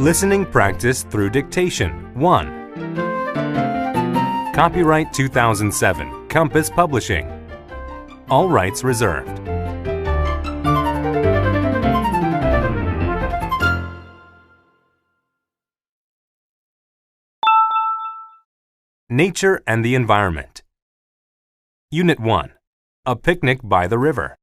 Listening practice through dictation 1. Copyright 2007, Compass Publishing. All rights reserved. Nature and the environment. Unit 1. A picnic by the river.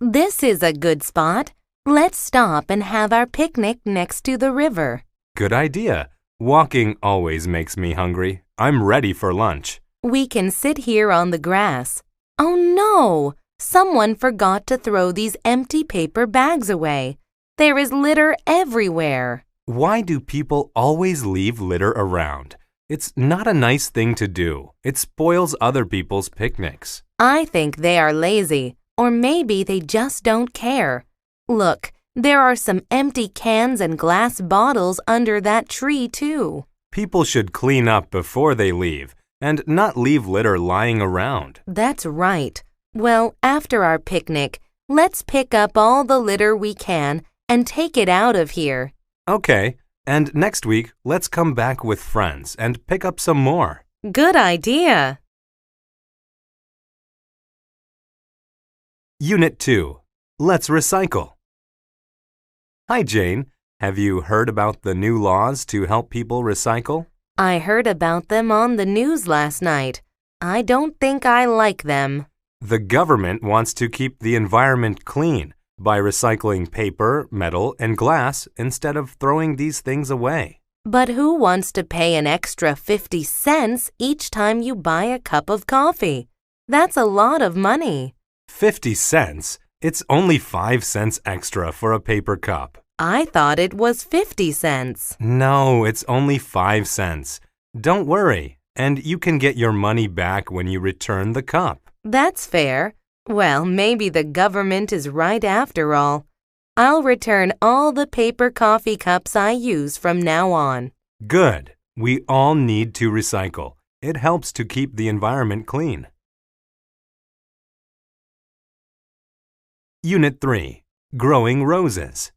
This is a good spot. Let's stop and have our picnic next to the river. Good idea. Walking always makes me hungry. I'm ready for lunch. We can sit here on the grass. Oh no! Someone forgot to throw these empty paper bags away. There is litter everywhere. Why do people always leave litter around? It's not a nice thing to do. It spoils other people's picnics. I think they are lazy, or maybe they just don't care. Look, there are some empty cans and glass bottles under that tree, too. People should clean up before they leave and not leave litter lying around. That's right. Well, after our picnic, let's pick up all the litter we can and take it out of here. Okay, and next week, let's come back with friends and pick up some more. Good idea. Unit 2. Let's recycle. Hi, Jane. Have you heard about the new laws to help people recycle? I heard about them on the news last night. I don't think I like them. The government wants to keep the environment clean by recycling paper, metal, and glass instead of throwing these things away. But who wants to pay an extra 50 cents each time you buy a cup of coffee? That's a lot of money. 50 cents? It's only 5 cents extra for a paper cup. I thought it was 50 cents. No, it's only 5 cents. Don't worry, and you can get your money back when you return the cup. That's fair. Well, maybe the government is right after all. I'll return all the paper coffee cups I use from now on. Good. We all need to recycle. It helps to keep the environment clean. Unit 3. Growing roses.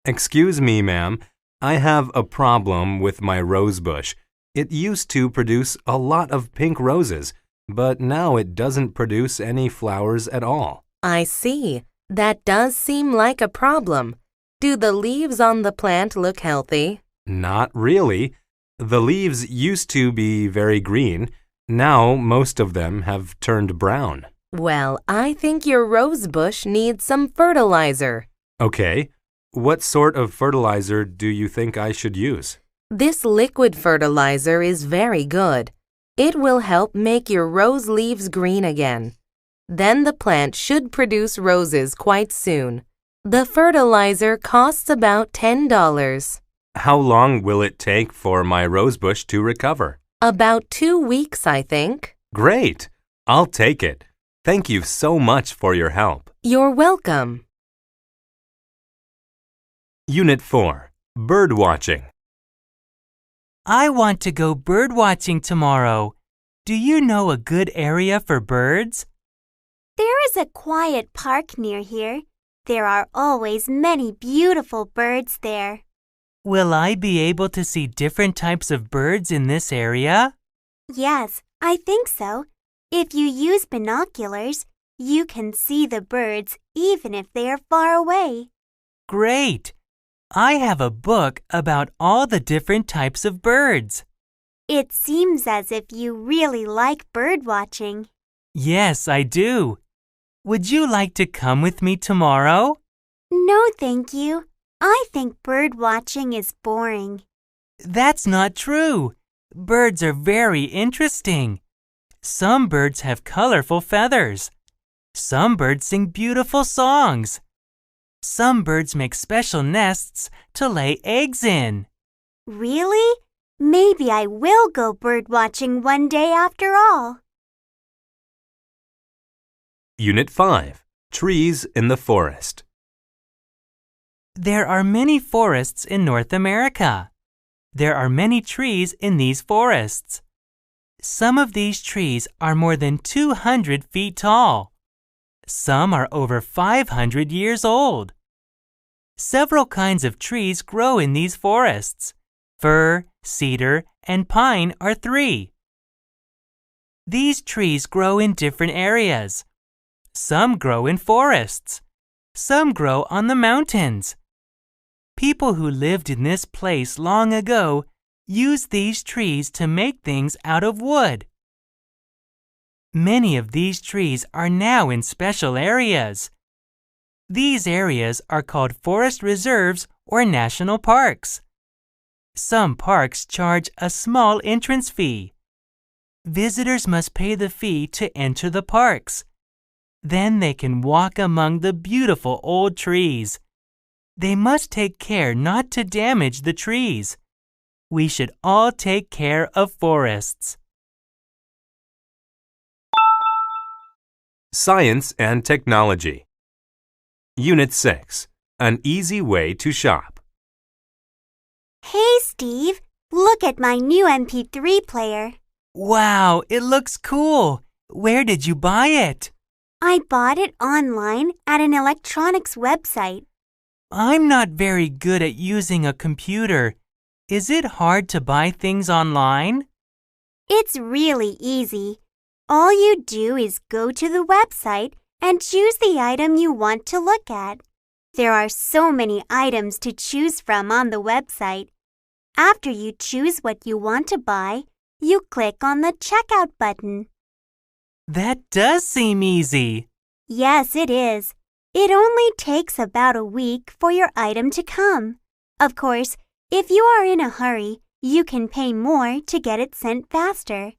Excuse me, ma'am. I have a problem with my rose bush. It used to produce a lot of pink roses, but now it doesn't produce any flowers at all. I see. That does seem like a problem. Do the leaves on the plant look healthy? Not really. The leaves used to be very green. Now most of them have turned brown. Well, I think your rose bush needs some fertilizer. Okay. What sort of fertilizer do you think I should use? This liquid fertilizer is very good. It will help make your rose leaves green again. Then the plant should produce roses quite soon. The fertilizer costs about $10. How long will it take for my rosebush to recover? About 2 weeks, I think. Great! I'll take it. Thank you so much for your help. You're welcome. Unit 4. Bird watching. I want to go bird watching tomorrow. Do you know a good area for birds? There is a quiet park near here. There are always many beautiful birds there. Will I be able to see different types of birds in this area? Yes, I think so. If you use binoculars, you can see the birds even if they are far away. Great! I have a book about all the different types of birds. It seems as if you really like bird watching. Yes, I do. Would you like to come with me tomorrow? No, thank you. I think bird watching is boring. That's not true. Birds are very interesting. Some birds have colorful feathers. Some birds sing beautiful songs. Some birds make special nests to lay eggs in. Really? Maybe I will go bird watching one day after all. Unit 5. Trees in the forest. There are many forests in North America. There are many trees in these forests. Some of these trees are more than 200 feet tall. Some are over 500 years old. Several kinds of trees grow in these forests. Fir, cedar, and pine are 3. These trees grow in different areas. Some grow in forests. Some grow on the mountains. People who lived in this place long ago used these trees to make things out of wood. Many of these trees are now in special areas. These areas are called forest reserves or national parks. Some parks charge a small entrance fee. Visitors must pay the fee to enter the parks. Then they can walk among the beautiful old trees. They must take care not to damage the trees. We should all take care of forests. Science and Technology. Unit 6. An easy way to shop. Hey, Steve, look at my new MP3 player. Wow, it looks cool. Where did you buy it? I bought it online at an electronics website. I'm not very good at using a computer. Is it hard to buy things online? It's really easy. All you do is go to the website and choose the item you want to look at. There are so many items to choose from on the website. After you choose what you want to buy, you click on the checkout button. That does seem easy. Yes, it is. It only takes about a week for your item to come. Of course, if you are in a hurry, you can pay more to get it sent faster.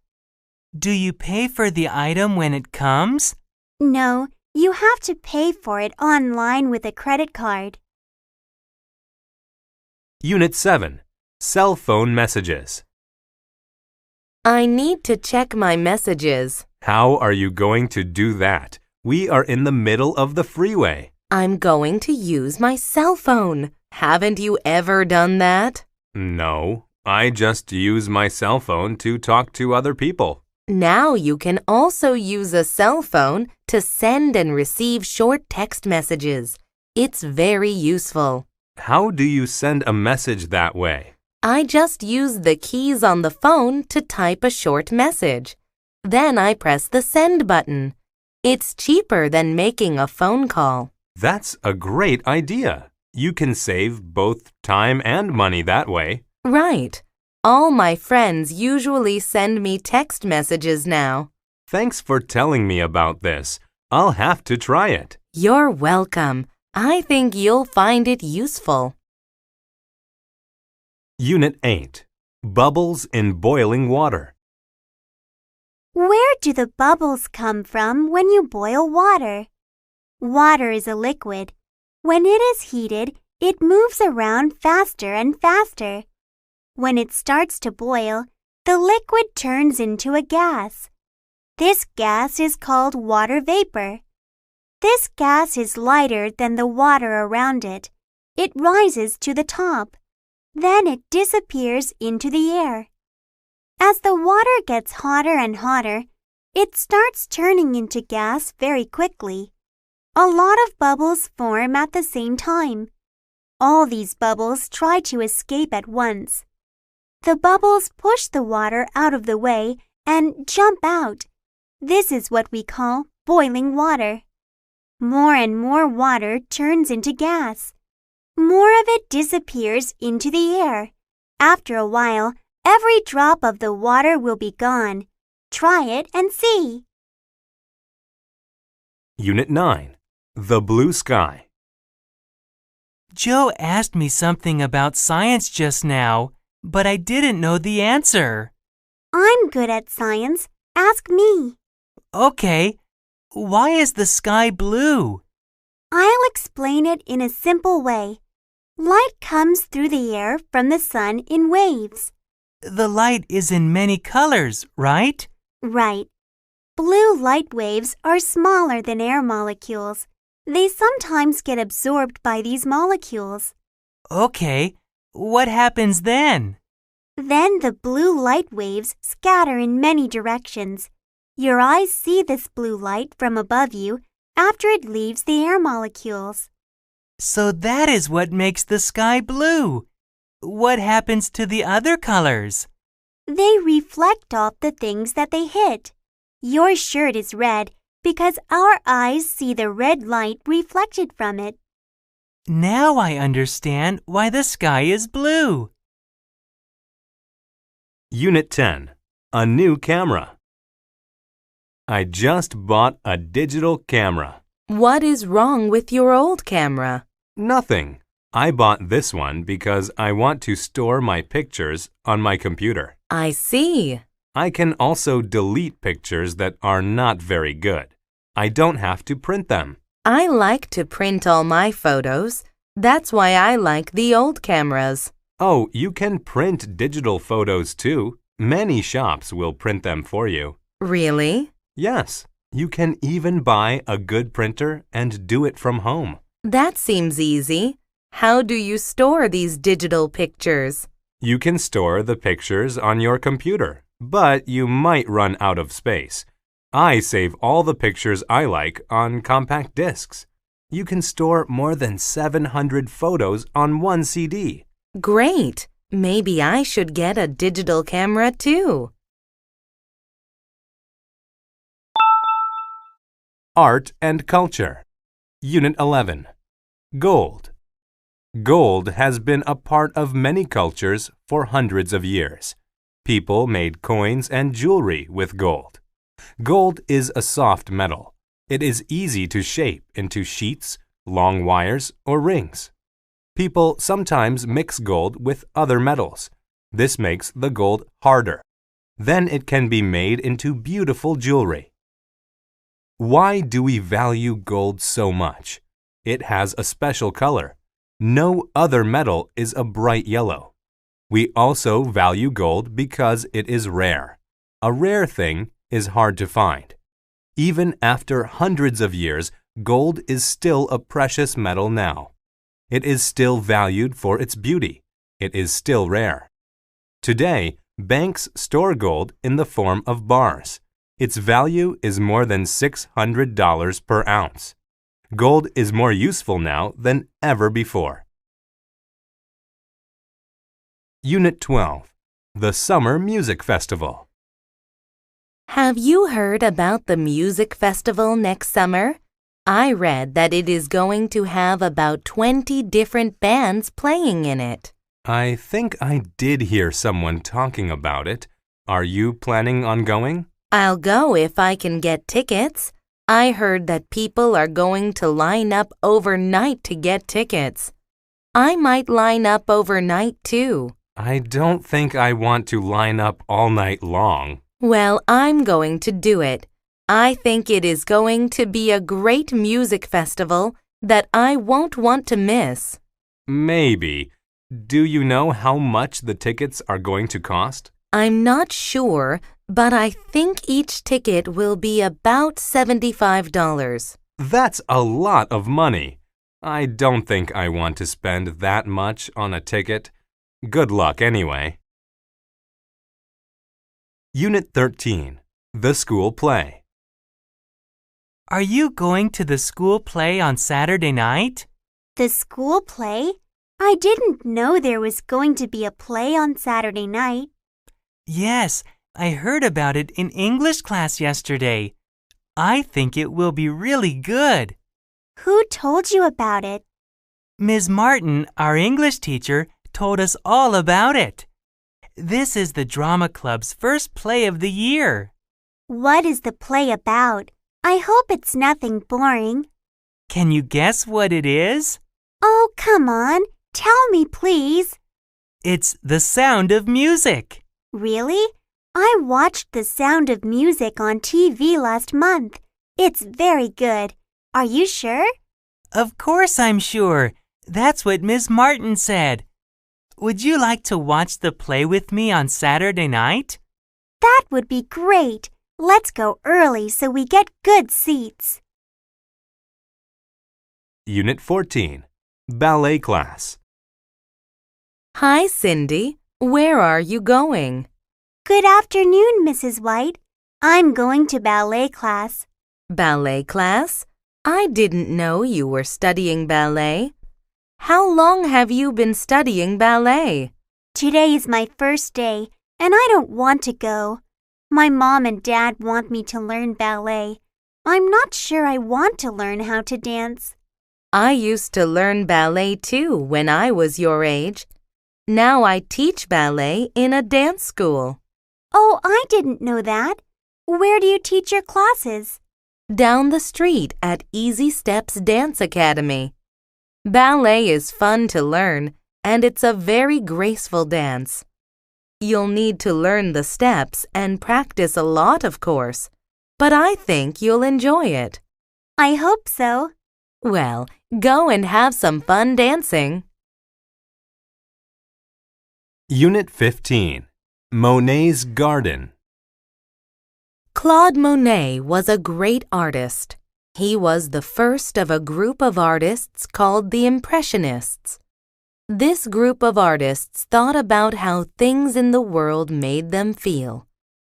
Do you pay for the item when it comes? No, you have to pay for it online with a credit card. Unit 7. Cell phone messages. I need to check my messages. How are you going to do that? We are in the middle of the freeway. I'm going to use my cell phone. Haven't you ever done that? No, I just use my cell phone to talk to other people. Now you can also use a cell phone to send and receive short text messages. It's very useful. How do you send a message that way? I just use the keys on the phone to type a short message. Then I press the send button. It's cheaper than making a phone call. That's a great idea. You can save both time and money that way. Right. All my friends usually send me text messages now. Thanks for telling me about this. I'll have to try it. You're welcome. I think you'll find it useful. Unit 8. Bubbles in boiling water. Where do the bubbles come from when you boil water? Water is a liquid. When it is heated, it moves around faster and faster. When it starts to boil, the liquid turns into a gas. This gas is called water vapor. This gas is lighter than the water around it. It rises to the top. Then it disappears into the air. As the water gets hotter and hotter, it starts turning into gas very quickly. A lot of bubbles form at the same time. All these bubbles try to escape at once. The bubbles push the water out of the way and jump out. This is what we call boiling water. More and more water turns into gas. More of it disappears into the air. After a while, every drop of the water will be gone. Try it and see. Unit 9. The blue sky. Joe asked me something about science just now, but I didn't know the answer. I'm good at science. Ask me. Okay, why is the sky blue? I'll explain it in a simple way. Light comes through the air from the sun in waves. The light is in many colors, right? Right. Blue light waves are smaller than air molecules. They sometimes get absorbed by these molecules. Okay, what happens then? Then the blue light waves scatter in many directions. Your eyes see this blue light from above you after it leaves the air molecules. So that is what makes the sky blue. What happens to the other colors? They reflect off the things that they hit. Your shirt is red because our eyes see the red light reflected from it. Now I understand why the sky is blue. Unit 10. A new camera. I just bought a digital camera. What is wrong with your old camera? Nothing. I bought this one because I want to store my pictures on my computer. I see. I can also delete pictures that are not very good. I don't have to print them. I like to print all my photos. That's why I like the old cameras. Oh, you can print digital photos too. Many shops will print them for you. Really? Yes, you can even buy a good printer and do it from home. That seems easy. How do you store these digital pictures? You can store the pictures on your computer, but you might run out of space. I save all the pictures I like on compact discs. You can store more than 700 photos on one CD. Great! Maybe I should get a digital camera too. Art and Culture. Unit 11. Gold. Gold has been a part of many cultures for hundreds of years. People made coins and jewelry with gold. Gold is a soft metal. It is easy to shape into sheets, long wires, or rings. People sometimes mix gold with other metals. This makes the gold harder. Then it can be made into beautiful jewelry. Why do we value gold so much? It has a special color. No other metal is a bright yellow. We also value gold because it is rare. A rare thing is hard to find. Even after hundreds of years, gold is still a precious metal now. It is still valued for its beauty. It is still rare. Today, banks store gold in the form of bars. Its value is more than $600 per ounce. Gold is more useful now than ever before. Unit 12. The Summer Music Festival. Have you heard about the music festival next summer? I read that it is going to have about 20 different bands playing in it. I think I did hear someone talking about it. Are you planning on going? I'll go if I can get tickets. I heard that people are going to line up overnight to get tickets. I might line up overnight too. I don't think I want to line up all night long. Well, I'm going to do it. I think it is going to be a great music festival that I won't want to miss. Maybe. Do you know how much the tickets are going to cost? I'm not sure, but I think each ticket will be about $75. That's a lot of money. I don't think I want to spend that much on a ticket. Good luck anyway. Unit 13. The School Play. Are you going to the school play on Saturday night? The school play? I didn't know there was going to be a play on Saturday night. Yes, I heard about it in English class yesterday. I think it will be really good. Who told you about it? Ms. Martin, our English teacher, told us all about it. This is the drama club's first play of the year. What is the play about? I hope it's nothing boring. Can you guess what it is? Oh, come on. Tell me, please. It's The Sound of Music. Really? I watched The Sound of Music on TV last month. It's very good. Are you sure? Of course I'm sure. That's what Ms. Martin said. Would you like to watch the play with me on Saturday night? That would be great. Let's go early so we get good seats. Unit 14. Ballet Class. Hi, Cindy. Where are you going? Good afternoon, Mrs. White. I'm going to ballet class. Ballet class? I didn't know you were studying ballet. How long have you been studying ballet? Today is my first day, and I don't want to go. My mom and dad want me to learn ballet. I'm not sure I want to learn how to dance. I used to learn ballet too when I was your age. Now I teach ballet in a dance school. Oh, I didn't know that. Where do you teach your classes? Down the street at Easy Steps Dance Academy. Ballet is fun to learn, and it's a very graceful dance. You'll need to learn the steps and practice a lot, of course, but I think you'll enjoy it. I hope so. Well, go and have some fun dancing. Unit 15. Monet's Garden. Claude Monet was a great artist. He was the first of a group of artists called the Impressionists. This group of artists thought about how things in the world made them feel.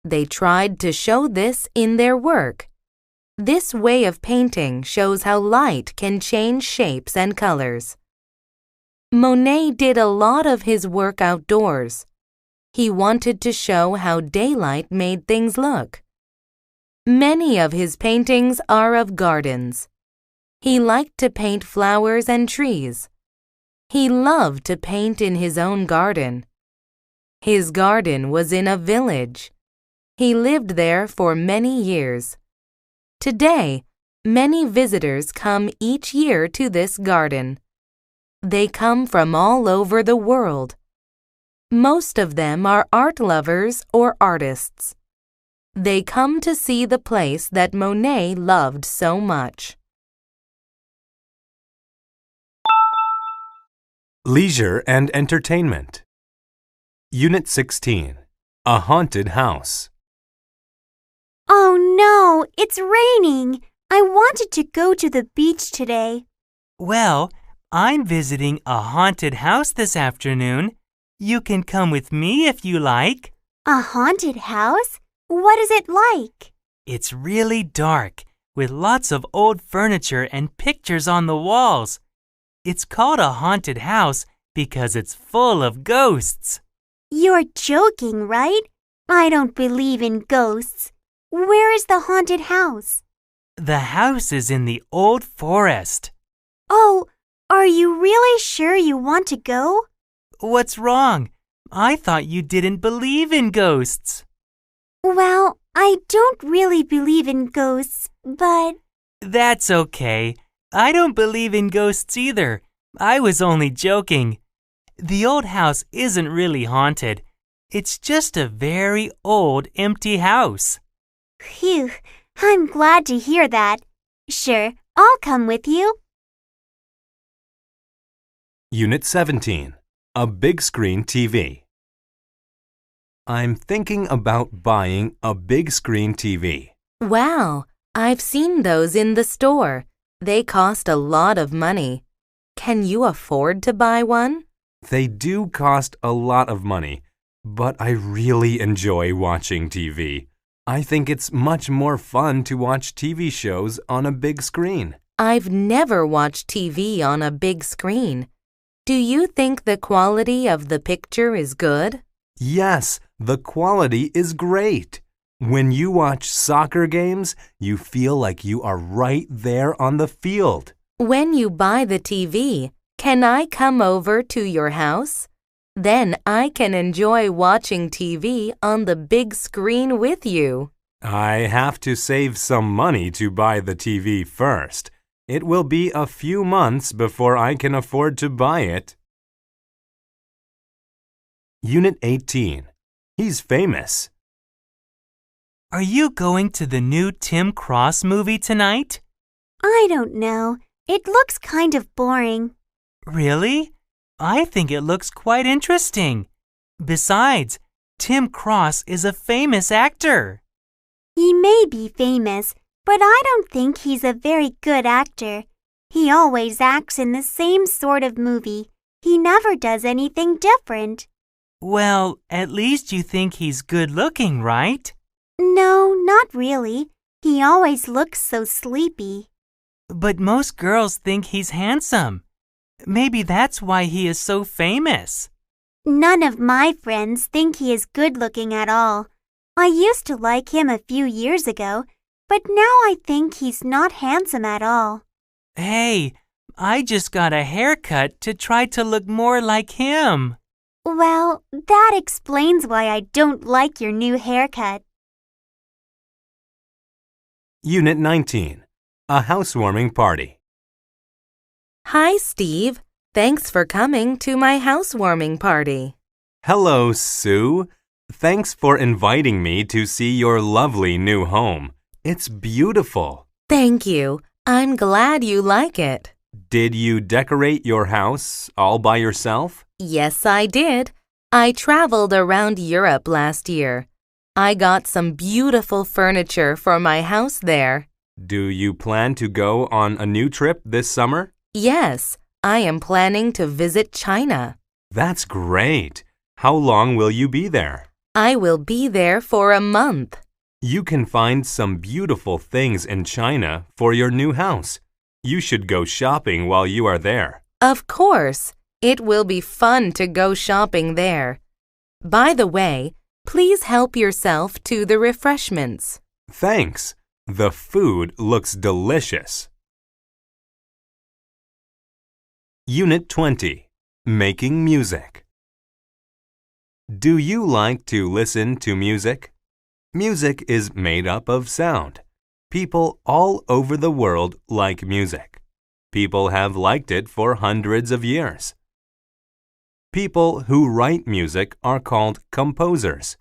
They tried to show this in their work. This way of painting shows how light can change shapes and colors. Monet did a lot of his work outdoors. He wanted to show how daylight made things look. Many of his paintings are of gardens. He liked to paint flowers and trees. He loved to paint in his own garden. His garden was in a village. He lived there for many years. Today, many visitors come each year to this garden. They come from all over the world. Most of them are art lovers or artists. They come to see the place that Monet loved so much. Leisure and Entertainment. Unit 16. A Haunted House. Oh no, it's raining. I wanted to go to the beach today. Well, I'm visiting a haunted house this afternoon. You can come with me if you like. A haunted house? What is it like? It's really dark, with lots of old furniture and pictures on the walls. It's called a haunted house because it's full of ghosts. You're joking, right? I don't believe in ghosts. Where is the haunted house? The house is in the old forest. Oh, are you really sure you want to go? What's wrong? I thought you didn't believe in ghosts. Well, I don't really believe in ghosts, but... That's okay. I don't believe in ghosts either. I was only joking. The old house isn't really haunted. It's just a very old, empty house. Phew, I'm glad to hear that. Sure, I'll come with you. Unit 17. A Big Screen TV. I'm thinking about buying a big screen TV. Wow, I've seen those in the store. They cost a lot of money. Can you afford to buy one? They do cost a lot of money, but I really enjoy watching TV. I think it's much more fun to watch TV shows on a big screen. I've never watched TV on a big screen. Do you think the quality of the picture is good? Yes, the quality is great. When you watch soccer games, you feel like you are right there on the field. When you buy the TV, can I come over to your house? Then I can enjoy watching TV on the big screen with you. I have to save some money to buy the TV first. It will be a few months before I can afford to buy it. Unit 18. He's famous. Are you going to the new Tim Cross movie tonight? I don't know. It looks kind of boring. Really? I think it looks quite interesting. Besides, Tim Cross is a famous actor. He may be famous, but I don't think he's a very good actor. He always acts in the same sort of movie. He never does anything different. Well, at least you think he's good-looking, right? No, not really. He always looks so sleepy. But most girls think he's handsome. Maybe that's why he is so famous. None of my friends think he is good-looking at all. I used to like him a few years ago, but now I think he's not handsome at all. Hey, I just got a haircut to try to look more like him. Well, that explains why I don't like your new haircut. Unit 19. A housewarming party. Hi, Steve. Thanks for coming to my housewarming party. Hello, Sue. Thanks for inviting me to see your lovely new home. It's beautiful. Thank you. I'm glad you like it. Did you decorate your house all by yourself? Yes, I did. I traveled around Europe last year. I got some beautiful furniture for my house there. Do you plan to go on a new trip this summer? Yes, I am planning to visit China. That's great. How long will you be there? I will be there for a month. You can find some beautiful things in China for your new house. You should go shopping while you are there. Of course, it will be fun to go shopping there. By the way, please help yourself to the refreshments. Thanks. The food looks delicious. Unit 20. Making music. Do you like to listen to music? Music is made up of sound. People all over the world like music. People have liked it for hundreds of years. People who write music are called composers.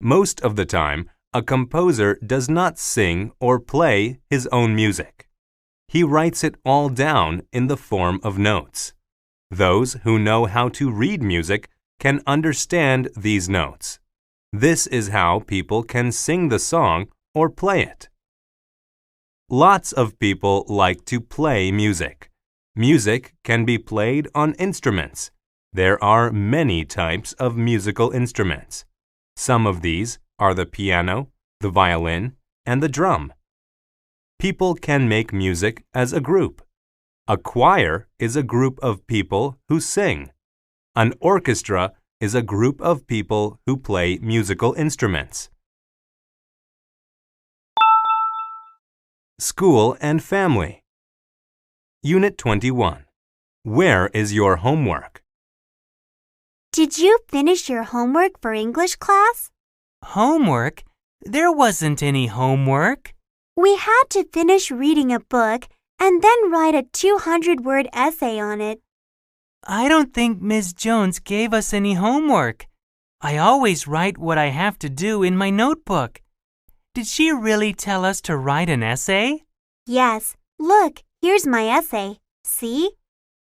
Most of the time, a composer does not sing or play his own music. He writes it all down in the form of notes. Those who know how to read music can understand these notes. This is how people can sing the song or play it. Lots of people like to play music. Music can be played on instruments. There are many types of musical instruments. Some of these are the piano, the violin, and the drum. People can make music as a group. A choir is a group of people who sing. An orchestra is a group of people who play musical instruments. School and family. Unit 21. Where is your homework? Did you finish your homework for English class? Homework? There wasn't any homework. We had to finish reading a book and then write a 200-word essay on it. I don't think Miss Jones gave us any homework. I always write what I have to do in my notebook. Did she really tell us to write an essay? Yes. Look, here's my essay. See?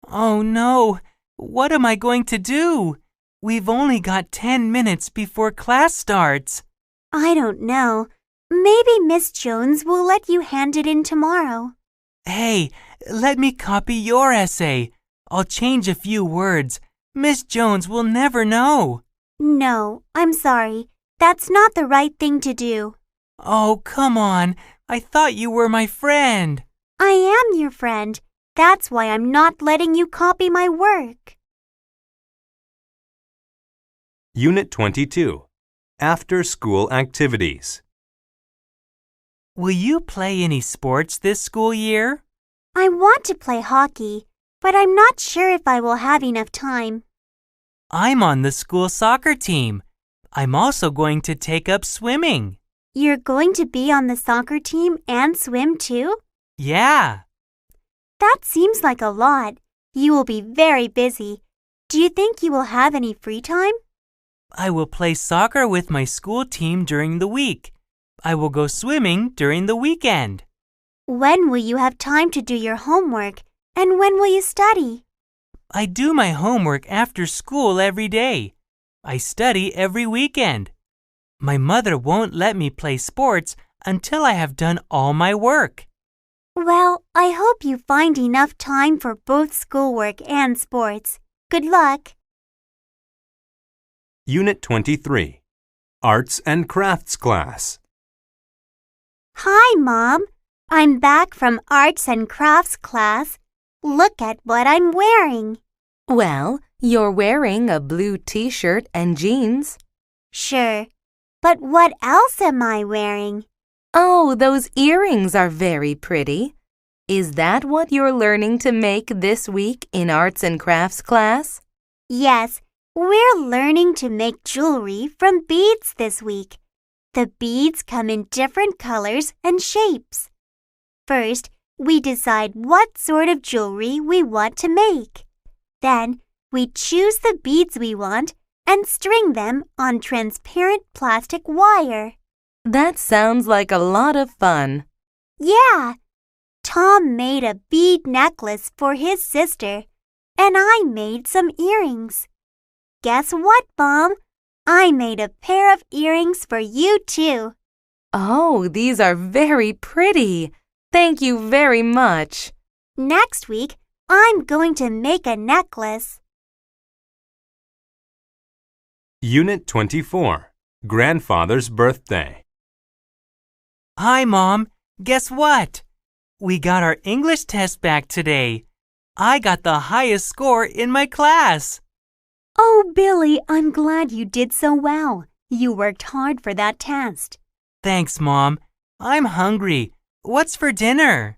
Oh no! What am I going to do? We've only got 10 minutes before class starts. I don't know. Maybe Miss Jones will let you hand it in tomorrow. Hey, let me copy your essay. I'll change a few words. Miss Jones will never know. No, I'm sorry. That's not the right thing to do. Oh, come on. I thought you were my friend. I am your friend. That's why I'm not letting you copy my work. Unit 22. After-school activities. Will you play any sports this school year? I want to play hockey, but I'm not sure if I will have enough time. I'm on the school soccer team. I'm also going to take up swimming. You're going to be on the soccer team and swim too? Yeah. That seems like a lot. You will be very busy. Do you think you will have any free time? I will play soccer with my school team during the week. I will go swimming during the weekend. When will you have time to do your homework? And when will you study? I do my homework after school every day. I study every weekend. My mother won't let me play sports until I have done all my work. Well, I hope you find enough time for both schoolwork and sports. Good luck. Unit 23. Arts and Crafts class. Hi, Mom. I'm back from Arts and Crafts class. Look at what I'm wearing. Well, you're wearing a blue t-shirt and jeans. Sure, but what else am I wearing? Oh, those earrings are very pretty. Is that what you're learning to make this week in arts and crafts class? Yes, we're learning to make jewelry from beads this week. The beads come in different colors and shapes. First, we decide what sort of jewelry we want to make. Then, we choose the beads we want and string them on transparent plastic wire. That sounds like a lot of fun. Yeah, Tom made a bead necklace for his sister, and I made some earrings. Guess what, Mom? I made a pair of earrings for you too. Oh, these are very pretty. Thank you very much. Next week, I'm going to make a necklace. Unit 24, Grandfather's Birthday. Hi, Mom. Guess what? We got our English test back today. I got the highest score in my class. Oh, Billy, I'm glad you did so well. You worked hard for that test. Thanks, Mom. I'm hungry. What's for dinner?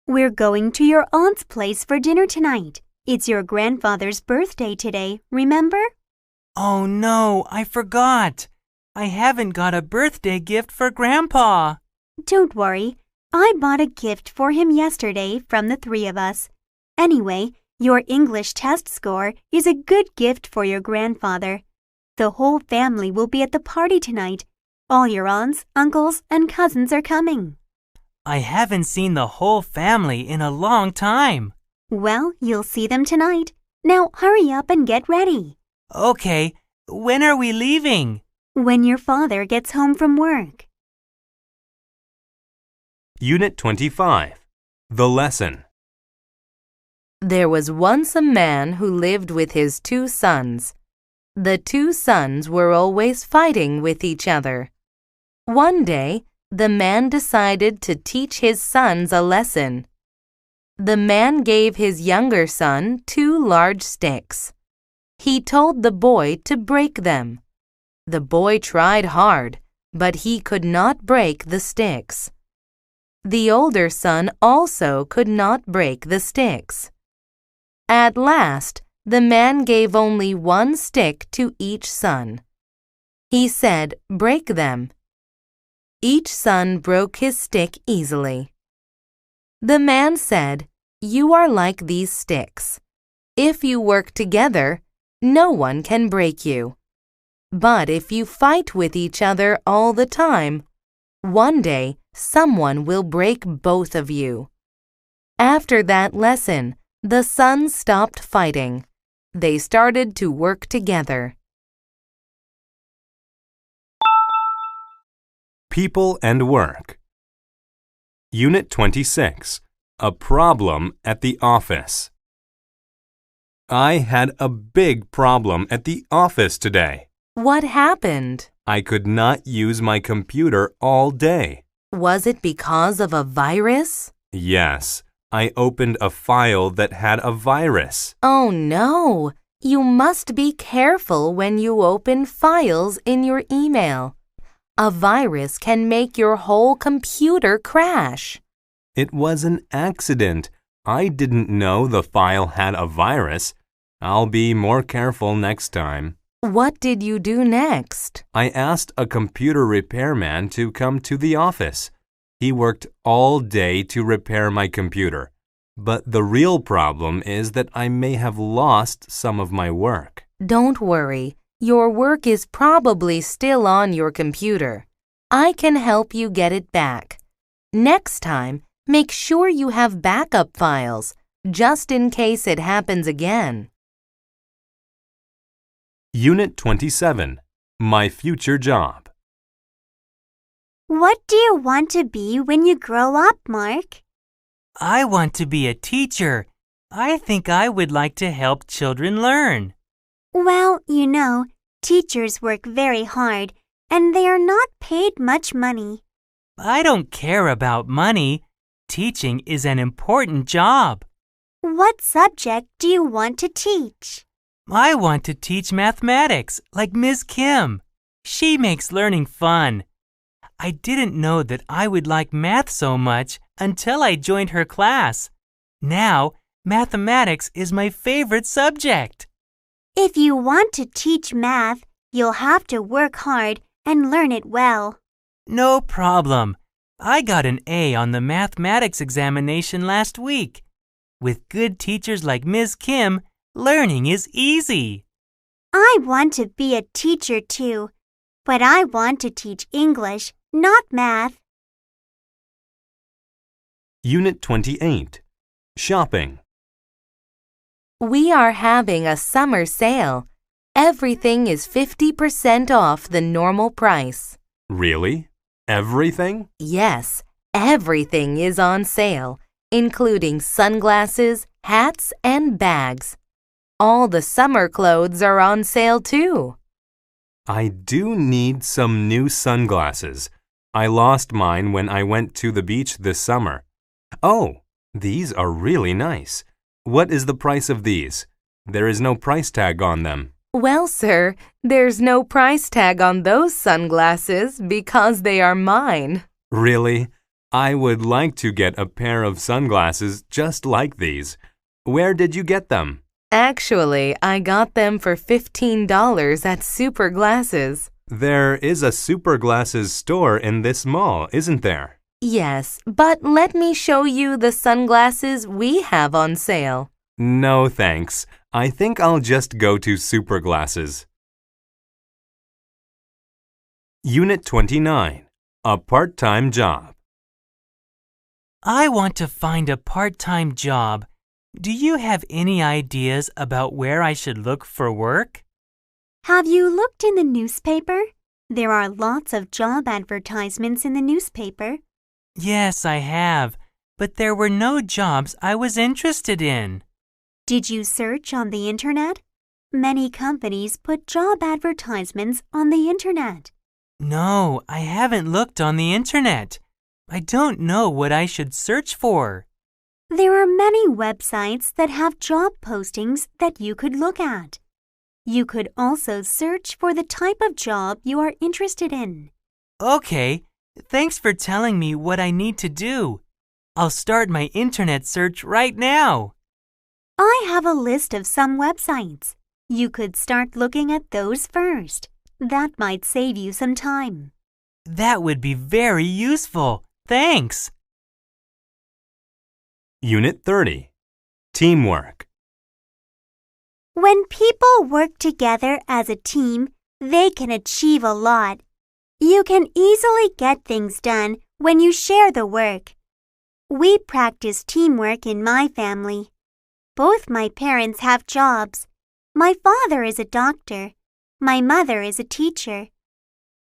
We're going to your aunt's place for dinner tonight. It's your grandfather's birthday today, remember? Oh, no, I forgot. I haven't got a birthday gift for Grandpa. Don't worry. I bought a gift for him yesterday from the three of us. Anyway, your English test score is a good gift for your grandfather. The whole family will be at the party tonight. All your aunts, uncles, and cousins are coming. I haven't seen the whole family in a long time. Well, you'll see them tonight. Now hurry up and get ready. Okay, when are we leaving? When your father gets home from work. Unit 25, The Lesson. There was once a man who lived with his 2 sons. The 2 sons were always fighting with each other. One day, the man decided to teach his sons a lesson. The man gave his younger son 2 large sticks. He told the boy to break them. The boy tried hard, but he could not break the sticks. The older son also could not break the sticks. At last, the man gave only 1 stick to each son. He said, "Break them." Each son broke his stick easily. The man said, "You are like these sticks. If you work together, no one can break you. But if you fight with each other all the time, one day someone will break both of you." After that lesson, the sons stopped fighting. They started to work together. People and Work. Unit 26, A Problem at the Office. I had a big problem at the office today. What happened? I could not use my computer all day. Was it because of a virus? Yes, I opened a file that had a virus. Oh no! You must be careful when you open files in your email. A virus can make your whole computer crash. It was an accident. I didn't know the file had a virus. I'll be more careful next time. What did you do next? I asked a computer repairman to come to the office. He worked all day to repair my computer. But the real problem is that I may have lost some of my work. Don't worry. Your work is probably still on your computer. I can help you get it back. Next time, make sure you have backup files, just in case it happens again. Unit 27, My Future Job. What do you want to be when you grow up, Mark? I want to be a teacher. I think I would like to help children learn. Well, you know, teachers work very hard, and they are not paid much money. I don't care about money. Teaching is an important job. What subject do you want to teach? I want to teach mathematics, like Ms. Kim. She makes learning fun. I didn't know that I would like math so much until I joined her class. Now, mathematics is my favorite subject. If you want to teach math, you'll have to work hard and learn it well. No problem. I got an A on the mathematics examination last week. With good teachers like Ms. Kim, learning is easy. I want to be a teacher too, but I want to teach English, not math. Unit 28. Shopping. We are having a summer sale. Everything is 50% off the normal price. Really? Everything? Yes, everything is on sale, including sunglasses, hats, and bags. All the summer clothes are on sale too. I do need some new sunglasses. I lost mine when I went to the beach this summer. Oh, these are really nice. What is the price of these? There is no price tag on them. Well, sir, there's no price tag on those sunglasses because they are mine. Really? I would like to get a pair of sunglasses just like these. Where did you get them? Actually, I got them for $15 at Super Glasses. There is a Super Glasses store in this mall, isn't there? Yes, but let me show you the sunglasses we have on sale. No, thanks. I think I'll just go to Super Glasses. Unit 29. A part-time job. I want to find a part-time job. Do you have any ideas about where I should look for work? Have you looked in the newspaper? There are lots of job advertisements in the newspaper. Yes, I have, but there were no jobs I was interested in. Did you search on the internet? Many companies put job advertisements on the internet. No, I haven't looked on the internet. I don't know what I should search for. There are many websites that have job postings that you could look at. You could also search for the type of job you are interested in. Okay, thanks for telling me what I need to do. I'll start my internet search right now. I have a list of some websites. You could start looking at those first. That might save you some time. That would be very useful. Thanks. Unit 30. Teamwork. When people work together as a team, they can achieve a lot. You can easily get things done when you share the work. We practice teamwork in my family. Both my parents have jobs. My father is a doctor. My mother is a teacher.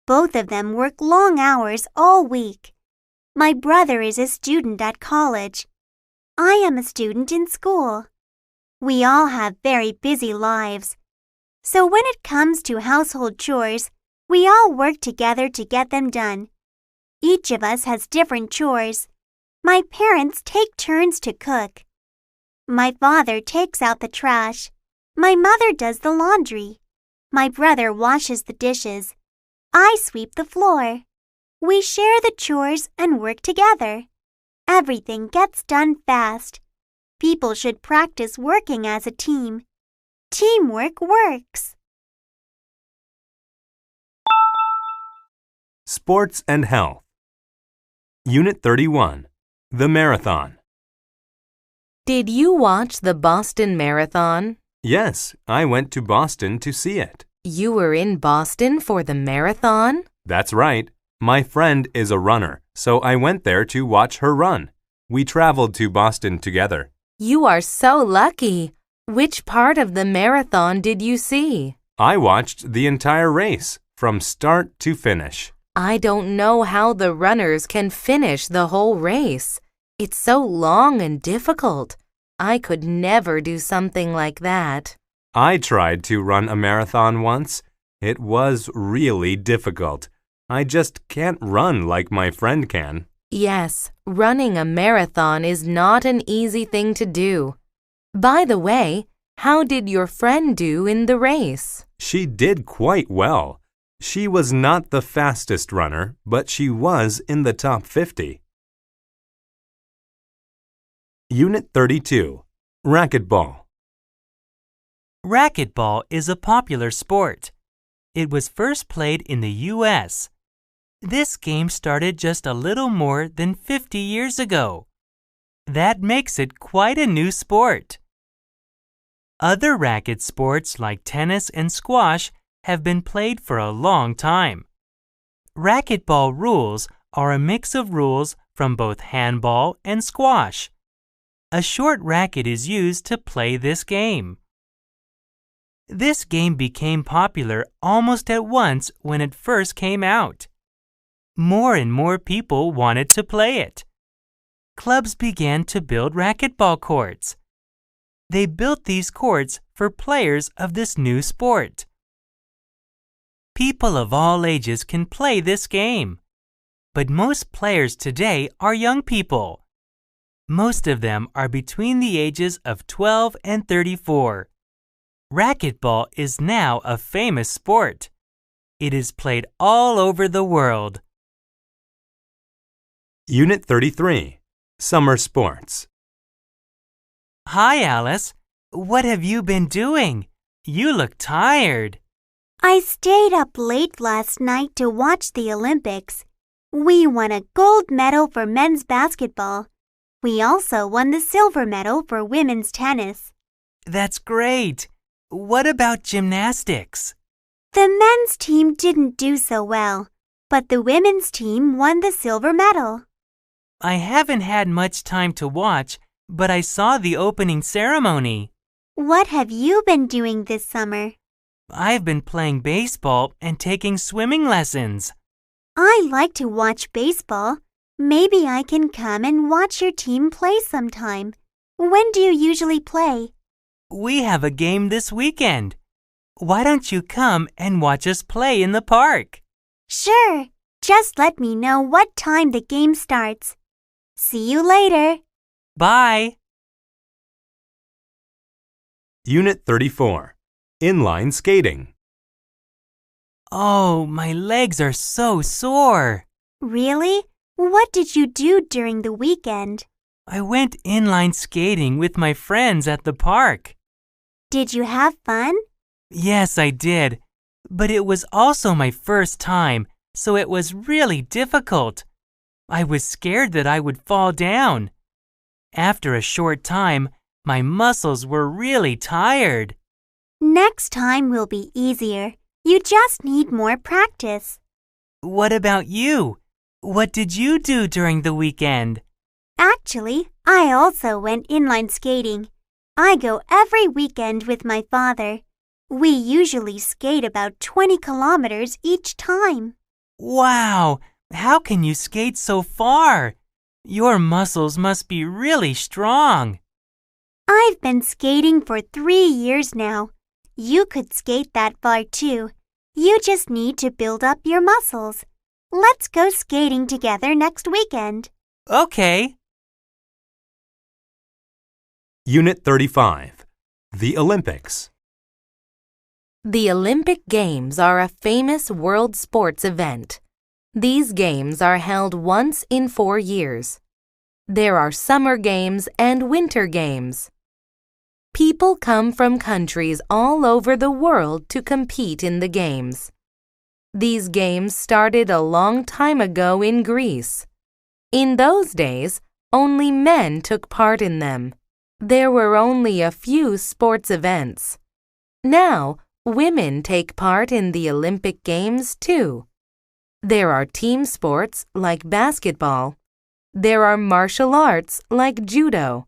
Both of them work long hours all week. My brother is a student at college. I am a student in school. We all have very busy lives. So when it comes to household chores, we all work together to get them done. Each of us has different chores. My parents take turns to cook. My father takes out the trash. My mother does the laundry. My brother washes the dishes. I sweep the floor. We share the chores and work together. Everything gets done fast. People should practice working as a team. Teamwork works. Sports and health. Unit 31. The marathon. Did you watch the Boston Marathon? Yes, I went to Boston to see it. You were in Boston for the marathon? That's right. My friend is a runner, so I went there to watch her run. We traveled to Boston together. You are so lucky. Which part of the marathon did you see? I watched the entire race, from start to finish. I don't know how the runners can finish the whole race. It's so long and difficult. I could never do something like that. I tried to run a marathon once. It was really difficult. I just can't run like my friend can. Yes, running a marathon is not an easy thing to do. By the way, how did your friend do in the race? She did quite well. She was not the fastest runner, but she was in the top 50. Unit 32, Racquetball. Racquetball is a popular sport. It was first played in the U.S. This game started just a little more than 50 years ago. That makes it quite a new sport. Other racket sports like tennis and squash have been played for a long time. Racquetball rules are a mix of rules from both handball and squash. A short racket is used to play this game. This game became popular almost at once when it first came out. More and more people wanted to play it. Clubs began to build racquetball courts. They built these courts for players of this new sport. People of all ages can play this game, but most players today are young people. Most of them are between the ages of 12 and 34. Racquetball is now a famous sport. It is played all over the world. Unit 33, Summer Sports. Hi, Alice. What have you been doing? You look tired. I stayed up late last night to watch the Olympics. We won a gold medal for men's basketball. We also won the silver medal for women's tennis. That's great. What about gymnastics? The men's team didn't do so well, but the women's team won the silver medal. I haven't had much time to watch, but I saw the opening ceremony. What have you been doing this summer? I've been playing baseball and taking swimming lessons. I like to watch baseball. Maybe I can come and watch your team play sometime. When do you usually play? We have a game this weekend. Why don't you come and watch us play in the park? Sure. Just let me know what time the game starts. See you later. Bye. Unit 34, Inline Skating. Oh, my legs are so sore. Really? What did you do during the weekend? I went inline skating with my friends at the park. Did you have fun? Yes, I did. But it was also my first time, so it was really difficult. I was scared that I would fall down. After a short time, my muscles were really tired. Next time will be easier. You just need more practice. What about you? What did you do during the weekend? Actually, I also went inline skating. I go every weekend with my father. We usually skate about 20 kilometers each time. Wow! How can you skate so far? Your muscles must be really strong. I've been skating for 3 years now. You could skate that far too. You just need to build up your muscles. Let's go skating together next weekend. Okay. Unit 35, The Olympics. The Olympic Games are a famous world sports event. These games are held once in 4 years. There are summer games and winter games. People come from countries all over the world to compete in the games. These games started a long time ago in Greece. In those days, only men took part in them. There were only a few sports events. Now, women take part in the Olympic Games too. There are team sports like basketball. There are martial arts like judo.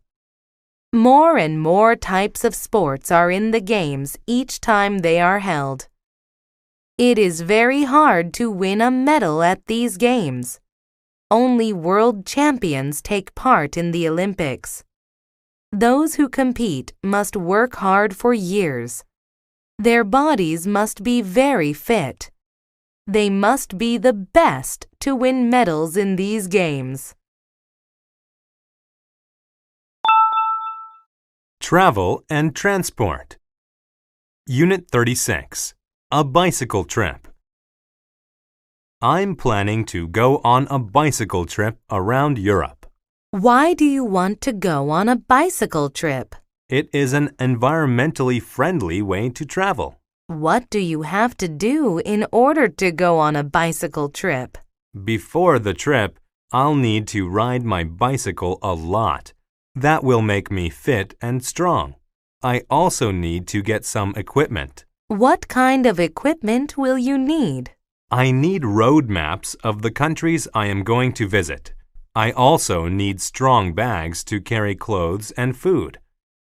More and more types of sports are in the games each time they are held. It is very hard to win a medal at these games. Only world champions take part in the Olympics. Those who compete must work hard for years. Their bodies must be very fit. They must be the best to win medals in these games. Travel and Transport. Unit 36. A bicycle trip. I'm planning to go on a bicycle trip around Europe. Why do you want to go on a bicycle trip? It is an environmentally friendly way to travel. What do you have to do in order to go on a bicycle trip? Before the trip, I'll need to ride my bicycle a lot. That will make me fit and strong. I also need to get some equipment. What kind of equipment will you need? I need road maps of the countries I am going to visit. I also need strong bags to carry clothes and food.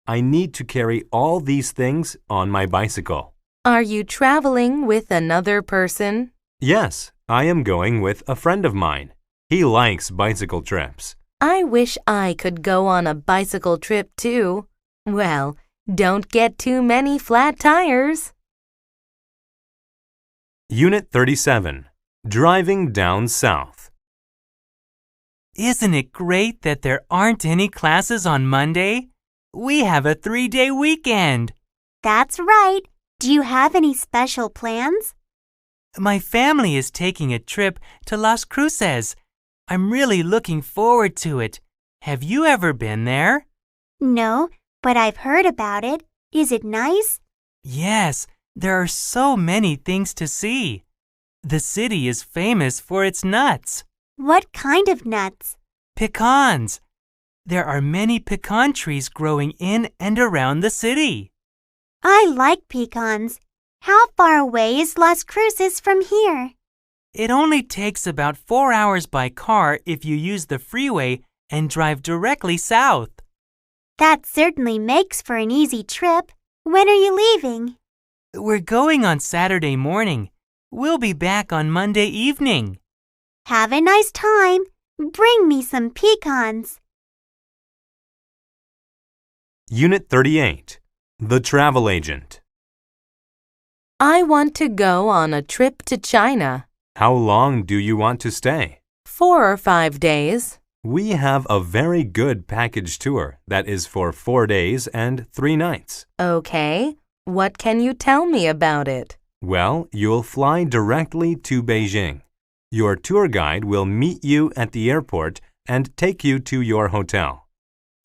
I need to carry all these things on my bicycle. Are you traveling with another person? Yes, I am going with a friend of mine. He likes bicycle trips. I wish I could go on a bicycle trip too. Well, don't get too many flat tires. Unit 37. Driving down south. Isn't it great that there aren't any classes on Monday? We have a 3-day weekend. That's right. Do you have any special plans? My family is taking a trip to Las Cruces. I'm really looking forward to it. Have you ever been there? No, but I've heard about it. Is it nice? Yes, there are so many things to see. The city is famous for its nuts. What kind of nuts? Pecans. There are many pecan trees growing in and around the city. I like pecans. How far away is Las Cruces from here? It only takes about 4 hours by car if you use the freeway and drive directly south. That certainly makes for an easy trip. When are you leaving? We're going on Saturday morning. We'll be back on Monday evening. Have a nice time. Bring me some pecans. Unit 38. The Travel Agent. I want to go on a trip to China. How long do you want to stay? 4 or 5 days. We have a very good package tour that is for 4 days and 3 nights. Okay. What can you tell me about it? Well, you'll fly directly to Beijing. Your tour guide will meet you at the airport and take you to your hotel.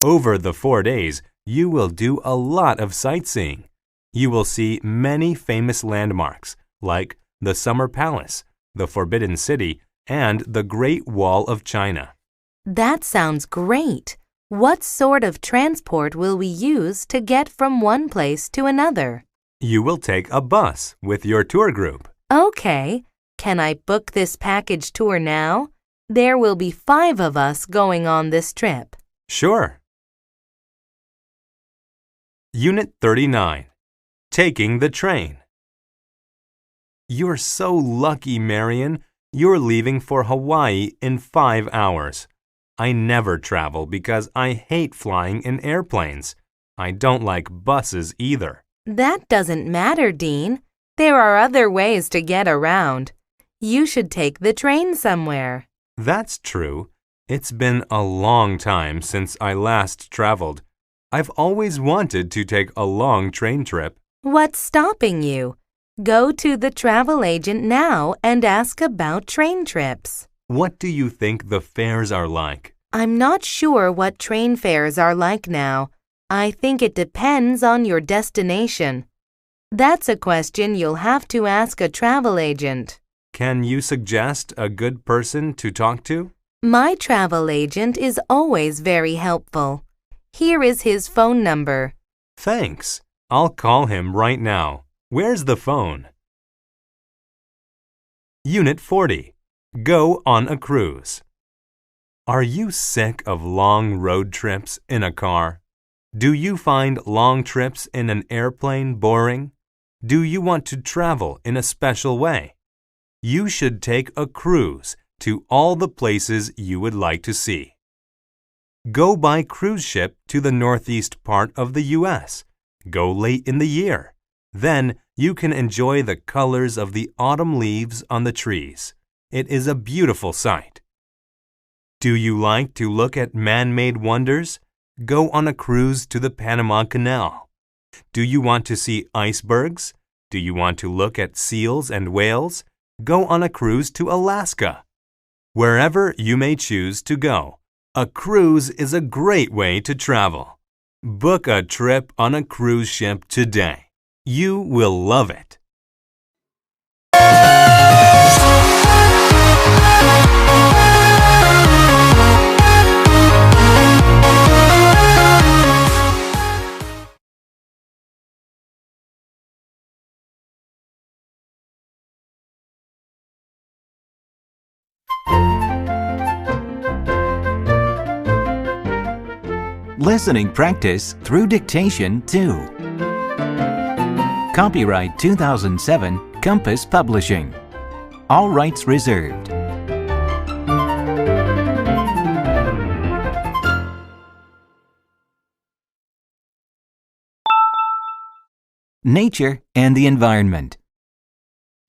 Over the 4 days, you will do a lot of sightseeing. You will see many famous landmarks like the Summer Palace, the Forbidden City, and the Great Wall of China. That sounds great. What sort of transport will we use to get from one place to another? You will take a bus with your tour group. Okay. Can I book this package tour now? There will be 5 of us going on this trip. Sure. Unit 39. Taking the train. You're so lucky, Marion. You're leaving for Hawaii in 5 hours. I never travel because I hate flying in airplanes. I don't like buses either. That doesn't matter, Dean. There are other ways to get around. You should take the train somewhere. That's true. It's been a long time since I last traveled. I've always wanted to take a long train trip. What's stopping you? Go to the travel agent now and ask about train trips. What do you think the fares are like? I'm not sure what train fares are like now. I think it depends on your destination. That's a question you'll have to ask a travel agent. Can you suggest a good person to talk to? My travel agent is always very helpful. Here is his phone number. Thanks. I'll call him right now. Where's the phone? Unit 40. Go on a cruise. Are you sick of long road trips in a car? Do you find long trips in an airplane boring? Do you want to travel in a special way? You should take a cruise to all the places you would like to see. Go by cruise ship to the northeast part of the U.S. Go late in the year. Then you can enjoy the colors of the autumn leaves on the trees. It is a beautiful sight. Do you like to look at man-made wonders? Go on a cruise to the Panama Canal. Do you want to see icebergs? Do you want to look at seals and whales? Go on a cruise to Alaska. Wherever you may choose to go, a cruise is a great way to travel. Book a trip on a cruise ship today. You will love it. Listening practice through dictation 2. Copyright 2007 Compass Publishing. All rights reserved. Nature and the environment.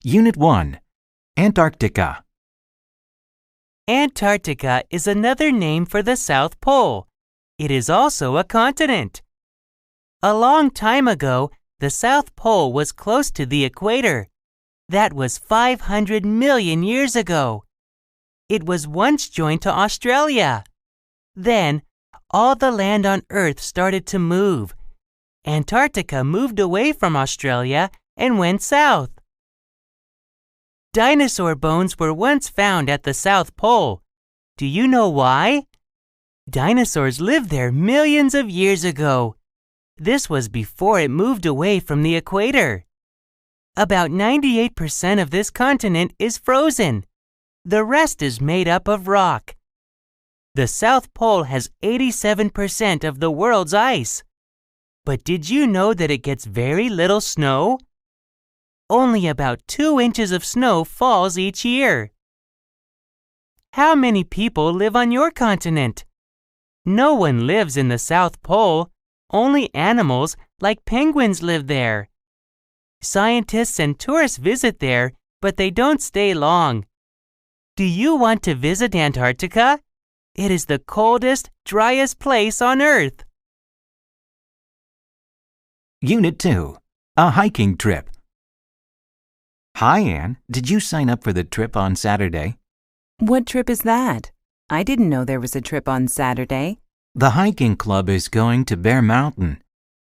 Unit 1. Antarctica. Antarctica is another name for the South Pole. It is also a continent. A long time ago, the South Pole was close to the equator. That was 500 million years ago. It was once joined to Australia. Then, all the land on Earth started to move. Antarctica moved away from Australia and went south. Dinosaur bones were once found at the South Pole. Do you know why? Dinosaurs lived there millions of years ago. This was before it moved away from the equator. About 98% of this continent is frozen. The rest is made up of rock. The South Pole has 87% of the world's ice. But did you know that it gets very little snow? Only about 2 inches of snow falls each year. How many people live on your continent? No one lives in the South Pole. Only animals like penguins live there. Scientists and tourists visit there, but they don't stay long. Do you want to visit Antarctica? It is the coldest, driest place on Earth. Unit 2. A hiking trip. Hi, Anne. Did you sign up for the trip on Saturday? What trip is that? I didn't know there was a trip on Saturday. The hiking club is going to Bear Mountain.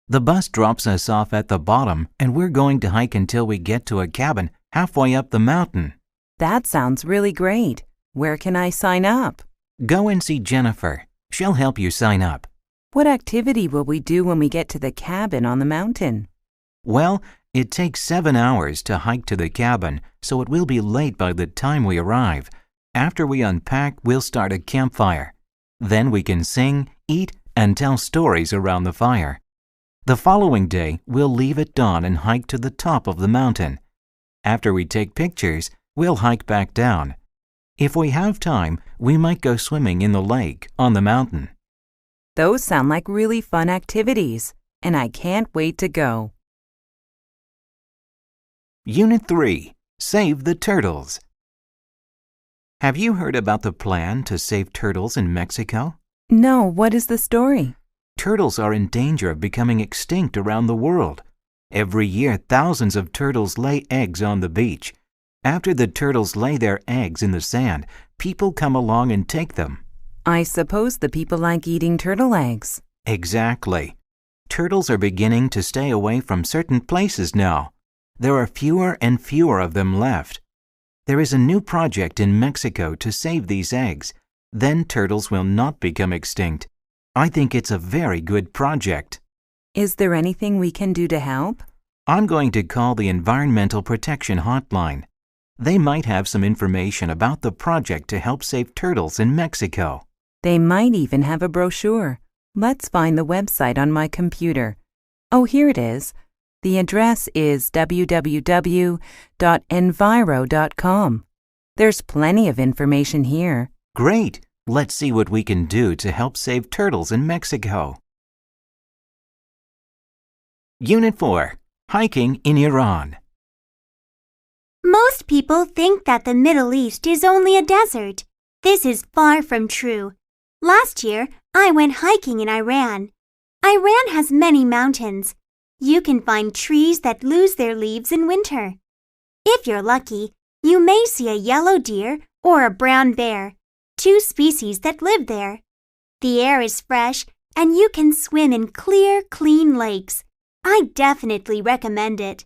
The bus drops us off at the bottom, and we're going to hike until we get to a cabin halfway up the mountain. That sounds really great. Where can I sign up? Go and see Jennifer. She'll help you sign up. What activity will we do when we get to the cabin on the mountain? Well, it takes 7 hours to hike to the cabin, so it will be late by the time we arrive. After we unpack, we'll start a campfire. Then we can sing, eat, and tell stories around the fire. The following day, we'll leave at dawn and hike to the top of the mountain. After we take pictures, we'll hike back down. If we have time, we might go swimming in the lake on the mountain. Those sound like really fun activities, and I can't wait to go. Unit 3. Save the turtles. Have you heard about the plan to save turtles in Mexico? No, what is the story? Turtles are in danger of becoming extinct around the world. Every year, thousands of turtles lay eggs on the beach. After the turtles lay their eggs in the sand, people come along and take them. I suppose the people like eating turtle eggs. Exactly. Turtles are beginning to stay away from certain places now. There are fewer and fewer of them left. There is a new project in Mexico to save these eggs. Then turtles will not become extinct. I think it's a very good project. Is there anything we can do to help? I'm going to call the Environmental Protection Hotline. They might have some information about the project to help save turtles in Mexico. They might even have a brochure. Let's find the website on my computer. Oh, here it is. The address is www.enviro.com. There's plenty of information here. Great! Let's see what we can do to help save turtles in Mexico. Unit 4. Hiking in Iran. Most people think that the Middle East is only a desert. This is far from true. Last year, I went hiking in Iran. Iran has many mountains. You can find trees that lose their leaves in winter. If you're lucky, you may see a yellow deer or a brown bear, two species that live there. The air is fresh and you can swim in clear, clean lakes. I definitely recommend it.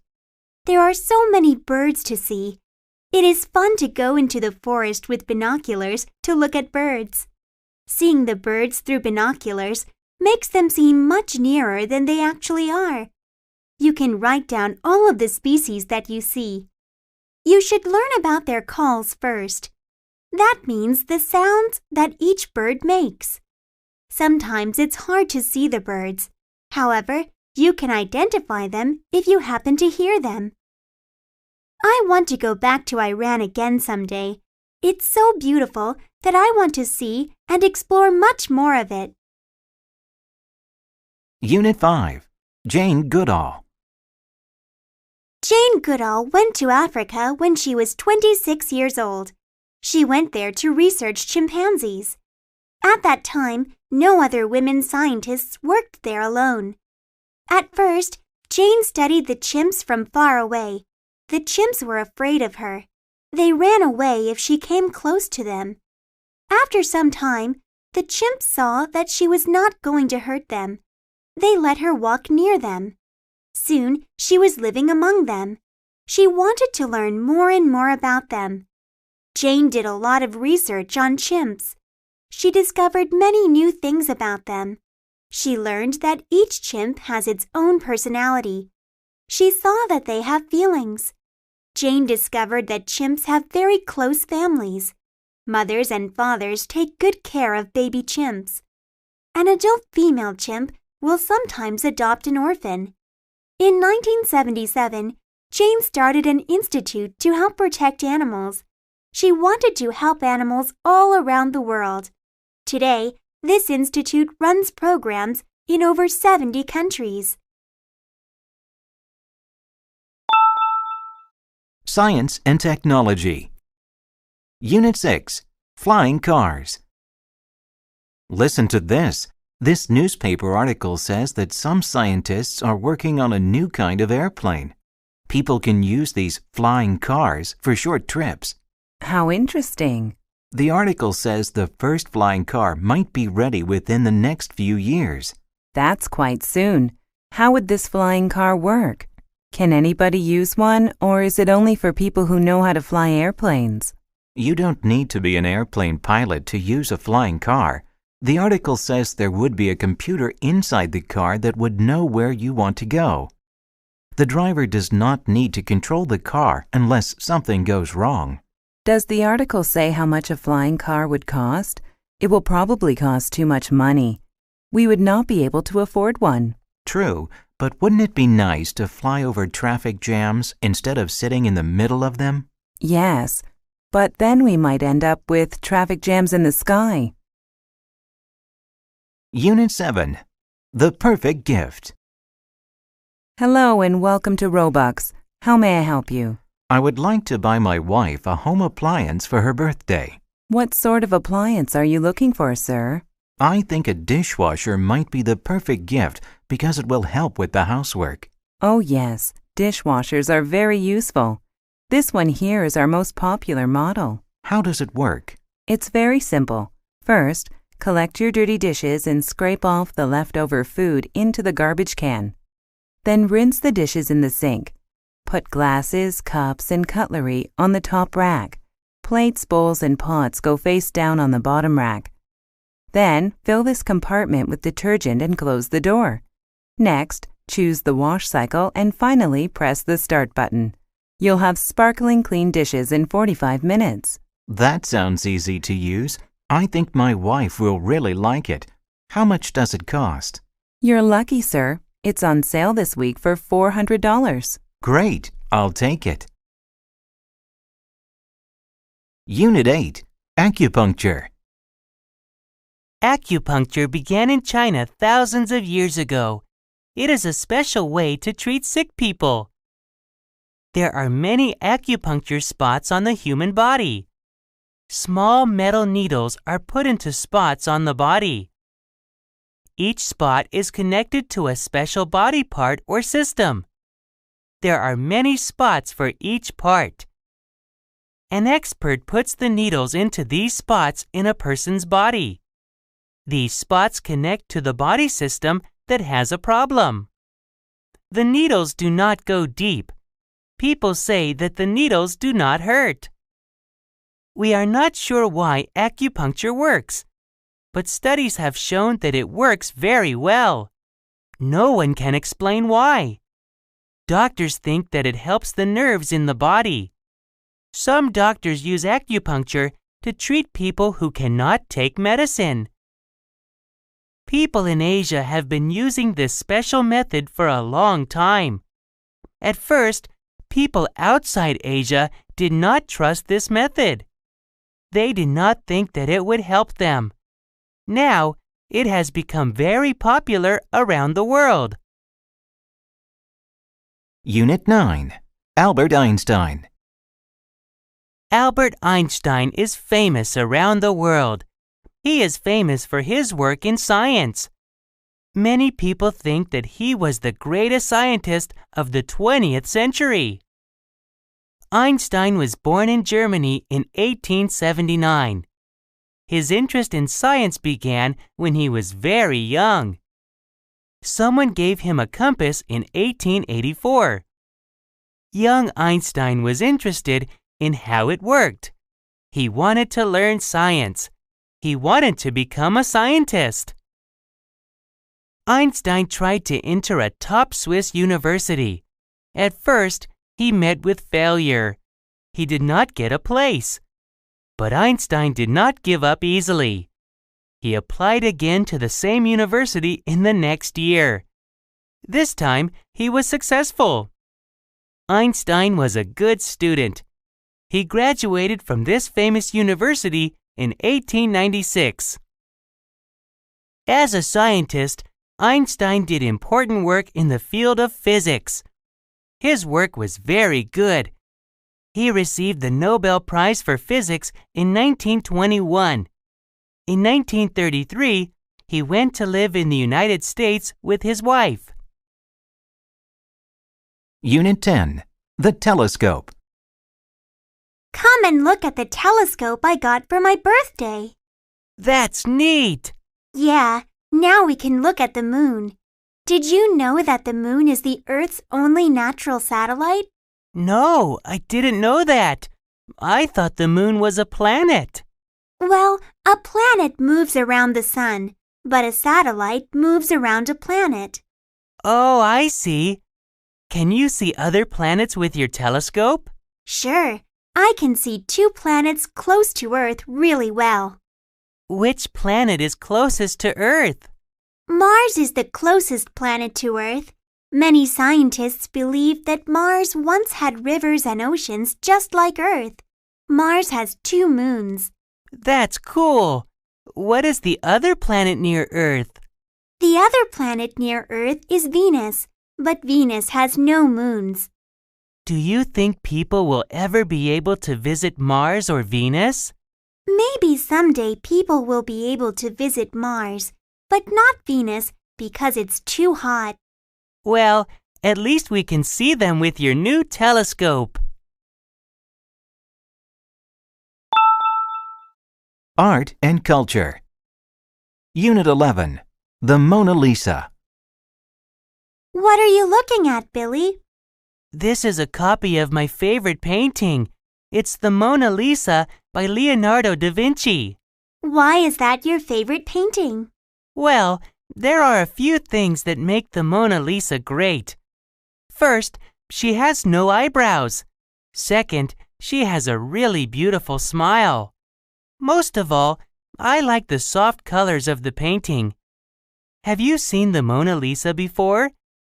There are so many birds to see. It is fun to go into the forest with binoculars to look at birds. Seeing the birds through binoculars makes them seem much nearer than they actually are. You can write down all of the species that you see. You should learn about their calls first. That means the sounds that each bird makes. Sometimes it's hard to see the birds. However, you can identify them if you happen to hear them. I want to go back to Iran again someday. It's so beautiful that I want to see and explore much more of it. Unit 5. Jane Goodall. Jane Goodall went to Africa when she was 26 years old. She went there to research chimpanzees. At that time, no other women scientists worked there alone. At first, Jane studied the chimps from far away. The chimps were afraid of her. They ran away if she came close to them. After some time, the chimps saw that she was not going to hurt them. They let her walk near them. Soon, she was living among them. She wanted to learn more and more about them. Jane did a lot of research on chimps. She discovered many new things about them. She learned that each chimp has its own personality. She saw that they have feelings. Jane discovered that chimps have very close families. Mothers and fathers take good care of baby chimps. An adult female chimp will sometimes adopt an orphan. In 1977, Jane started an institute to help protect animals. She wanted to help animals all around the world. Today, this institute runs programs in over 70 countries. Science and Technology. Unit 6. Flying Cars. Listen to this. This newspaper article says that some scientists are working on a new kind of airplane. People can use these flying cars for short trips. How interesting. The article says the first flying car might be ready within the next few years. That's quite soon. How would this flying car work? Can anybody use one, or is it only for people who know how to fly airplanes? You don't need to be an airplane pilot to use a flying car. The article says there would be a computer inside the car that would know where you want to go. The driver does not need to control the car unless something goes wrong. Does the article say how much a flying car would cost? It will probably cost too much money. We would not be able to afford one. True, but wouldn't it be nice to fly over traffic jams instead of sitting in the middle of them? Yes, but then we might end up with traffic jams in the sky. Unit 7. The Perfect Gift. Hello and welcome to Robux. How may I help you? I would like to buy my wife a home appliance for her birthday. What sort of appliance are you looking for, sir? I think a dishwasher might be the perfect gift because it will help with the housework. Oh yes, dishwashers are very useful. This one here is our most popular model. How does it work? It's very simple. First, collect your dirty dishes and scrape off the leftover food into the garbage can. Then rinse the dishes in the sink. Put glasses, cups, and cutlery on the top rack. Plates, bowls, and pots go face down on the bottom rack. Then, fill this compartment with detergent and close the door. Next, choose the wash cycle and finally press the start button. You'll have sparkling clean dishes in 45 minutes. That sounds easy to use. I think my wife will really like it. How much does it cost? You're lucky, sir. It's on sale this week for $400. Great, I'll take it. Unit 8. Acupuncture. Acupuncture began in China thousands of years ago. It is a special way to treat sick people. There are many acupuncture spots on the human body. Small metal needles are put into spots on the body. Each spot is connected to a special body part or system. There are many spots for each part. An expert puts the needles into these spots in a person's body. These spots connect to the body system that has a problem. The needles do not go deep. People say that the needles do not hurt. We are not sure why acupuncture works, but studies have shown that it works very well. No one can explain why. Doctors think that it helps the nerves in the body. Some doctors use acupuncture to treat people who cannot take medicine. People in Asia have been using this special method for a long time. At first, people outside Asia did not trust this method. They did not think that it would help them. Now, it has become very popular around the world. Unit 9. Albert Einstein. Albert Einstein is famous around the world. He is famous for his work in science. Many people think that he was the greatest scientist of the 20th century. Einstein was born in Germany in 1879. His interest in science began when he was very young. Someone gave him a compass in 1884. Young Einstein was interested in how it worked. He wanted to learn science. He wanted to become a scientist. Einstein tried to enter a top Swiss university. At first, he met with failure. He did not get a place. But Einstein did not give up easily. He applied again to the same university in the next year. This time, he was successful. Einstein was a good student. He graduated from this famous university in 1896. As a scientist, Einstein did important work in the field of physics. His work was very good. He received the Nobel Prize for Physics in 1921. In 1933, he went to live in the United States with his wife. Unit 10. The telescope. Come and look at the telescope I got for my birthday. That's neat! Yeah, now we can look at the moon. Did you know that the moon is the Earth's only natural satellite? No, I didn't know that. I thought the moon was a planet. Well, a planet moves around the sun, but a satellite moves around a planet. Oh, I see. Can you see other planets with your telescope? Sure, I can see 2 planets close to Earth really well. Which planet is closest to Earth? Mars is the closest planet to Earth. Many scientists believe that Mars once had rivers and oceans just like Earth. Mars has 2 moons. That's cool. What is the other planet near Earth? The other planet near Earth is Venus, but Venus has no moons. Do you think people will ever be able to visit Mars or Venus? Maybe someday people will be able to visit Mars, but not Venus because it's too hot. Well, at least we can see them with your new telescope. Art and Culture. Unit 11. The Mona Lisa. What are you looking at, Billy? This is a copy of my favorite painting. It's the Mona Lisa by Leonardo da Vinci. Why is that your favorite painting? Well, there are a few things that make the Mona Lisa great. First, she has no eyebrows. Second, she has a really beautiful smile. Most of all, I like the soft colors of the painting. Have you seen the Mona Lisa before?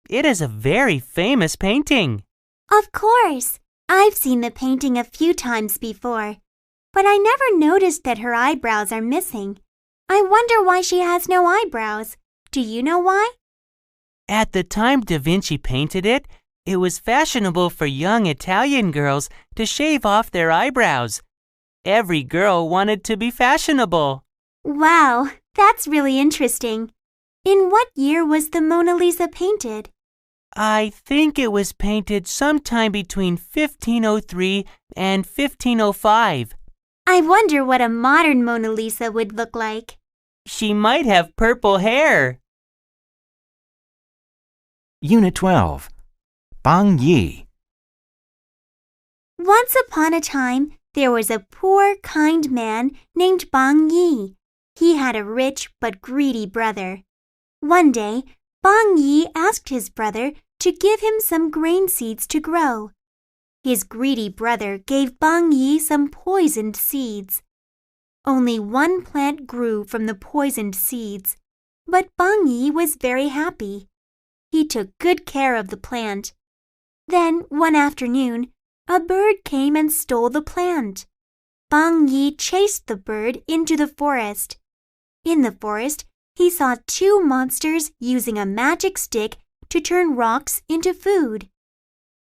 It is a very famous painting. Of course. I've seen the painting a few times before, but I never noticed that her eyebrows are missing. I wonder why she has no eyebrows. Do you know why? At the time Da Vinci painted it, it was fashionable for young Italian girls to shave off their eyebrows. Every girl wanted to be fashionable. Wow, that's really interesting. In what year was the Mona Lisa painted? I think it was painted sometime between 1503 and 1505. I wonder what a modern Mona Lisa would look like. She might have purple hair. Unit 12. Bang Yi. Once upon a time, there was a poor, kind man named Bang Yi. He had a rich but greedy brother. One day, Bang Yi asked his brother to give him some grain seeds to grow. His greedy brother gave Bang Yi some poisoned seeds. Only one plant grew from the poisoned seeds, but Bang Yi was very happy. He took good care of the plant. Then, one afternoon, a bird came and stole the plant. Bang Yi chased the bird into the forest. In the forest, he saw two monsters using a magic stick to turn rocks into food.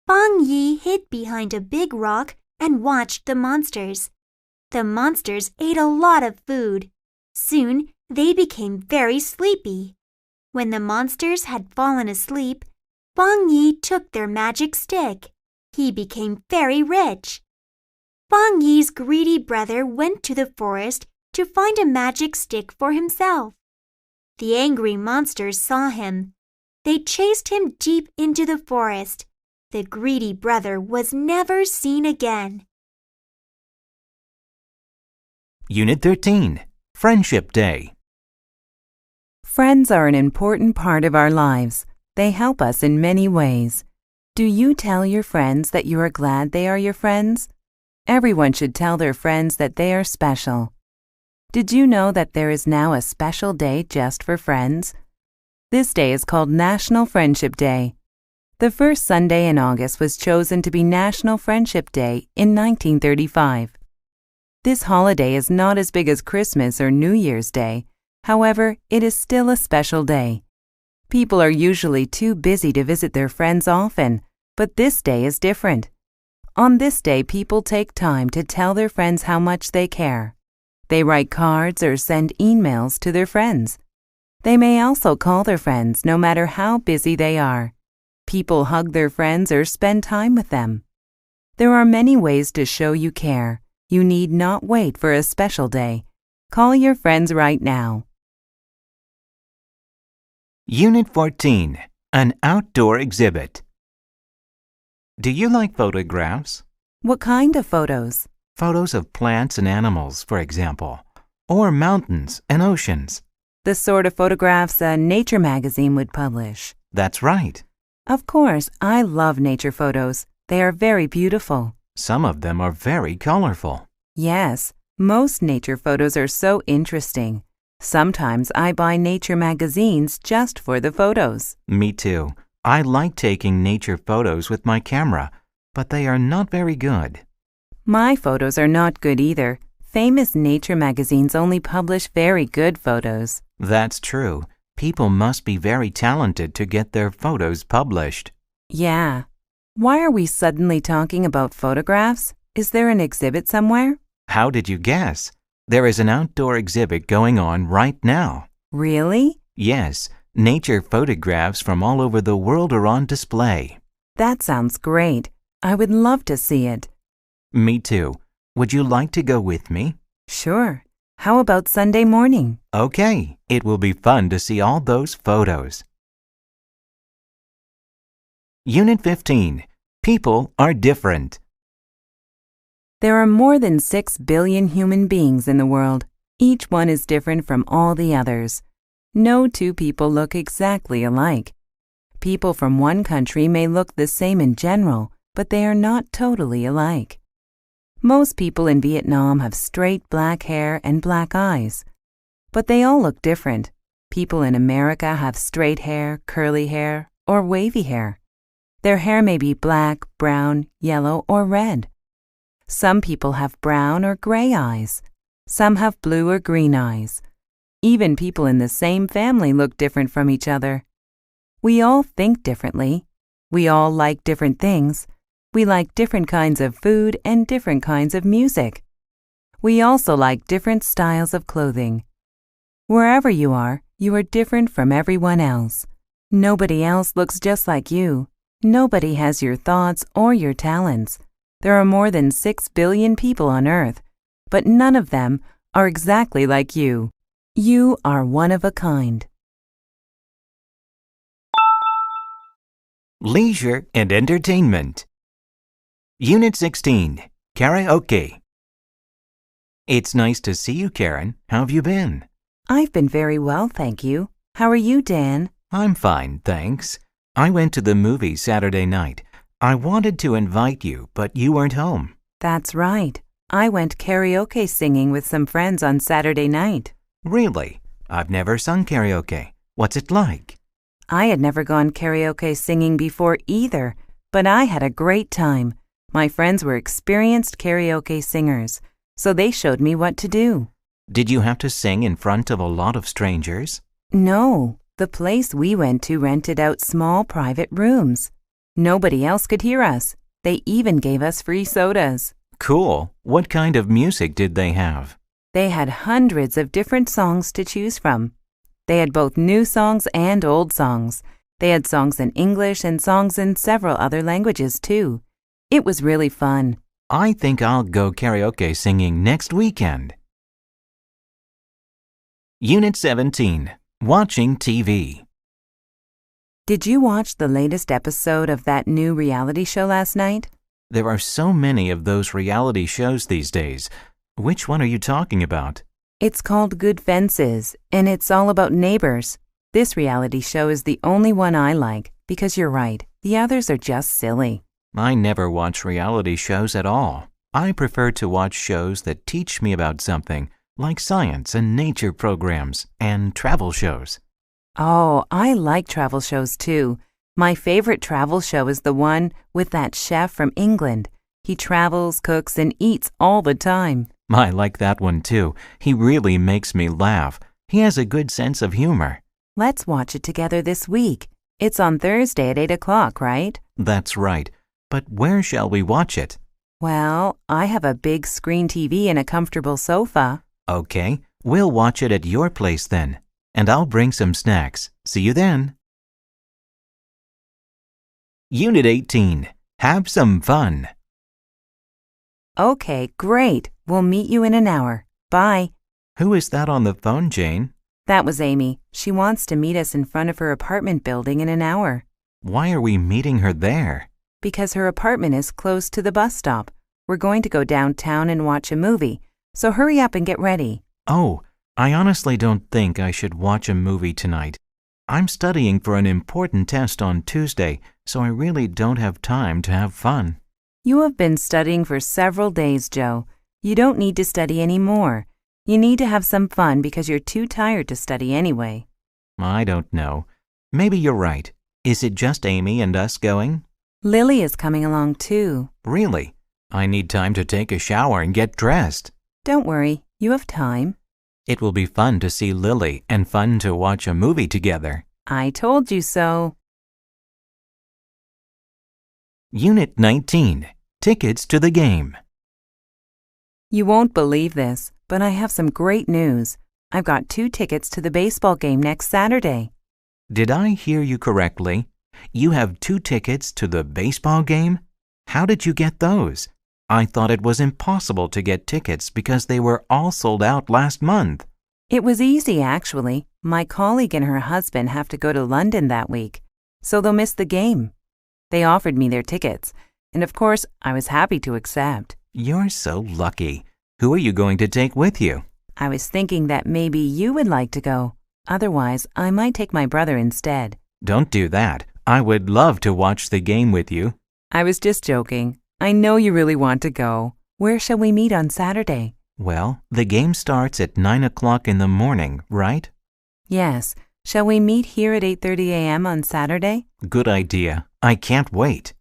Bang Yi hid behind a big rock and watched the monsters. The monsters ate a lot of food. Soon, they became very sleepy. When the monsters had fallen asleep, Bang Yi took their magic stick. He became very rich. Bang Yi's greedy brother went to the forest to find a magic stick for himself. The angry monsters saw him. They chased him deep into the forest. The greedy brother was never seen again. Unit 13. Friendship Day. Friends are an important part of our lives. They help us in many ways. Do you tell your friends that you are glad they are your friends? Everyone should tell their friends that they are special. Did you know that there is now a special day just for friends? This day is called National Friendship Day. The first Sunday in August was chosen to be National Friendship Day in 1935. This holiday is not as big as Christmas or New Year's Day. However, it is still a special day. People are usually too busy to visit their friends often, but this day is different. On this day, people take time to tell their friends how much they care. They write cards or send emails to their friends. They may also call their friends no matter how busy they are. People hug their friends or spend time with them. There are many ways to show you care. You need not wait for a special day. Call your friends right now. Unit 14. An outdoor exhibit. Do you like photographs? What kind of photos? Photos of plants and animals, for example, or mountains and oceans. The sort of photographs a nature magazine would publish. That's right. Of course, I love nature photos. They are very beautiful. Some of them are very colorful. Yes, most nature photos are so interesting. Sometimes I buy nature magazines just for the photos. Me too. I like taking nature photos with my camera, but they are not very good. My photos are not good either. Famous nature magazines only publish very good photos. That's true. People must be very talented to get their photos published. Yeah. Why are we suddenly talking about photographs? Is there an exhibit somewhere? How did you guess? There is an outdoor exhibit going on right now. Really? Yes, nature photographs from all over the world are on display. That sounds great. I would love to see it. Me too. Would you like to go with me? Sure. How about Sunday morning? Okay, it will be fun to see all those photos. Unit 15. People are different. There are more than 6 billion human beings in the world. Each one is different from all the others. No two people look exactly alike. People from one country may look the same in general, but they are not totally alike. Most people in Vietnam have straight black hair and black eyes. But they all look different. People in America have straight hair, curly hair, or wavy hair. Their hair may be black, brown, yellow, or red. Some people have brown or gray eyes. Some have blue or green eyes. Even people in the same family look different from each other. We all think differently. We all like different things. We like different kinds of food and different kinds of music. We also like different styles of clothing. Wherever you are, You are different from everyone else. Nobody else looks just like you. Nobody has your thoughts or your talents. There are more than 6 billion people on Earth, but none of them are exactly like you. You are one of a kind. Leisure and entertainment. Unit 16, Karaoke. It's nice to see you, Karen. How have you been? I've been very well, thank you. How are you, Dan? I'm fine, thanks. I went to the movies Saturday night. I wanted to invite you, but you weren't home. That's right. I went karaoke singing with some friends on Saturday night. Really? I've never sung karaoke. What's it like? I had never gone karaoke singing before either, but I had a great time. My friends were experienced karaoke singers, so they showed me what to do. Did you have to sing in front of a lot of strangers? No, the place we went to rented out small private rooms. Nobody else could hear us. They even gave us free sodas. Cool. What kind of music did they have? They had hundreds of different songs to choose from. They had both new songs and old songs. They had songs in English and songs in several other languages, too. It was really fun. I think I'll go karaoke singing next weekend. Unit 17, Watching TV. Did you watch the latest episode of that new reality show last night? There are so many of those reality shows these days. Which one are you talking about? It's called Good Fences, and it's all about neighbors. This reality show is the only one I like, because you're right, the others are just silly. I never watch reality shows at all. I prefer to watch shows that teach me about something, like science and nature programs and travel shows. Oh, I like travel shows too. My favorite travel show is the one with that chef from England. He travels, cooks, and eats all the time. I like that one too. He really makes me laugh. He has a good sense of humor. Let's watch it together this week. It's on Thursday at 8 o'clock, right? That's right. But where shall we watch it? Well, I have a big screen TV and a comfortable sofa. Okay, we'll watch it at your place then. And I'll bring some snacks. See you then. Unit 18. Have some fun. Okay, great. We'll meet you in an hour. Bye. Who is that on the phone, Jane? That was Amy. She wants to meet us in front of her apartment building in an hour. Why are we meeting her there? Because her apartment is close to the bus stop. We're going to go downtown and watch a movie, so hurry up and get ready. Oh, I honestly don't think I should watch a movie tonight. I'm studying for an important test on Tuesday, so I really don't have time to have fun. You have been studying for several days, Joe. You don't need to study anymore. You need to have some fun because you're too tired to study anyway. I don't know. Maybe you're right. Is it just Amy and us going? Lily is coming along too. Really? I need time to take a shower and get dressed. Don't worry, you have time. It will be fun to see Lily and fun to watch a movie together. I told you so. Unit 19. Tickets to the game. You won't believe this, but I have some great news. I've got 2 tickets to the baseball game next Saturday. Did I hear you correctly? You have 2 tickets to the baseball game? How did you get those? I thought it was impossible to get tickets because they were all sold out last month. It was easy, actually. My colleague and her husband have to go to London that week, so they'll miss the game. They offered me their tickets, and of course, I was happy to accept. You're so lucky. Who are you going to take with you? I was thinking that maybe you would like to go. Otherwise, I might take my brother instead. Don't do that. I would love to watch the game with you. I was just joking. I know you really want to go. Where shall we meet on Saturday? Well, the game starts at 9 o'clock in the morning, right? Yes. Shall we meet here at 8:30 a.m. on Saturday? Good idea. I can't wait.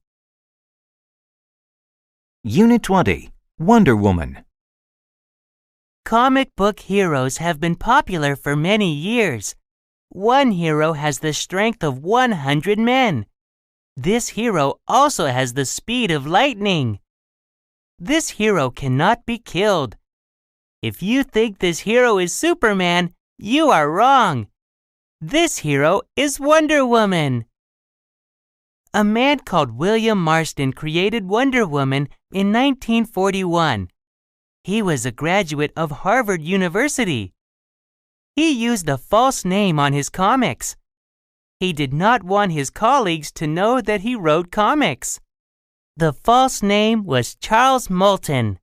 Unit 20. Wonder Woman. Comic book heroes have been popular for many years. One hero has the strength of 100 men. This hero also has the speed of lightning. This hero cannot be killed. If you think this hero is Superman, you are wrong. This hero is Wonder Woman. A man called William Marston created Wonder Woman in 1941. He was a graduate of Harvard University. He used a false name on his comics. He did not want his colleagues to know that he wrote comics. The false name was Charles Moulton.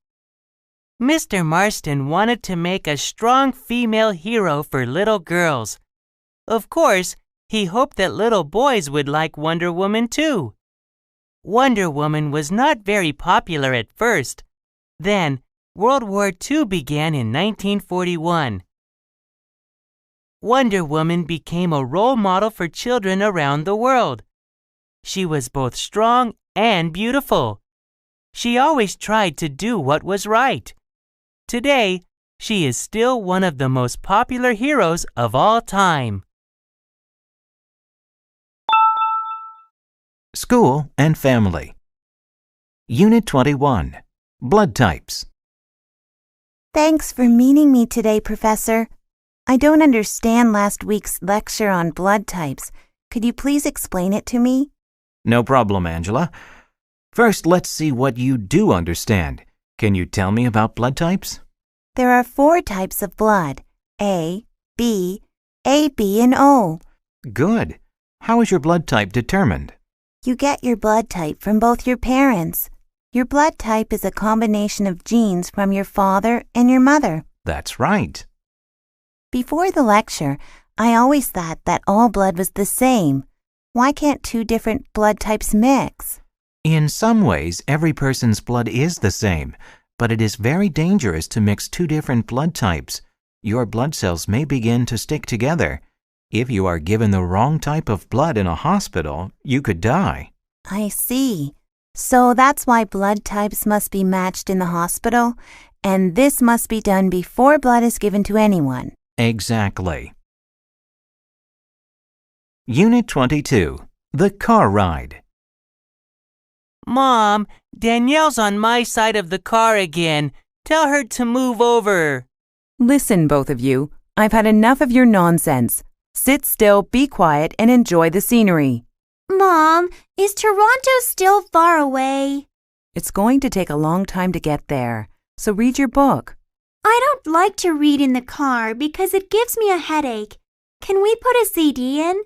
Mr. Marston wanted to make a strong female hero for little girls. Of course, he hoped that little boys would like Wonder Woman too. Wonder Woman was not very popular at first. Then, World War II began in 1941. Wonder Woman became a role model for children around the world. She was both strong and beautiful. She always tried to do what was right. Today, she is still one of the most popular heroes of all time. School and Family. Unit 21. Blood Types. Thanks for meeting me today, Professor. I don't understand last week's lecture on blood types. Could you please explain it to me? No problem, Angela. First, let's see what you do understand. Can you tell me about blood types? There are 4 types of blood: A, B, AB, and O. Good. How is your blood type determined? You get your blood type from both your parents. Your blood type is a combination of genes from your father and your mother. That's right. Before the lecture, I always thought that all blood was the same. Why can't 2 different blood types mix? In some ways, every person's blood is the same, but it is very dangerous to mix 2 different blood types. Your blood cells may begin to stick together. If you are given the wrong type of blood in a hospital, you could die. I see. So that's why blood types must be matched in the hospital, and this must be done before blood is given to anyone. Exactly. Unit 22. The Car Ride. Mom, Danielle's on my side of the car again. Tell her to move over. Listen, both of you. I've had enough of your nonsense. Sit still, be quiet, and enjoy the scenery. Mom, is Toronto still far away? It's going to take a long time to get there, so read your book. I don't like to read in the car because it gives me a headache. Can we put a CD in?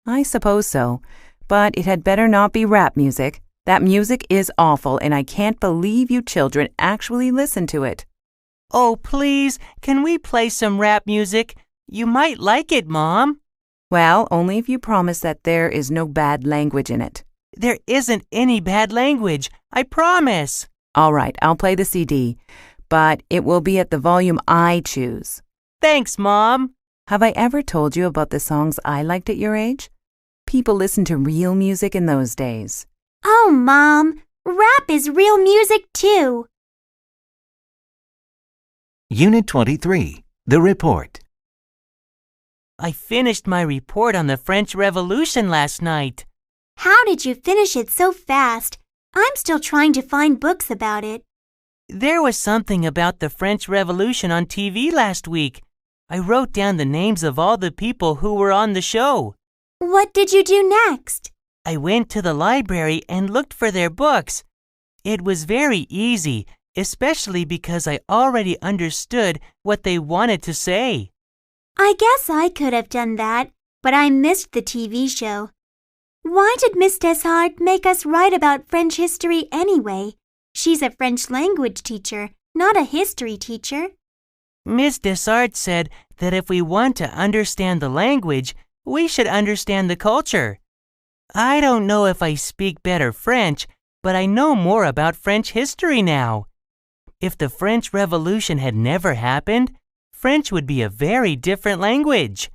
I suppose so, but it had better not be rap music. That music is awful, and I can't believe you children actually listen to it. Oh, please, can we play some rap music? You might like it, Mom. Well, only if you promise that there is no bad language in it. There isn't any bad language, I promise. All right, I'll play the CD, but it will be at the volume I choose. Thanks, Mom. Have I ever told you about the songs I liked at your age? People listened to real music in those days. Oh, Mom, rap is real music too. Unit 23. The Report. I finished my report on the French Revolution last night. How did you finish it so fast? I'm still trying to find books about it. There was something about the French Revolution on TV last week. I wrote down the names of all the people who were on the show. What did you do next? I went to the library and looked for their books. It was very easy, especially because I already understood what they wanted to say. I guess I could have done that, but I missed the TV show. Why did Miss Deshart make us write about French history anyway? She's a French language teacher, not a history teacher. Miss Deshart said that if we want to understand the language, we should understand the culture. I don't know if I speak better French, but I know more about French history now. If the French Revolution had never happened, French would be a very different language.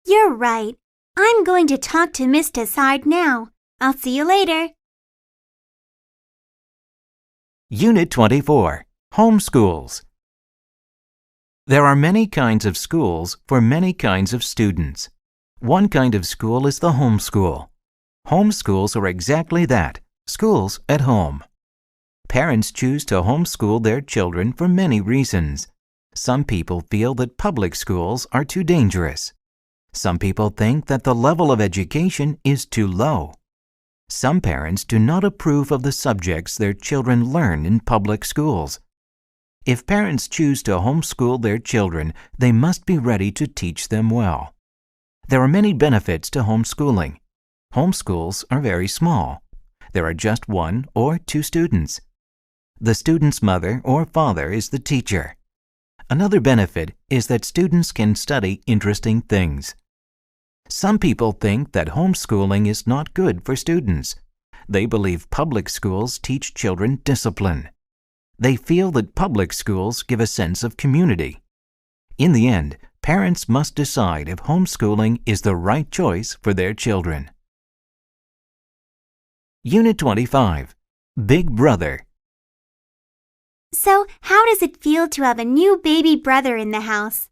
You're right. I'm going to talk to Miss Deshart now. I'll see you later. Unit 24. Homeschools. There are many kinds of schools for many kinds of students. One kind of school is the homeschool. Homeschools are exactly that, schools at home. Parents choose to homeschool their children for many reasons. Some people feel that public schools are too dangerous. Some people think that the level of education is too low. Some parents do not approve of the subjects their children learn in public schools. If parents choose to homeschool their children, they must be ready to teach them well. There are many benefits to homeschooling. Homeschools are very small. There are just 1 or 2 students. The student's mother or father is the teacher. Another benefit is that students can study interesting things. Some people think that homeschooling is not good for students. They believe public schools teach children discipline. They feel that public schools give a sense of community. In the end, parents must decide if homeschooling is the right choice for their children. Unit 25. Big Brother. So, how does it feel to have a new baby brother in the house?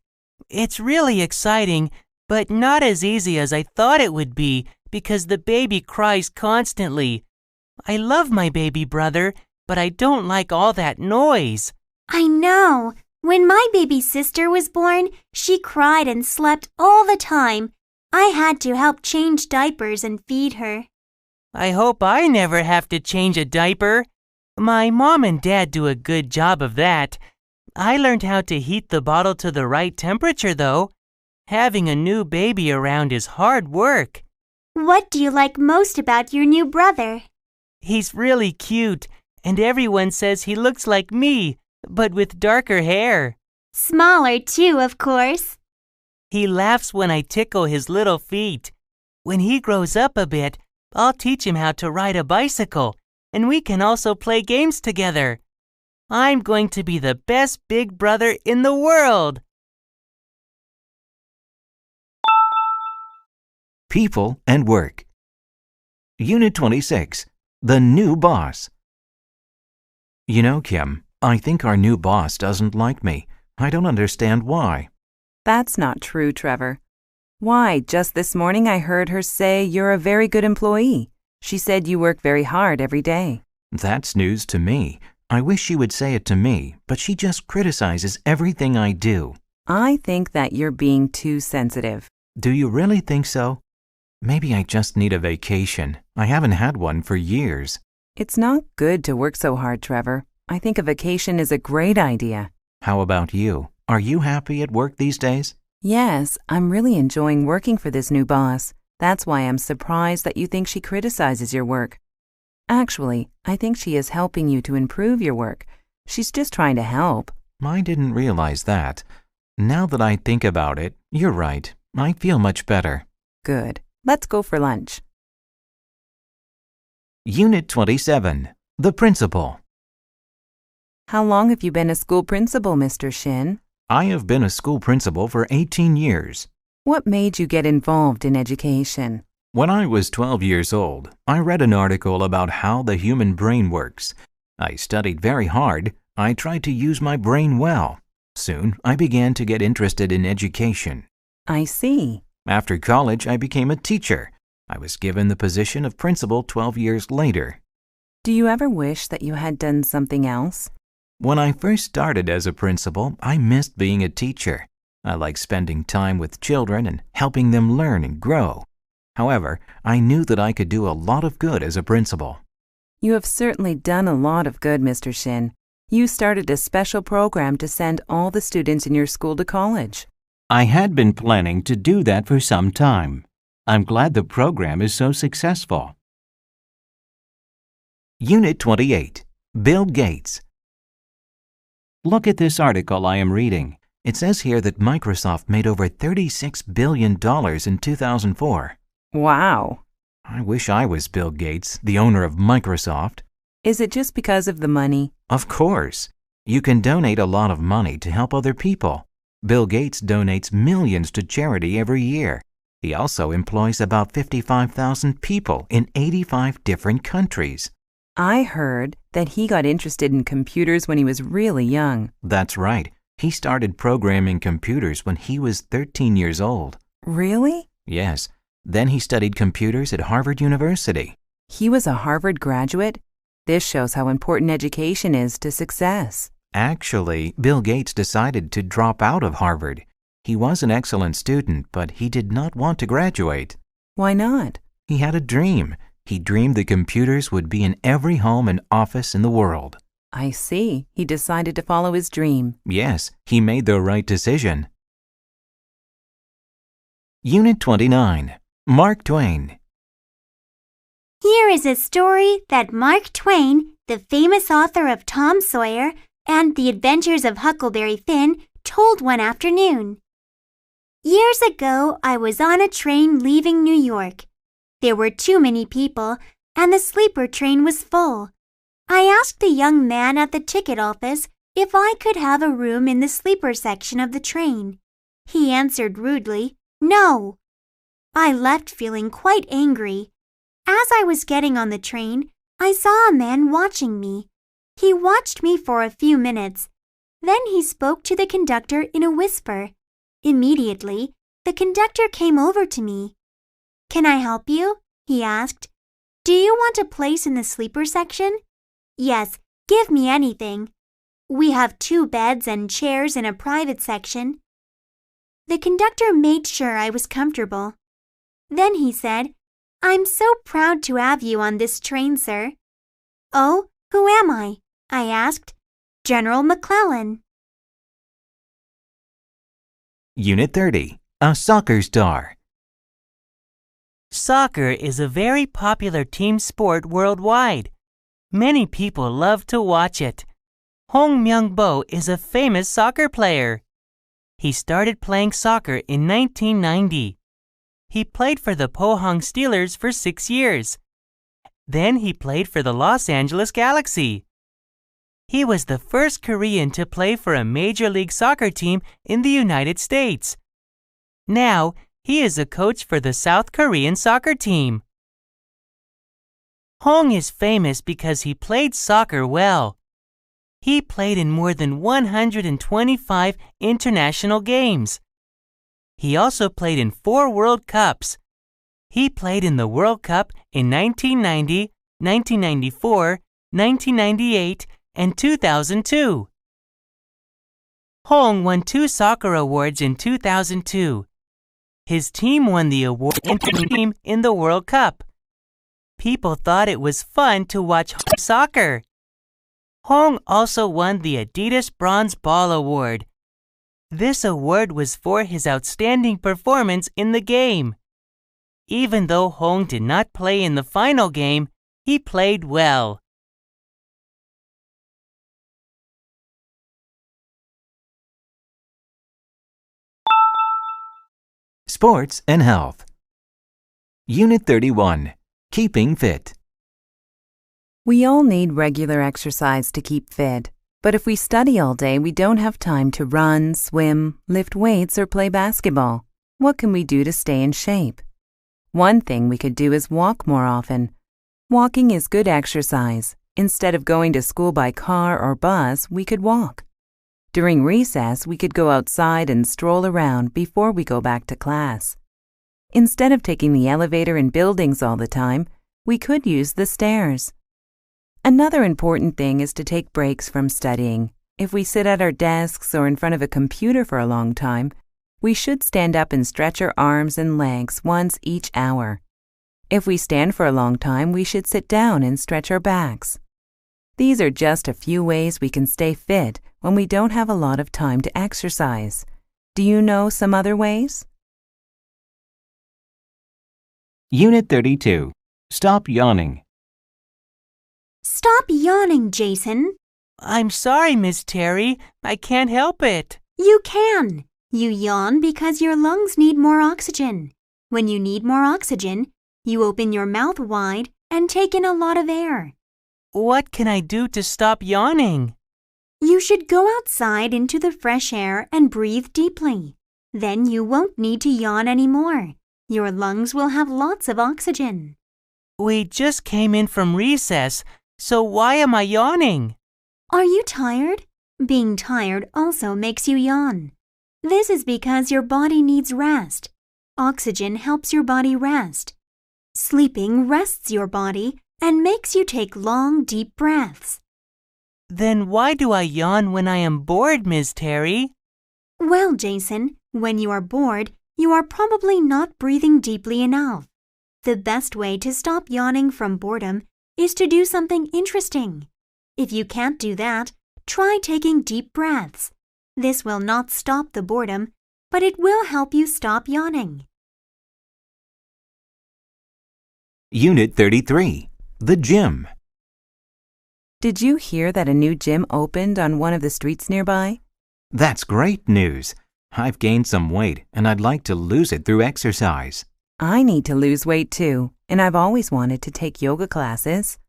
It's really exciting, but not as easy as I thought it would be because the baby cries constantly. I love my baby brother, but I don't like all that noise. I know. When my baby sister was born, she cried and slept all the time. I had to help change diapers and feed her. I hope I never have to change a diaper. My mom and dad do a good job of that. I learned how to heat the bottle to the right temperature, though. Having a new baby around is hard work. What do you like most about your new brother? He's really cute, and everyone says he looks like me, but with darker hair. Smaller too, of course. He laughs when I tickle his little feet. When he grows up a bit, I'll teach him how to ride a bicycle, and we can also play games together. I'm going to be the best big brother in the world. People and Work. Unit 26. The New Boss. You know, Kim, I think our new boss doesn't like me. I don't understand why. That's not true, Trevor. Why, just this morning I heard her say you're a very good employee. She said you work very hard every day. That's news to me. I wish she would say it to me, but she just criticizes everything I do. I think that you're being too sensitive. Do you really think so? Maybe I just need a vacation. I haven't had one for years. It's not good to work so hard, Trevor. I think a vacation is a great idea. How about you? Are you happy at work these days? Yes, I'm really enjoying working for this new boss. That's why I'm surprised that you think she criticizes your work. Actually, I think she is helping you to improve your work. She's just trying to help. I didn't realize that. Now that I think about it, you're right. I feel much better. Good. Let's go for lunch. Unit 27. The Principal. How long have you been a school principal, Mr. Shin? I have been a school principal for 18 years. What made you get involved in education? When I was 12 years old, I read an article about how the human brain works. I studied very hard. I tried to use my brain well. Soon, I began to get interested in education. I see. After college, I became a teacher. I was given the position of principal 12 years later. Do you ever wish that you had done something else? When I first started as a principal, I missed being a teacher. I liked spending time with children and helping them learn and grow. However, I knew that I could do a lot of good as a principal. You have certainly done a lot of good, Mr. Shin. You started a special program to send all the students in your school to college. I had been planning to do that for some time. I'm glad the program is so successful. Unit 28. Bill Gates. Look at this article I am reading. It says here that Microsoft made over $36 billion in 2004. Wow. I wish I was Bill Gates, the owner of Microsoft. Is it just because of the money? Of course. You can donate a lot of money to help other people. Bill Gates donates millions to charity every year. He also employs about 55,000 people in 85 different countries. I heard that he got interested in computers when he was really young. That's right. He started programming computers when he was 13 years old. Really? Yes. Then he studied computers at Harvard University. He was a Harvard graduate? This shows how important education is to success. Actually, Bill Gates decided to drop out of Harvard. He was an excellent student, but he did not want to graduate. Why not? He had a dream. He dreamed the computers would be in every home and office in the world. I see. He decided to follow his dream. Yes, he made the right decision. Unit 29. Mark Twain. Here is a story that Mark Twain, the famous author of Tom Sawyer and The Adventures of Huckleberry Finn, told one afternoon. Years ago, I was on a train leaving New York. There were too many people, and the sleeper train was full. I asked the young man at the ticket office if I could have a room in the sleeper section of the train. He answered rudely, "No." I left feeling quite angry. As I was getting on the train, I saw a man watching me. He watched me for a few minutes. Then he spoke to the conductor in a whisper. Immediately, the conductor came over to me. "Can I help you?" he asked. "Do you want a place in the sleeper section?" "Yes, give me anything. We have 2 beds and chairs in a private section." The conductor made sure I was comfortable. Then he said, "I'm so proud to have you on this train, sir." "Oh, who am I?" I asked. "General McClellan." Unit 30. A soccer star. Soccer is a very popular team sport worldwide. Many people love to watch it. Hong Myung-bo is a famous soccer player. He started playing soccer in 1990. He played for the Pohang Steelers for 6 years. Then he played for the Los Angeles Galaxy. He was the first Korean to play for a Major League Soccer team in the United States. Now, he is a coach for the South Korean soccer team. Hong is famous because he played soccer well. He played in more than 125 international games. He also played in 4 World Cups. He played in the World Cup in 1990, 1994, 1998, and 2002. Hong won 2 soccer awards in 2002. His team won the award team in the World Cup. People thought it was fun to watch soccer. Hong also won the Adidas Bronze Ball Award. This award was for his outstanding performance in the game. Even though Hong did not play in the final game, he played well. Sports and Health. Unit 31. Keeping fit. We all need regular exercise to keep fit. But if we study all day, we don't have time to run, swim, lift weights, or play basketball. What can we do to stay in shape? One thing we could do is walk more often. Walking is good exercise. Instead of going to school by car or bus, we could walk. During recess, we could go outside and stroll around before we go back to class. Instead of taking the elevator in buildings all the time, we could use the stairs. Another important thing is to take breaks from studying. If we sit at our desks or in front of a computer for a long time, we should stand up and stretch our arms and legs once each hour. If we stand for a long time, we should sit down and stretch our backs. These are just a few ways we can stay fit when we don't have a lot of time to exercise. Do you know some other ways? Unit 32. Stop yawning. "Stop yawning, Jason." I'm sorry, Miss Terry. I can't help it. "You can. You yawn because your lungs need more oxygen. When you need more oxygen, you open your mouth wide and take in a lot of air. What can I do to stop yawning? You should go outside into the fresh air and breathe deeply. Then you won't need to yawn anymore. Your lungs will have lots of oxygen." We just came in from recess, so why am I yawning? Are you tired? Being tired also makes you yawn. This is because your body needs rest. Oxygen helps your body rest. Sleeping rests your body and makes you take long, deep breaths. Then why do I yawn when I am bored, Miss Terry? Well, Jason, When you are bored, you are probably not breathing deeply enough. The best way to stop yawning from boredom is to do something interesting. If you can't do that, try taking deep breaths. This will not stop the boredom, but it will help you stop yawning. Unit 33. The Gym. Did you hear that a new gym opened on one of the streets nearby? That's great news. I've gained some weight and I'd like to lose it through exercise. I need to lose weight too, and I've always wanted to take yoga classes.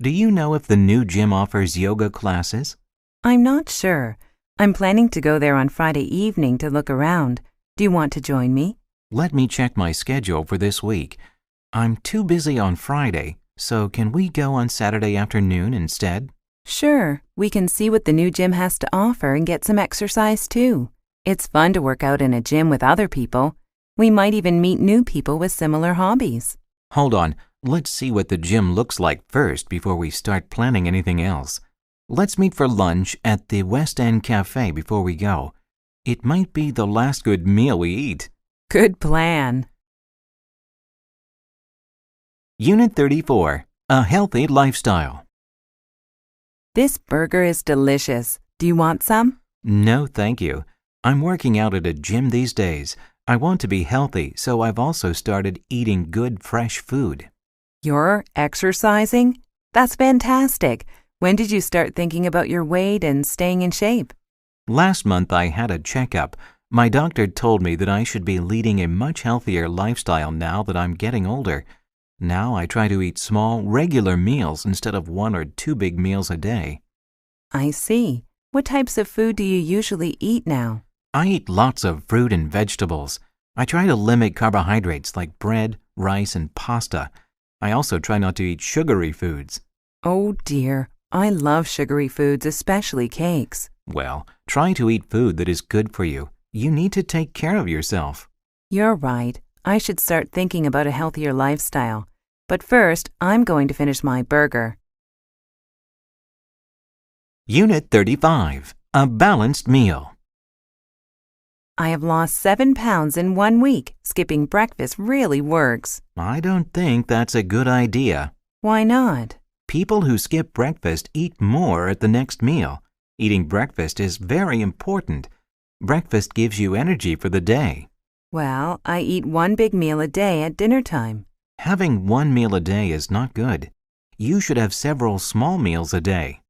Do you know if the new gym offers yoga classes? I'm not sure. I'm planning to go there on Friday evening to look around. Do you want to join me? Let me check my schedule for this week. I'm too busy on Friday, so can we go on Saturday afternoon instead? Sure, we can see what the new gym has to offer and get some exercise too. It's fun to work out in a gym with other people. We might even meet new people with similar hobbies. Hold on, let's see what the gym looks like first before we start planning anything else. Let's meet for lunch at the West End Cafe before we go. It might be the last good meal we eat. Good plan. Unit 34. A Healthy Lifestyle. This burger is delicious. Do you want some? No, thank you. I'm working out at a gym these days. I want to be healthy, so I've also started eating good, fresh food. You're exercising? That's fantastic. When did you start thinking about your weight and staying in shape? Last month I had a checkup. My doctor told me that I should be leading a much healthier lifestyle now that I'm getting older. Now I try to eat small, regular meals instead of 1 or 2 big meals a day. I see. What types of food do you usually eat now? I eat lots of fruit and vegetables. I try to limit carbohydrates like bread, rice, and pasta. I also try not to eat sugary foods. Oh dear, I love sugary foods, especially cakes. Well, try to eat food that is good for you. You need to take care of yourself. You're right. I should start thinking about a healthier lifestyle. But first, I'm going to finish my burger. Unit 35. A Balanced Meal. I have lost 7 pounds in 1 week. Skipping breakfast really works. I don't think that's a good idea. Why not? People who skip breakfast eat more at the next meal. Eating breakfast is very important. Breakfast gives you energy for the day. Well, I eat 1 big meal a day at dinner time. Having 1 meal a day is not good. You should have several small meals a day.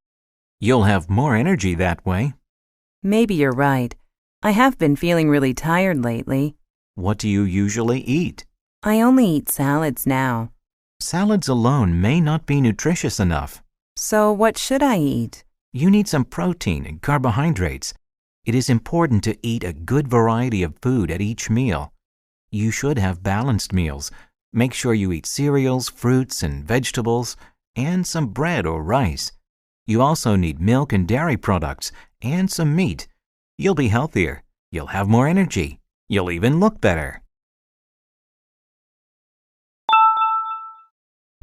You'll have more energy that way. Maybe you're right. I have been feeling really tired lately. What do you usually eat? I only eat salads now. Salads alone may not be nutritious enough. So what should I eat? You need some protein and carbohydrates. It is important to eat a good variety of food at each meal. You should have balanced meals. Make sure you eat cereals, fruits, and vegetables, and some bread or rice. You also need milk and dairy products, and some meat. You'll be healthier. You'll have more energy. You'll even look better.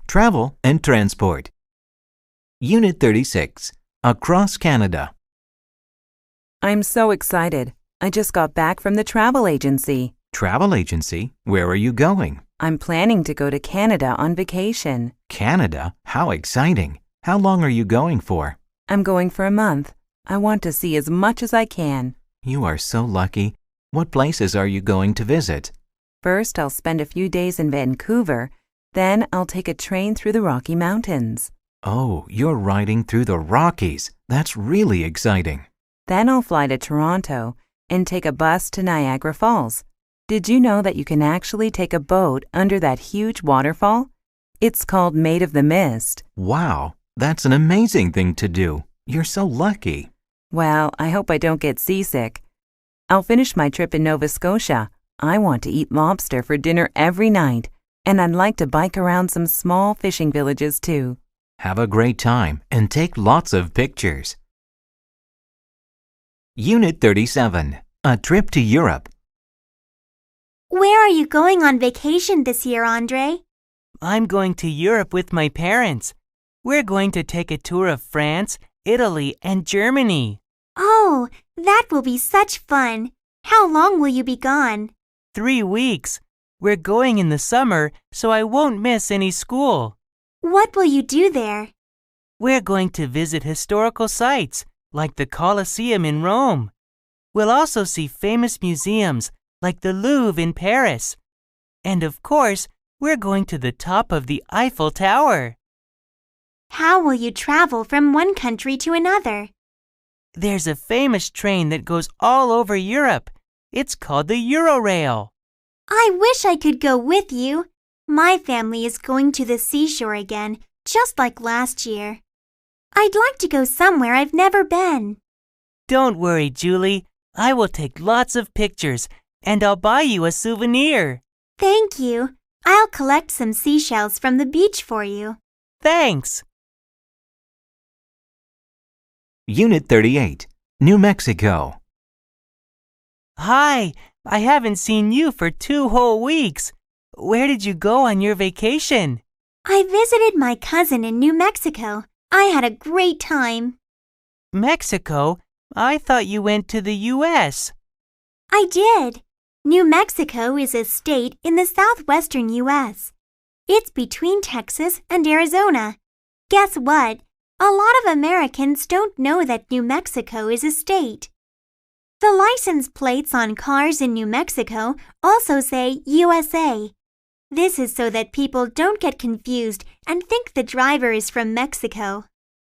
Travel and Transport. Unit 36. Across Canada. I'm so excited. I just got back from the travel agency. Travel agency? Where are you going? I'm planning to go to Canada on vacation. Canada? How exciting. How long are you going for? I'm going for a month. I want to see as much as I can. You are so lucky. What places are you going to visit? First, I'll spend a few days in Vancouver. Then I'll take a train through the Rocky Mountains. Oh, you're riding through the Rockies. That's really exciting. Then I'll fly to Toronto and take a bus to Niagara Falls. Did you know that you can actually take a boat under that huge waterfall? It's called Maid of the Mist. Wow, that's an amazing thing to do. You're so lucky. Well, I hope I don't get seasick. I'll finish my trip in Nova Scotia. I want to eat lobster for dinner every night, and I'd like to bike around some small fishing villages too. Have a great time and take lots of pictures. Unit 37. A Trip to Europe. Where are you going on vacation this year, Andre? I'm going to Europe with my parents. We're going to take a tour of France, Italy, and Germany. Oh, that will be such fun. How long will you be gone? 3 weeks. We're going in the summer, so I won't miss any school. What will you do there? We're going to visit historical sites, like the Colosseum in Rome. We'll also see famous museums, like the Louvre in Paris. And of course, we're going to the top of the Eiffel Tower. How will you travel from one country to another? There's a famous train that goes all over Europe. It's called the Eurorail. I wish I could go with you. My family is going to the seashore again, just like last year. I'd like to go somewhere I've never been. Don't worry, Julie. I will take lots of pictures, and I'll buy you a souvenir. Thank you. I'll collect some seashells from the beach for you. Thanks. Unit 38, New Mexico. Hi, I haven't seen you for 2 whole weeks. Where did you go on your vacation? I visited my cousin in New Mexico. I had a great time. Mexico? I thought you went to the U.S. I did. New Mexico is a state in the southwestern U.S. It's between Texas and Arizona. Guess what? A lot of Americans don't know that New Mexico is a state. The license plates on cars in New Mexico also say USA. This is so that people don't get confused and think the driver is from Mexico.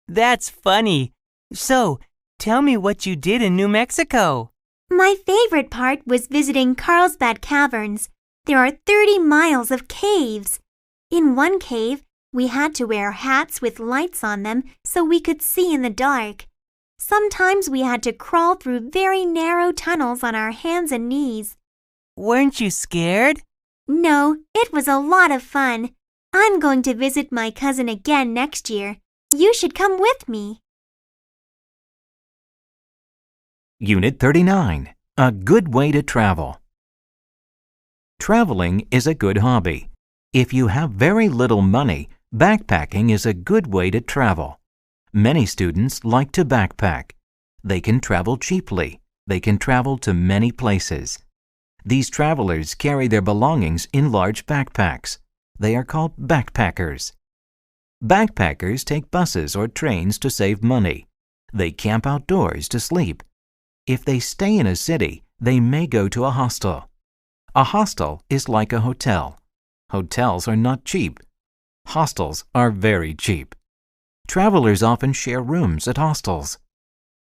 That's funny. So, tell me what you did in New Mexico. My favorite part was visiting Carlsbad Caverns. There are 30 miles of caves. In one cave, we had to wear hats with lights on them so we could see in the dark. Sometimes we had to crawl through very narrow tunnels on our hands and knees. Weren't you scared? No, it was a lot of fun. I'm going to visit my cousin again next year. You should come with me. Unit 39, A Good Way to Travel. Traveling is a good hobby. If you have very little money, backpacking is a good way to travel. Many students like to backpack. They can travel cheaply. They can travel to many places. These travelers carry their belongings in large backpacks. They are called backpackers. Backpackers take buses or trains to save money. They camp outdoors to sleep. If they stay in a city, they may go to a hostel. A hostel is like a hotel. Hotels are not cheap. Hostels are very cheap. Travelers often share rooms at hostels.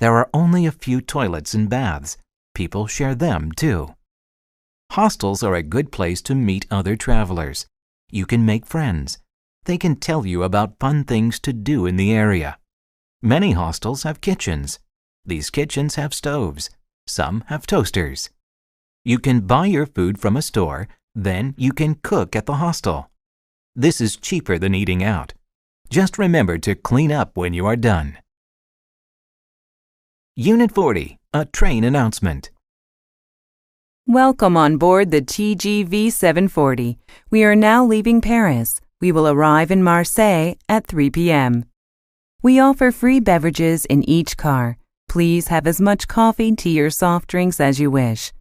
There are only a few toilets and baths. People share them too. Hostels are a good place to meet other travelers. You can make friends. They can tell you about fun things to do in the area. Many hostels have kitchens. These kitchens have stoves. Some have toasters. You can buy your food from a store, then you can cook at the hostel. This is cheaper than eating out. Just remember to clean up when you are done. Unit 40, A Train Announcement. Welcome on board the TGV 740. We are now leaving Paris. We will arrive in Marseille at 3 p.m. We offer free beverages in each car. Please have as much coffee, tea, or soft drinks as you wish.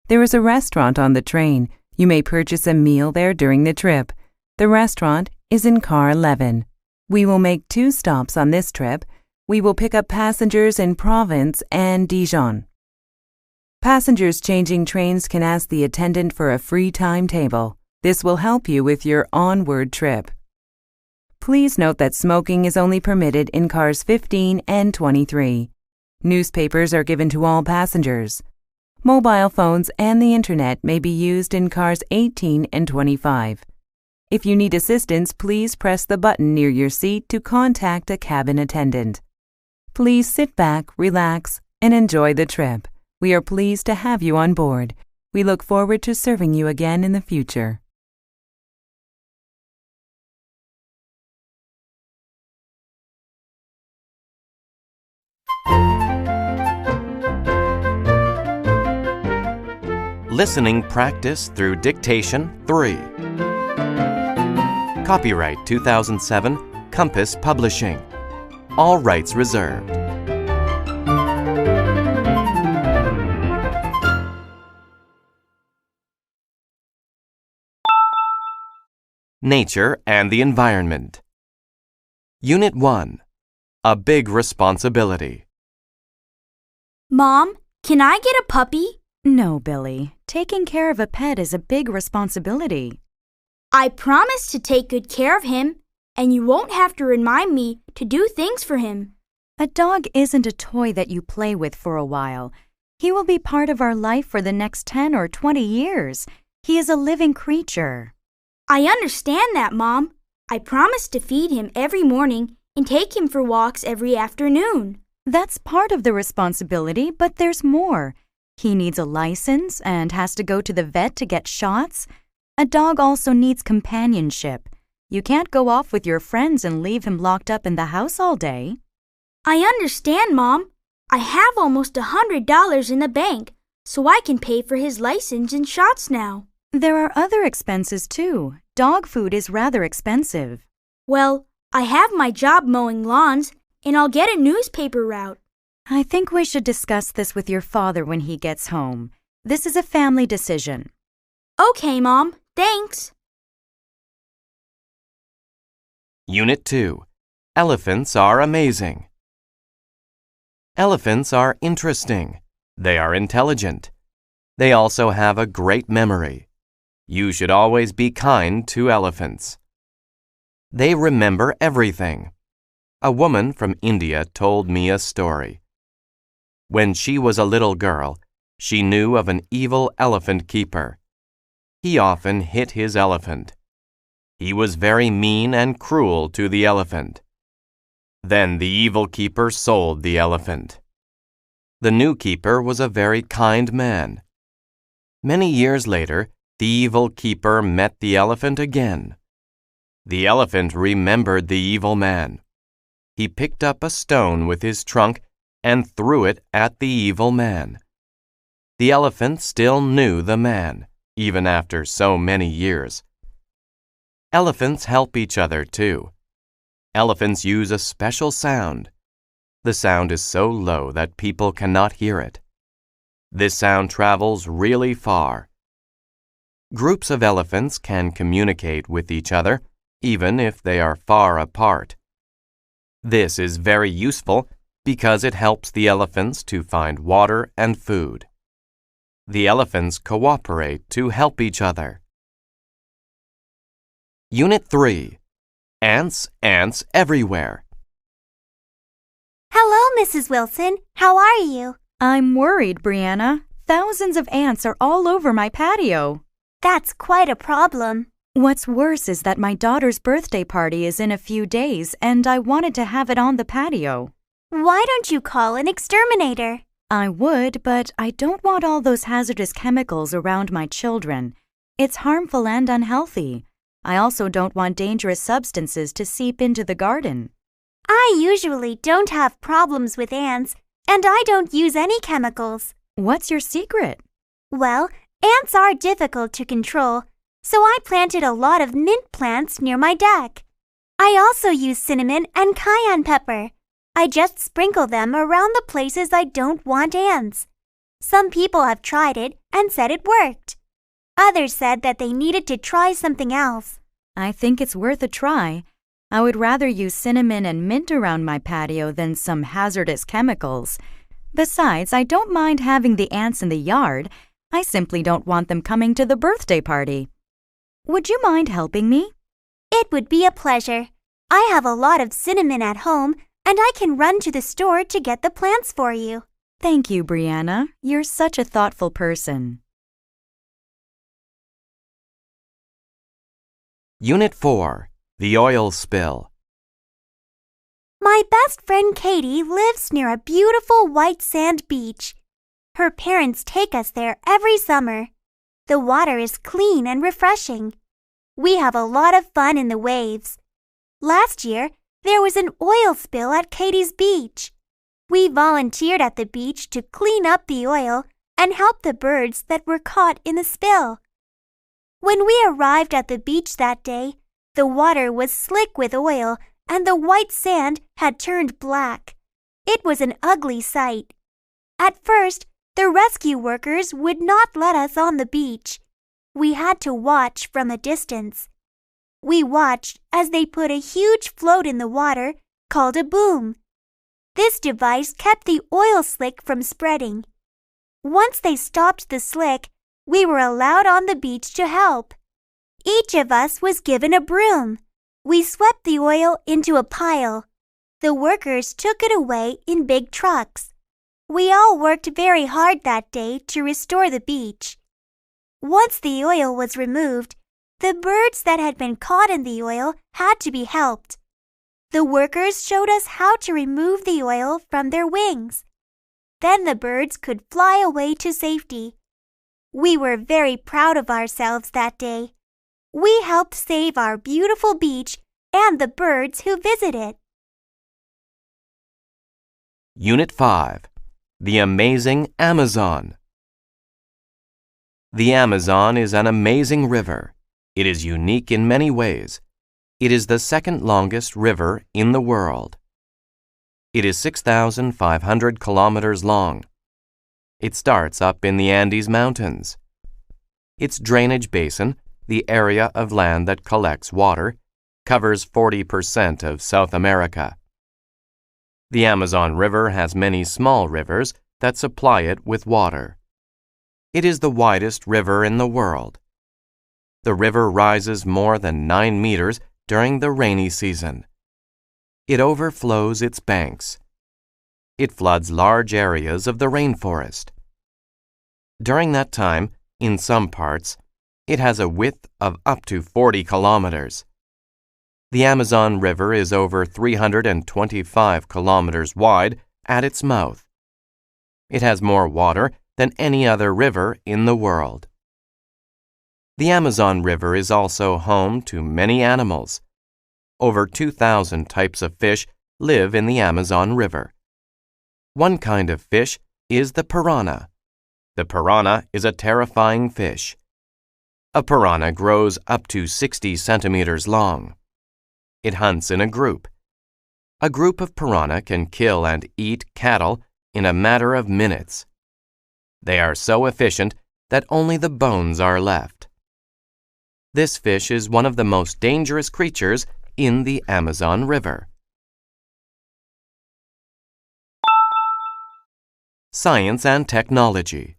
There is a restaurant on the train. You may purchase a meal there during the trip. The restaurant is in car 11. We will make 2 stops on this trip. We will pick up passengers in Provence and Dijon. Passengers changing trains can ask the attendant for a free timetable. This will help you with your onward trip. Please note that smoking is only permitted in cars 15 and 23. Newspapers are given to all passengers. Mobile phones and the internet may be used in cars 18 and 25. If you need assistance, please press the button near your seat to contact a cabin attendant. Please sit back, relax, and enjoy the trip. We are pleased to have you on board. We look forward to serving you again in the future. Listening practice through dictation 3. Copyright 2007, Compass Publishing. All rights reserved. Nature and the Environment. Unit 1. A Big Responsibility. Mom, can I get a puppy? No, Billy. Taking care of a pet is a big responsibility. I promise to take good care of him, and you won't have to remind me to do things for him. A dog isn't a toy that you play with for a while. He will be part of our life for the next 10 or 20 years. He is a living creature. I understand that, Mom. I promise to feed him every morning and take him for walks every afternoon. That's part of the responsibility, but there's more. He needs a license and has to go to the vet to get shots. A dog also needs companionship. You can't go off with your friends and leave him locked up in the house all day. I understand, Mom. I have almost $100 in the bank, so I can pay for his license and shots now. There are other expenses too. Dog food is rather expensive. Well, I have my job mowing lawns, and I'll get a newspaper route. I think we should discuss this with your father when he gets home. This is a family decision. Okay, Mom. Thanks. Unit 2. Elephants are amazing. Elephants are interesting. They are intelligent. They also have a great memory. You should always be kind to elephants. They remember everything. A woman from India told me a story. When she was a little girl, she knew of an evil elephant keeper. He often hit his elephant. He was very mean and cruel to the elephant. Then the evil keeper sold the elephant. The new keeper was a very kind man. Many years later, the evil keeper met the elephant again. The elephant remembered the evil man. He picked up a stone with his trunk and threw it at the evil man. The elephant still knew the man, even after so many years. Elephants help each other too. Elephants use a special sound. The sound is so low that people cannot hear it. This sound travels really far. Groups of elephants can communicate with each other, even if they are far apart. This is very useful because it helps the elephants to find water and food. The elephants cooperate to help each other. Unit 3. Ants everywhere. Hello, Mrs. Wilson. How are you? I'm worried, Brianna. Thousands of ants are all over my patio. That's quite a problem. What's worse is that my daughter's birthday party is in a few days, and I wanted to have it on the patio. Why don't you call an exterminator? I would, but I don't want all those hazardous chemicals around my children. It's harmful and unhealthy. I also don't want dangerous substances to seep into the garden. I usually don't have problems with ants, and I don't use any chemicals. What's your secret? Well, ants are difficult to control, so I planted a lot of mint plants near my deck. I also use cinnamon and cayenne pepper. I just sprinkle them around the places I don't want ants. Some people have tried it and said it worked. Others said that they needed to try something else. I think it's worth a try. I would rather use cinnamon and mint around my patio than some hazardous chemicals. Besides, I don't mind having the ants in the yard. I simply don't want them coming to the birthday party. Would you mind helping me? It would be a pleasure. I have a lot of cinnamon at home, and I can run to the store to get the plants for you. Thank you, Brianna. You're such a thoughtful person. Unit 4. The Oil Spill. My best friend Katie lives near a beautiful white sand beach. Her parents take us there every summer. The water is clean and refreshing. We have a lot of fun in the waves. Last year, there was an oil spill at Katie's beach. We volunteered at the beach to clean up the oil and help the birds that were caught in the spill. When we arrived at the beach that day, the water was slick with oil and the white sand had turned black. It was an ugly sight. At first, the rescue workers would not let us on the beach. We had to watch from a distance. We watched as they put a huge float in the water called a boom. This device kept the oil slick from spreading. Once they stopped the slick, we were allowed on the beach to help. Each of us was given a broom. We swept the oil into a pile. The workers took it away in big trucks. We all worked very hard that day to restore the beach. Once the oil was removed, the birds that had been caught in the oil had to be helped. The workers showed us how to remove the oil from their wings. Then the birds could fly away to safety. We were very proud of ourselves that day. We helped save our beautiful beach and the birds who visit it. Unit 5. The Amazing Amazon. The Amazon is an amazing river. It is unique in many ways. It is the second longest river in the world. It is 6,500 kilometers long. It starts up in the Andes Mountains. Its drainage basin, the area of land that collects water, covers 40% of South America. The Amazon River has many small rivers that supply it with water. It is the widest river in the world. The river rises more than 9 meters during the rainy season. It overflows its banks. It floods large areas of the rainforest. During that time, in some parts, it has a width of up to 40 kilometers. The Amazon River is over 325 kilometers wide at its mouth. It has more water than any other river in the world. The Amazon River is also home to many animals. Over 2,000 types of fish live in the Amazon River. One kind of fish is the piranha. The piranha is a terrifying fish. A piranha grows up to 60 centimeters long. It hunts in a group. A group of piranha can kill and eat cattle in a matter of minutes. They are so efficient that only the bones are left. This fish is one of the most dangerous creatures in the Amazon River. Science and Technology.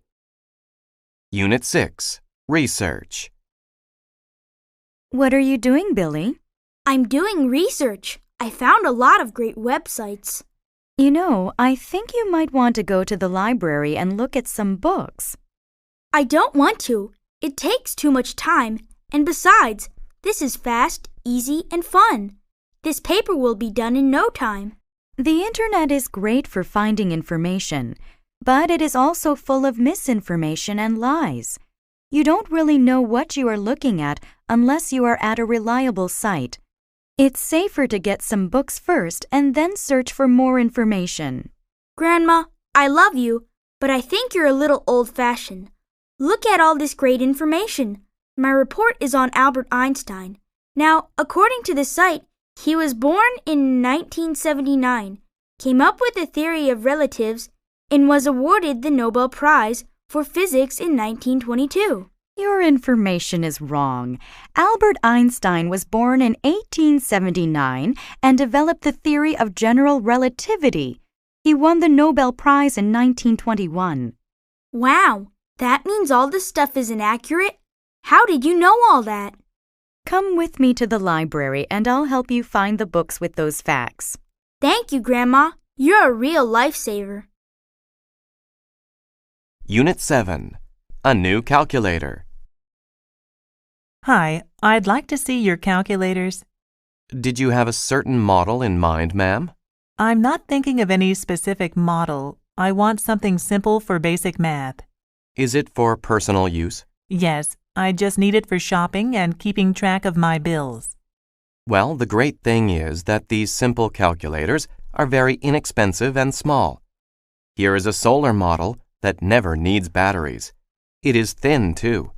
Unit 6. Research. What are you doing, Billy? I'm doing research. I found a lot of great websites. You know, I think you might want to go to the library and look at some books. I don't want to. It takes too much time. And besides, this is fast, easy, and fun. This paper will be done in no time. The internet is great for finding information, but it is also full of misinformation and lies. You don't really know what you are looking at unless you are at a reliable site. It's safer to get some books first and then search for more information. Grandma, I love you, but I think you're a little old-fashioned. Look at all this great information. My report is on Albert Einstein. Now, according to the site, he was born in 1979, came up with the theory of relatives, and was awarded the Nobel Prize for Physics in 1922. Your information is wrong. Albert Einstein was born in 1879 and developed the theory of general relativity. He won the Nobel Prize in 1921. Wow, that means all this stuff is inaccurate? How did you know all that? Come with me to the library and I'll help you find the books with those facts. Thank you, Grandma. You're a real lifesaver. Unit 7. A new calculator. Hi, I'd like to see your calculators. Did you have a certain model in mind, ma'am? I'm not thinking of any specific model. I want something simple for basic math. Is it for personal use? Yes, I just need it for shopping and keeping track of my bills. Well, the great thing is that these simple calculators are very inexpensive and small. Here is a solar model that never needs batteries. It is thin, too.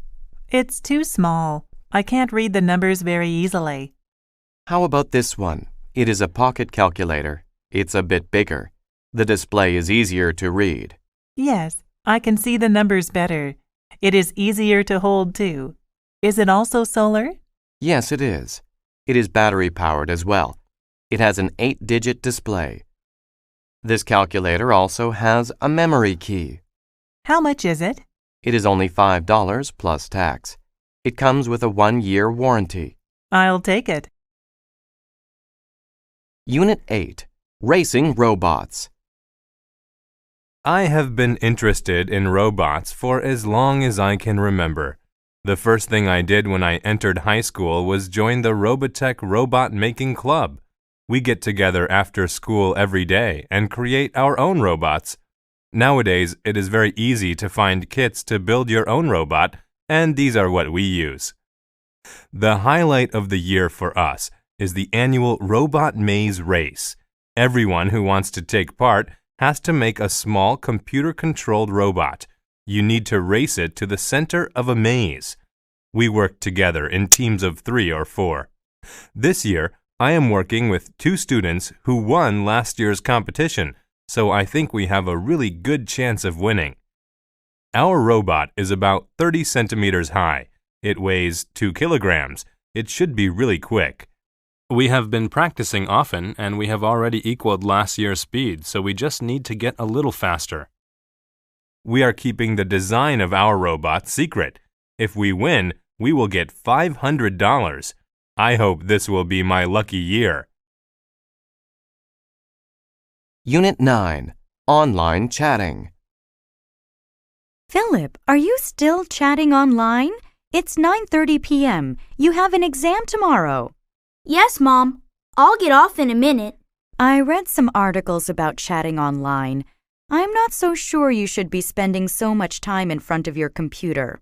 It's too small. I can't read the numbers very easily. How about this one? It is a pocket calculator. It's a bit bigger. The display is easier to read. Yes, I can see the numbers better. It is easier to hold, too. Is it also solar? Yes, it is. It is battery-powered as well. It has an 8-digit display. This calculator also has a memory key. How much is it? It is only $5 plus tax. It comes with a 1-year warranty. I'll take it. Unit 8. Racing Robots. I have been interested in robots for as long as I can remember. The first thing I did when I entered high school was join the Robotech Robot Making Club. We get together after school every day and create our own robots. Nowadays, it is very easy to find kits to build your own robot, and these are what we use. The highlight of the year for us is the annual Robot Maze Race. Everyone who wants to take part has to make a small computer-controlled robot. You need to race it to the center of a maze. We work together in teams of 3 or 4. This year, I am working with 2 students who won last year's competition, so I think we have a really good chance of winning. Our robot is about 30 centimeters high. It weighs 2 kilograms. It should be really quick. We have been practicing often, and we have already equaled last year's speed, so we just need to get a little faster. We are keeping the design of our robot secret. If we win, we will get $500. I hope this will be my lucky year. Unit 9. Online Chatting. Philip, are you still chatting online? It's 9:30 p.m. You have an exam tomorrow. Yes, Mom. I'll get off in a minute. I read some articles about chatting online. I'm not so sure you should be spending so much time in front of your computer.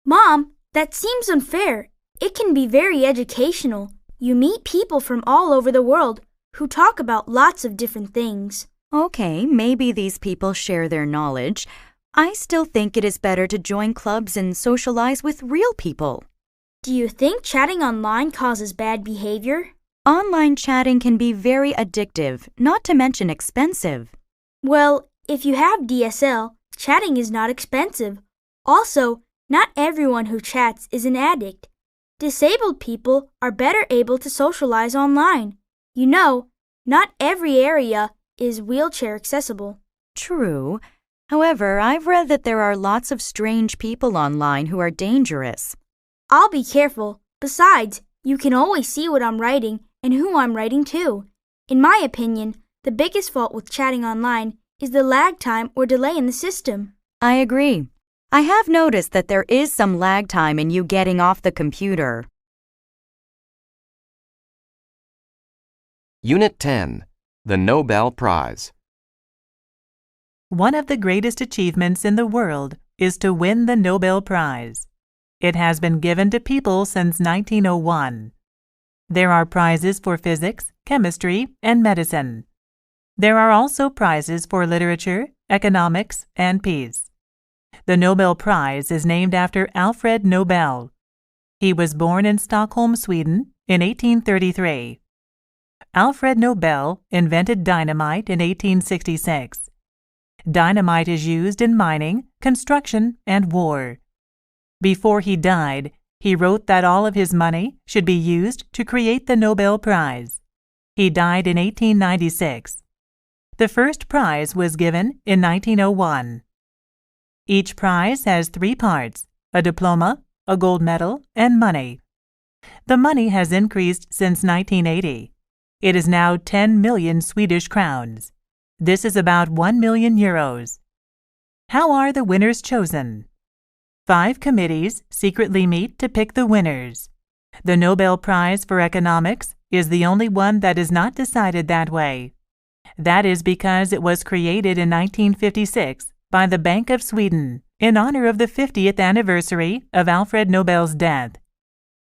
Mom, that seems unfair. It can be very educational. You meet people from all over the world who talk about lots of different things. Okay, maybe these people share their knowledge. I still think it is better to join clubs and socialize with real people. Do you think chatting online causes bad behavior? Online chatting can be very addictive, not to mention expensive. Well, if you have DSL, chatting is not expensive. Also, not everyone who chats is an addict. Disabled people are better able to socialize online. You know, not every area is wheelchair accessible. True. However, I've read that there are lots of strange people online who are dangerous. I'll be careful. Besides, you can always see what I'm writing and who I'm writing to. In my opinion, the biggest fault with chatting online is the lag time or delay in the system. I agree. I have noticed that there is some lag time in you getting off the computer. Unit 10. The Nobel Prize. One of the greatest achievements in the world is to win the Nobel Prize. It has been given to people since 1901. There are prizes for physics, chemistry, and medicine. There are also prizes for literature, economics, and peace. The Nobel Prize is named after Alfred Nobel. He was born in Stockholm, Sweden, in 1833. Alfred Nobel invented dynamite in 1866. Dynamite is used in mining, construction, and war. Before he died, he wrote that all of his money should be used to create the Nobel Prize. He died in 1896. The first prize was given in 1901. Each prize has 3 parts: a diploma, a gold medal, and money. The money has increased since 1980. It is now 10 million Swedish crowns. This is about 1 million euros. How are the winners chosen? 5 committees secretly meet to pick the winners. The Nobel Prize for Economics is the only one that is not decided that way. That is because it was created in 1956 by the Bank of Sweden in honor of the 50th anniversary of Alfred Nobel's death.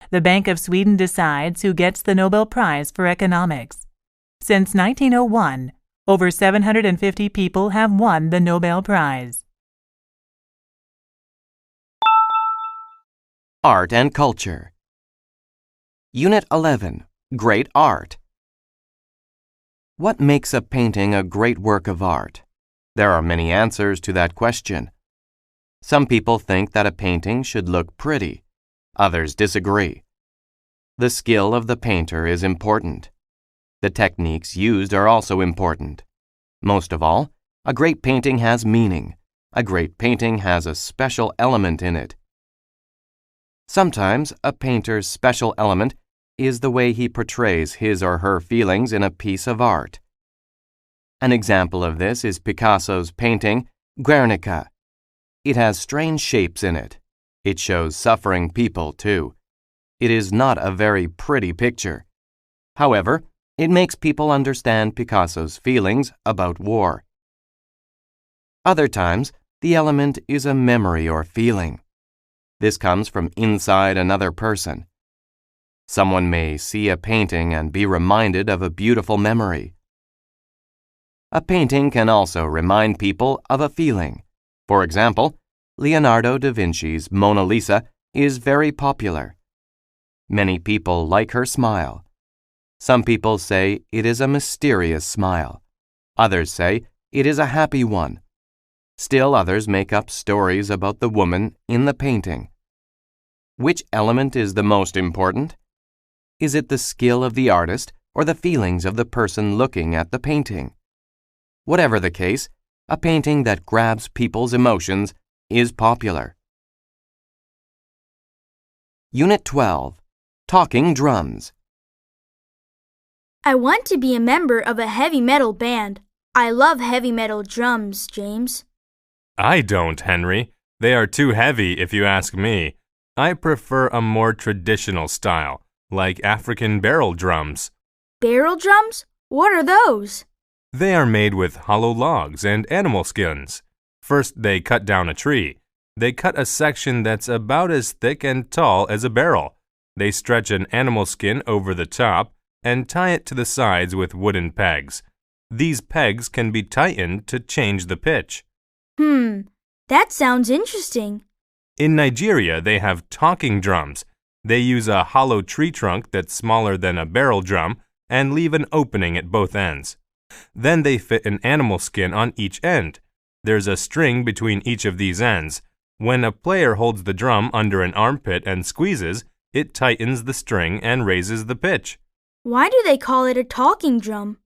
The Bank of Sweden decides who gets the Nobel Prize for Economics. Since 1901, over 750 people have won the Nobel Prize. Art and Culture. Unit 11. Great Art. What makes a painting a great work of art? There are many answers to that question. Some people think that a painting should look pretty. Others disagree. The skill of the painter is important. The techniques used are also important. Most of all, a great painting has meaning. A great painting has a special element in it. Sometimes a painter's special element is the way he portrays his or her feelings in a piece of art. An example of this is Picasso's painting, Guernica. It has strange shapes in it. It shows suffering people, too. It is not a very pretty picture. However, it makes people understand Picasso's feelings about war. Other times, the element is a memory or feeling. This comes from inside another person. Someone may see a painting and be reminded of a beautiful memory. A painting can also remind people of a feeling. For example, Leonardo da Vinci's Mona Lisa is very popular. Many people like her smile. Some people say it is a mysterious smile. Others say it is a happy one. Still others make up stories about the woman in the painting. Which element is the most important? Is it the skill of the artist or the feelings of the person looking at the painting? Whatever the case, a painting that grabs people's emotions is popular. Unit 12. Talking Drums. I want to be a member of a heavy metal band. I love heavy metal drums, James. I don't, Henry. They are too heavy if you ask me. I prefer a more traditional style, like African barrel drums. Barrel drums? What are those? They are made with hollow logs and animal skins. First, they cut down a tree. They cut a section that's about as thick and tall as a barrel. They stretch an animal skin over the top and tie it to the sides with wooden pegs. These pegs can be tightened to change the pitch. That sounds interesting. In Nigeria, they have talking drums. They use a hollow tree trunk that's smaller than a barrel drum and leave an opening at both ends. Then they fit an animal skin on each end. There's a string between each of these ends. When a player holds the drum under an armpit and squeezes, it tightens the string and raises the pitch. Why do they call it a talking drum?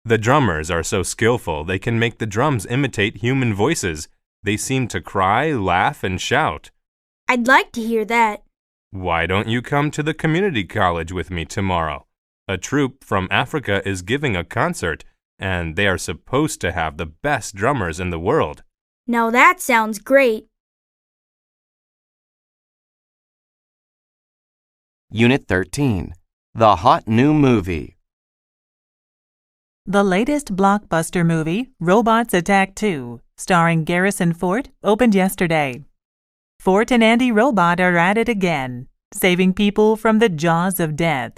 The drummers are so skillful they can make the drums imitate human voices. They seem to cry, laugh, and shout. I'd like to hear that. Why don't you come to the community college with me tomorrow? A troupe from Africa is giving a concert, and they are supposed to have the best drummers in the world. Now that sounds great. Unit 13. The Hot New Movie. The latest blockbuster movie, Robots Attack 2, starring Garrison Fort, opened yesterday. Fort and Andy Robot are at it again, saving people from the jaws of death.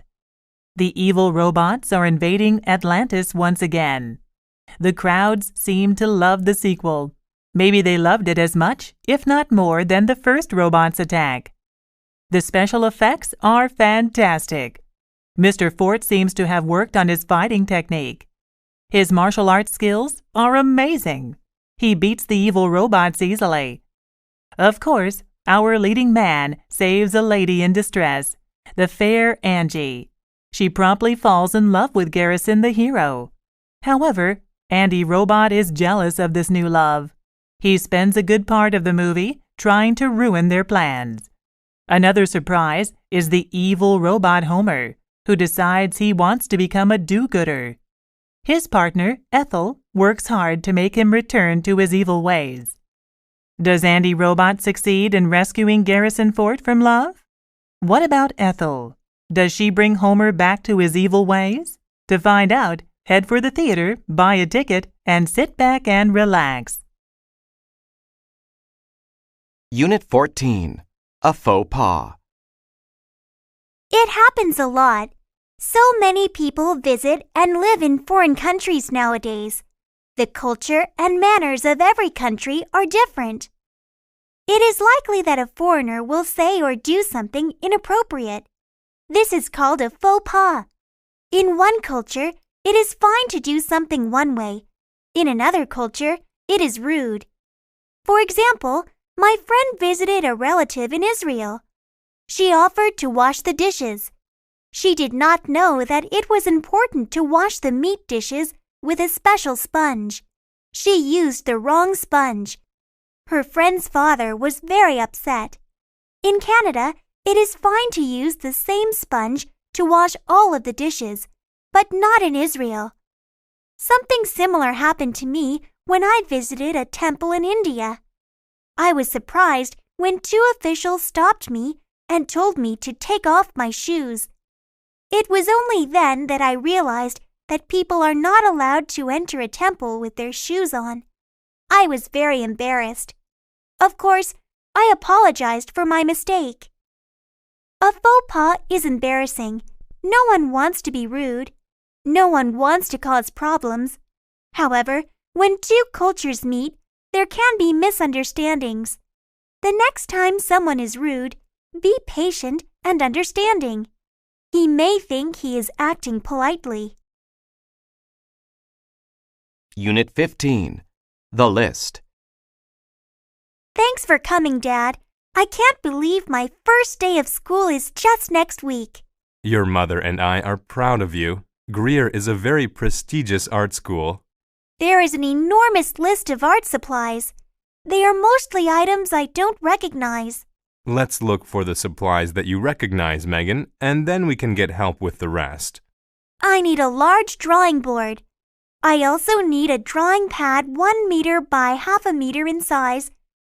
The evil robots are invading Atlantis once again. The crowds seem to love the sequel. Maybe they loved it as much, if not more, than the first Robots Attack. The special effects are fantastic. Mr. Fort seems to have worked on his fighting technique. His martial arts skills are amazing. He beats the evil robots easily. Of course, our leading man saves a lady in distress, the fair Angie. She promptly falls in love with Garrison the hero. However, Andy Robot is jealous of this new love. He spends a good part of the movie trying to ruin their plans. Another surprise is the evil robot Homer, who decides he wants to become a do-gooder. His partner, Ethel, works hard to make him return to his evil ways. Does Andy Robot succeed in rescuing Garrison Fort from love? What about Ethel? Does she bring Homer back to his evil ways? To find out, head for the theater, buy a ticket, and sit back and relax. Unit 14. A Faux Pas. It happens a lot. So many people visit and live in foreign countries nowadays. The culture and manners of every country are different. It is likely that a foreigner will say or do something inappropriate. This is called a faux pas. In one culture, it is fine to do something one way. In another culture, it is rude. For example, my friend visited a relative in Israel. She offered to wash the dishes. She did not know that it was important to wash the meat dishes with a special sponge. She used the wrong sponge. Her friend's father was very upset. In Canada, it is fine to use the same sponge to wash all of the dishes, but not in Israel. Something similar happened to me when I visited a temple in India. I was surprised when two officials stopped me and told me to take off my shoes. It was only then that I realized that people are not allowed to enter a temple with their shoes on. I was very embarrassed. Of course, I apologized for my mistake. A faux pas is embarrassing. No one wants to be rude. No one wants to cause problems. However, when two cultures meet, there can be misunderstandings. The next time someone is rude, be patient and understanding. He may think he is acting politely. Unit 15. The List. Thanks for coming, Dad. I can't believe my first day of school is just next week. Your mother and I are proud of you. Greer is a very prestigious art school. There is an enormous list of art supplies. They are mostly items I don't recognize. Let's look for the supplies that you recognize, Megan, and then we can get help with the rest. I need a large drawing board. I also need a drawing pad 1 meter by half a meter in size,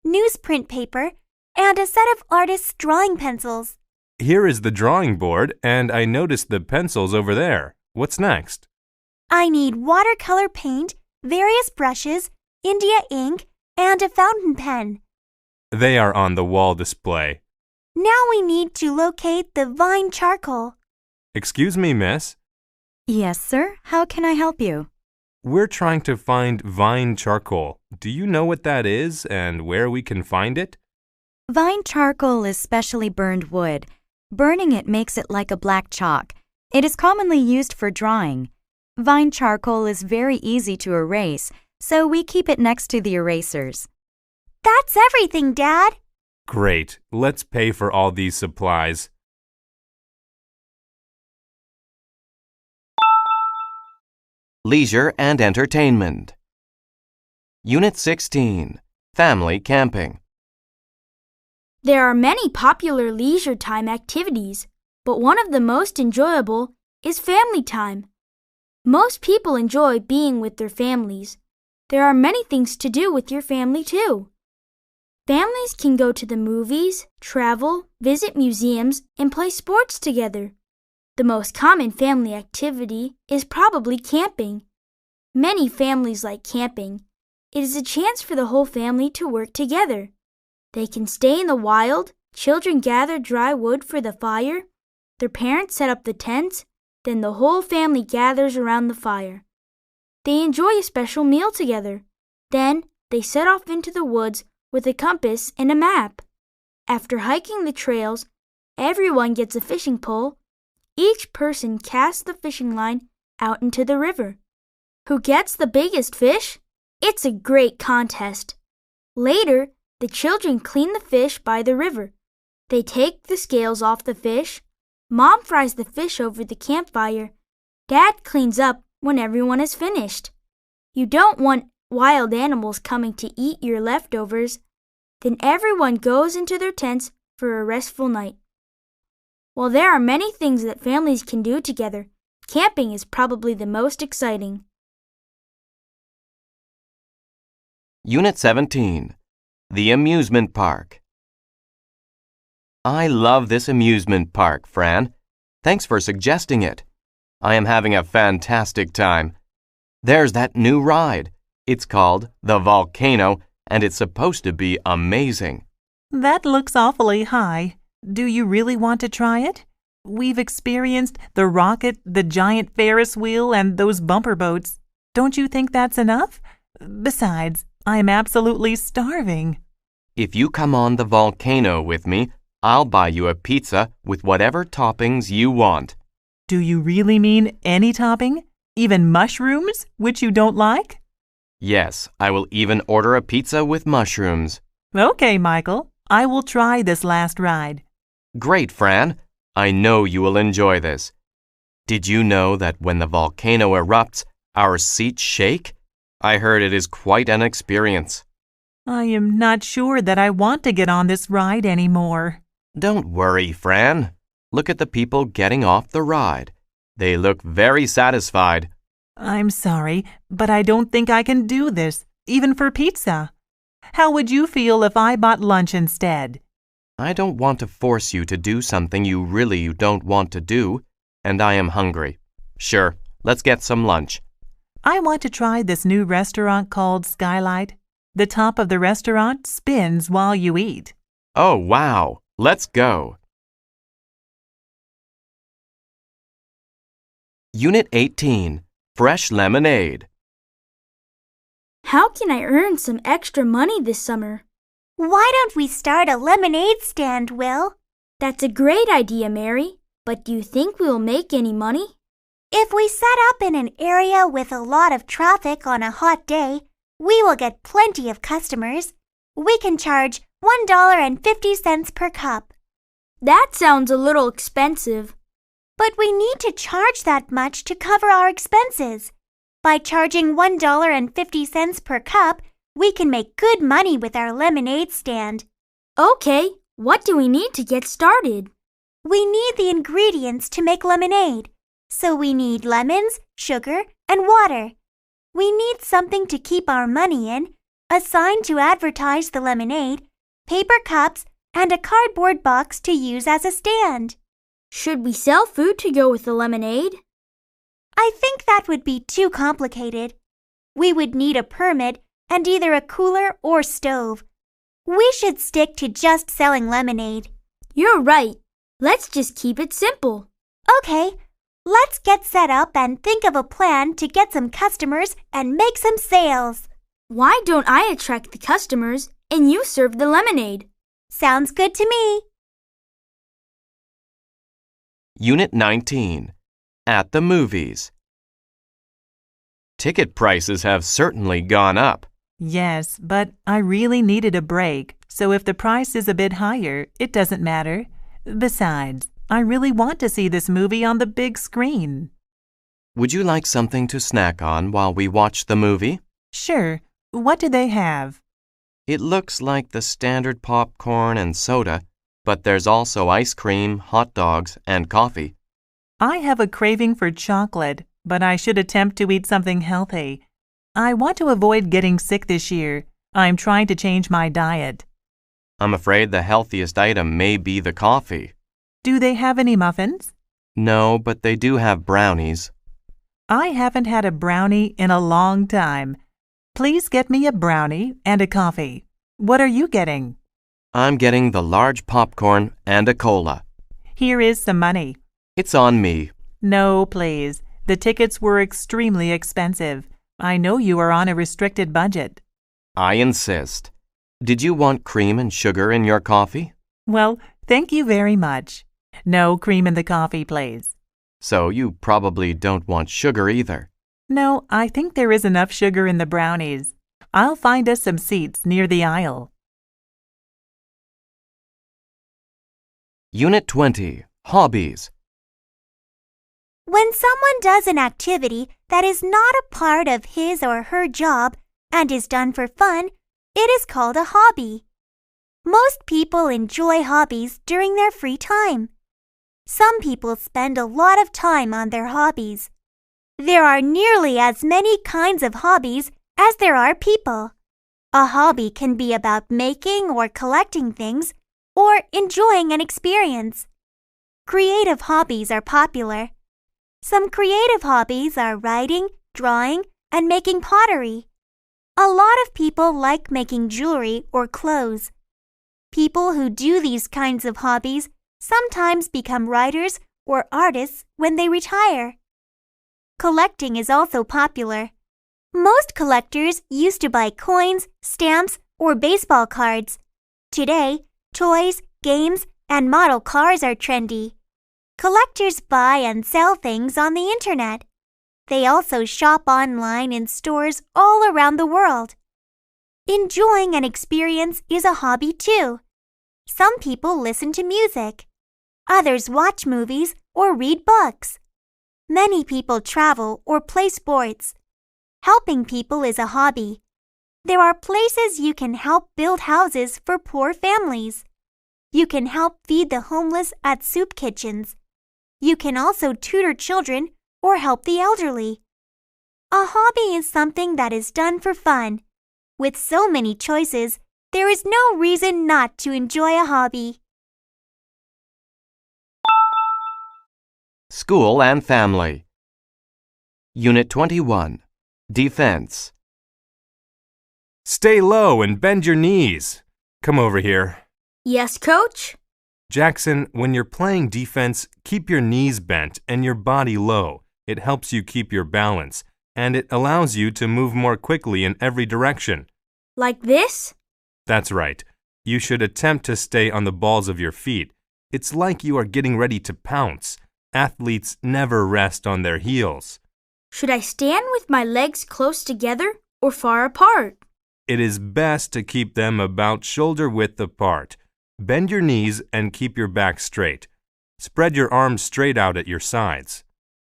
newsprint paper, and a set of artist's drawing pencils. Here is the drawing board, and I noticed the pencils over there. What's next? I need watercolor paint, various brushes, India ink, and a fountain pen. They are on the wall display. Now we need to locate the vine charcoal. Excuse me, miss. Yes, sir. How can I help you? We're trying to find vine charcoal. Do you know what that is and where we can find it? Vine charcoal is specially burned wood. Burning it makes it like a black chalk. It is commonly used for drawing. Vine charcoal is very easy to erase, so we keep it next to the erasers. That's everything, Dad. Great. Let's pay for all these supplies. Leisure and Entertainment. Unit 16. Family Camping. There are many popular leisure time activities, but one of the most enjoyable is family time. Most people enjoy being with their families. There are many things to do with your family, too. Families can go to the movies, travel, visit museums, and play sports together. The most common family activity is probably camping. Many families like camping. It is a chance for the whole family to work together. They can stay in the wild, children gather dry wood for the fire, their parents set up the tents, then the whole family gathers around the fire. They enjoy a special meal together. Then they set off into the woods with a compass and a map. After hiking the trails, everyone gets a fishing pole. Each person casts the fishing line out into the river. Who gets the biggest fish? It's a great contest. Later, the children clean the fish by the river. They take the scales off the fish. Mom fries the fish over the campfire. Dad cleans up when everyone is finished. You don't want wild animals coming to eat your leftovers. Then everyone goes into their tents for a restful night. While there are many things that families can do together, camping is probably the most exciting. Unit 17. The Amusement Park. I love this amusement park, Fran. Thanks for suggesting it. I am having a fantastic time. There's that new ride. It's called the Volcano, and it's supposed to be amazing. That looks awfully high. Do you really want to try it? We've experienced the rocket, the giant Ferris wheel, and those bumper boats. Don't you think that's enough? Besides, I'm absolutely starving. If you come on the volcano with me, I'll buy you a pizza with whatever toppings you want. Do you really mean any topping? Even mushrooms, which you don't like? Yes, I will even order a pizza with mushrooms. Okay, Michael. I will try this last ride. Great, Fran. I know you will enjoy this. Did you know that when the volcano erupts, our seats shake? I heard it is quite an experience. I am not sure that I want to get on this ride anymore. Don't worry, Fran. Look at the people getting off the ride. They look very satisfied. I'm sorry, but I don't think I can do this, even for pizza. How would you feel if I bought lunch instead? I don't want to force you to do something you really don't want to do, and I am hungry. Sure, let's get some lunch. I want to try this new restaurant called Skylight. The top of the restaurant spins while you eat. Oh, wow. Let's go. Unit 18, Fresh Lemonade. How can I earn some extra money this summer? Why don't we start a lemonade stand, Will? That's a great idea, Mary. But do you think we will make any money? If we set up in an area with a lot of traffic on a hot day, we will get plenty of customers. We can charge $1.50 per cup. That sounds a little expensive. But we need to charge that much to cover our expenses. By charging $1.50 per cup, we can make good money with our lemonade stand. Okay, what do we need to get started? We need the ingredients to make lemonade. So we need lemons, sugar, and water. We need something to keep our money in, a sign to advertise the lemonade, paper cups, and a cardboard box to use as a stand. Should we sell food to go with the lemonade? I think that would be too complicated. We would need a permit and either a cooler or stove. We should stick to just selling lemonade. You're right. Let's just keep it simple. Okay, let's get set up and think of a plan to get some customers and make some sales. Why don't I attract the customers and you serve the lemonade? Sounds good to me. Unit 19, At the Movies. Ticket prices have certainly gone up. Yes, but I really needed a break, so if the price is a bit higher, it doesn't matter. Besides, I really want to see this movie on the big screen. Would you like something to snack on while we watch the movie? Sure. What do they have? It looks like the standard popcorn and soda, but there's also ice cream, hot dogs, and coffee. I have a craving for chocolate, but I should attempt to eat something healthy. I want to avoid getting sick this year. I'm trying to change my diet. I'm afraid the healthiest item may be the coffee. Do they have any muffins? No, but they do have brownies. I haven't had a brownie in a long time. Please get me a brownie and a coffee. What are you getting? I'm getting the large popcorn and a cola. Here is some money. It's on me. No, please. The tickets were extremely expensive. I know you are on a restricted budget. I insist. Did you want cream and sugar in your coffee? Well, thank you very much. No cream in the coffee, please. So you probably don't want sugar either. No, I think there is enough sugar in the brownies. I'll find us some seats near the aisle. Unit 20, Hobbies. When someone does an activity that is not a part of his or her job and is done for fun, it is called a hobby. Most people enjoy hobbies during their free time. Some people spend a lot of time on their hobbies. There are nearly as many kinds of hobbies as there are people. A hobby can be about making or collecting things or enjoying an experience. Creative hobbies are popular. Some creative hobbies are writing, drawing, and making pottery. A lot of people like making jewelry or clothes. People who do these kinds of hobbies sometimes become writers or artists when they retire. Collecting is also popular. Most collectors used to buy coins, stamps, or baseball cards. Today, toys, games, and model cars are trendy. Collectors buy and sell things on the internet. They also shop online in stores all around the world. Enjoying an experience is a hobby too. Some people listen to music. Others watch movies or read books. Many people travel or play sports. Helping people is a hobby. There are places you can help build houses for poor families. You can help feed the homeless at soup kitchens. You can also tutor children or help the elderly. A hobby is something that is done for fun. With so many choices, there is no reason not to enjoy a hobby. School and Family. Unit 21. Defense. Stay low and bend your knees. Come over here. Yes, Coach? Jackson, when you're playing defense, keep your knees bent and your body low. It helps you keep your balance, and it allows you to move more quickly in every direction. Like this? That's right. You should attempt to stay on the balls of your feet. It's like you are getting ready to pounce. Athletes never rest on their heels. Should I stand with my legs close together or far apart? It is best to keep them about shoulder width apart. Bend your knees and keep your back straight. Spread your arms straight out at your sides.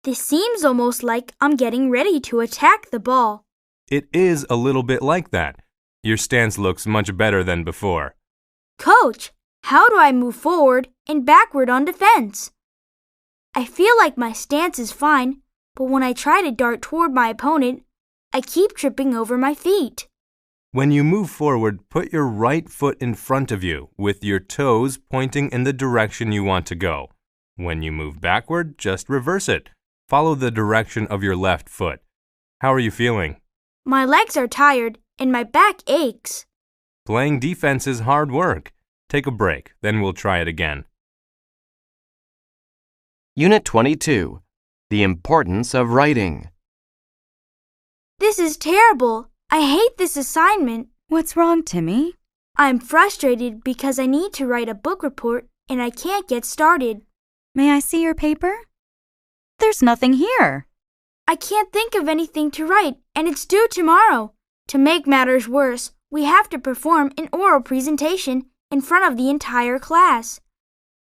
This seems almost like I'm getting ready to attack the ball. It is a little bit like that. Your stance looks much better than before. Coach, how do I move forward and backward on defense? I feel like my stance is fine, but when I try to dart toward my opponent, I keep tripping over my feet. When you move forward, put your right foot in front of you with your toes pointing in the direction you want to go. When you move backward, just reverse it. Follow the direction of your left foot. How are you feeling? My legs are tired and my back aches. Playing defense is hard work. Take a break, then we'll try it again. Unit 22. The Importance of Writing. This is terrible. I hate this assignment. What's wrong, Timmy? I'm frustrated because I need to write a book report and I can't get started. May I see your paper? There's nothing here. I can't think of anything to write, and it's due tomorrow. To make matters worse, we have to perform an oral presentation in front of the entire class.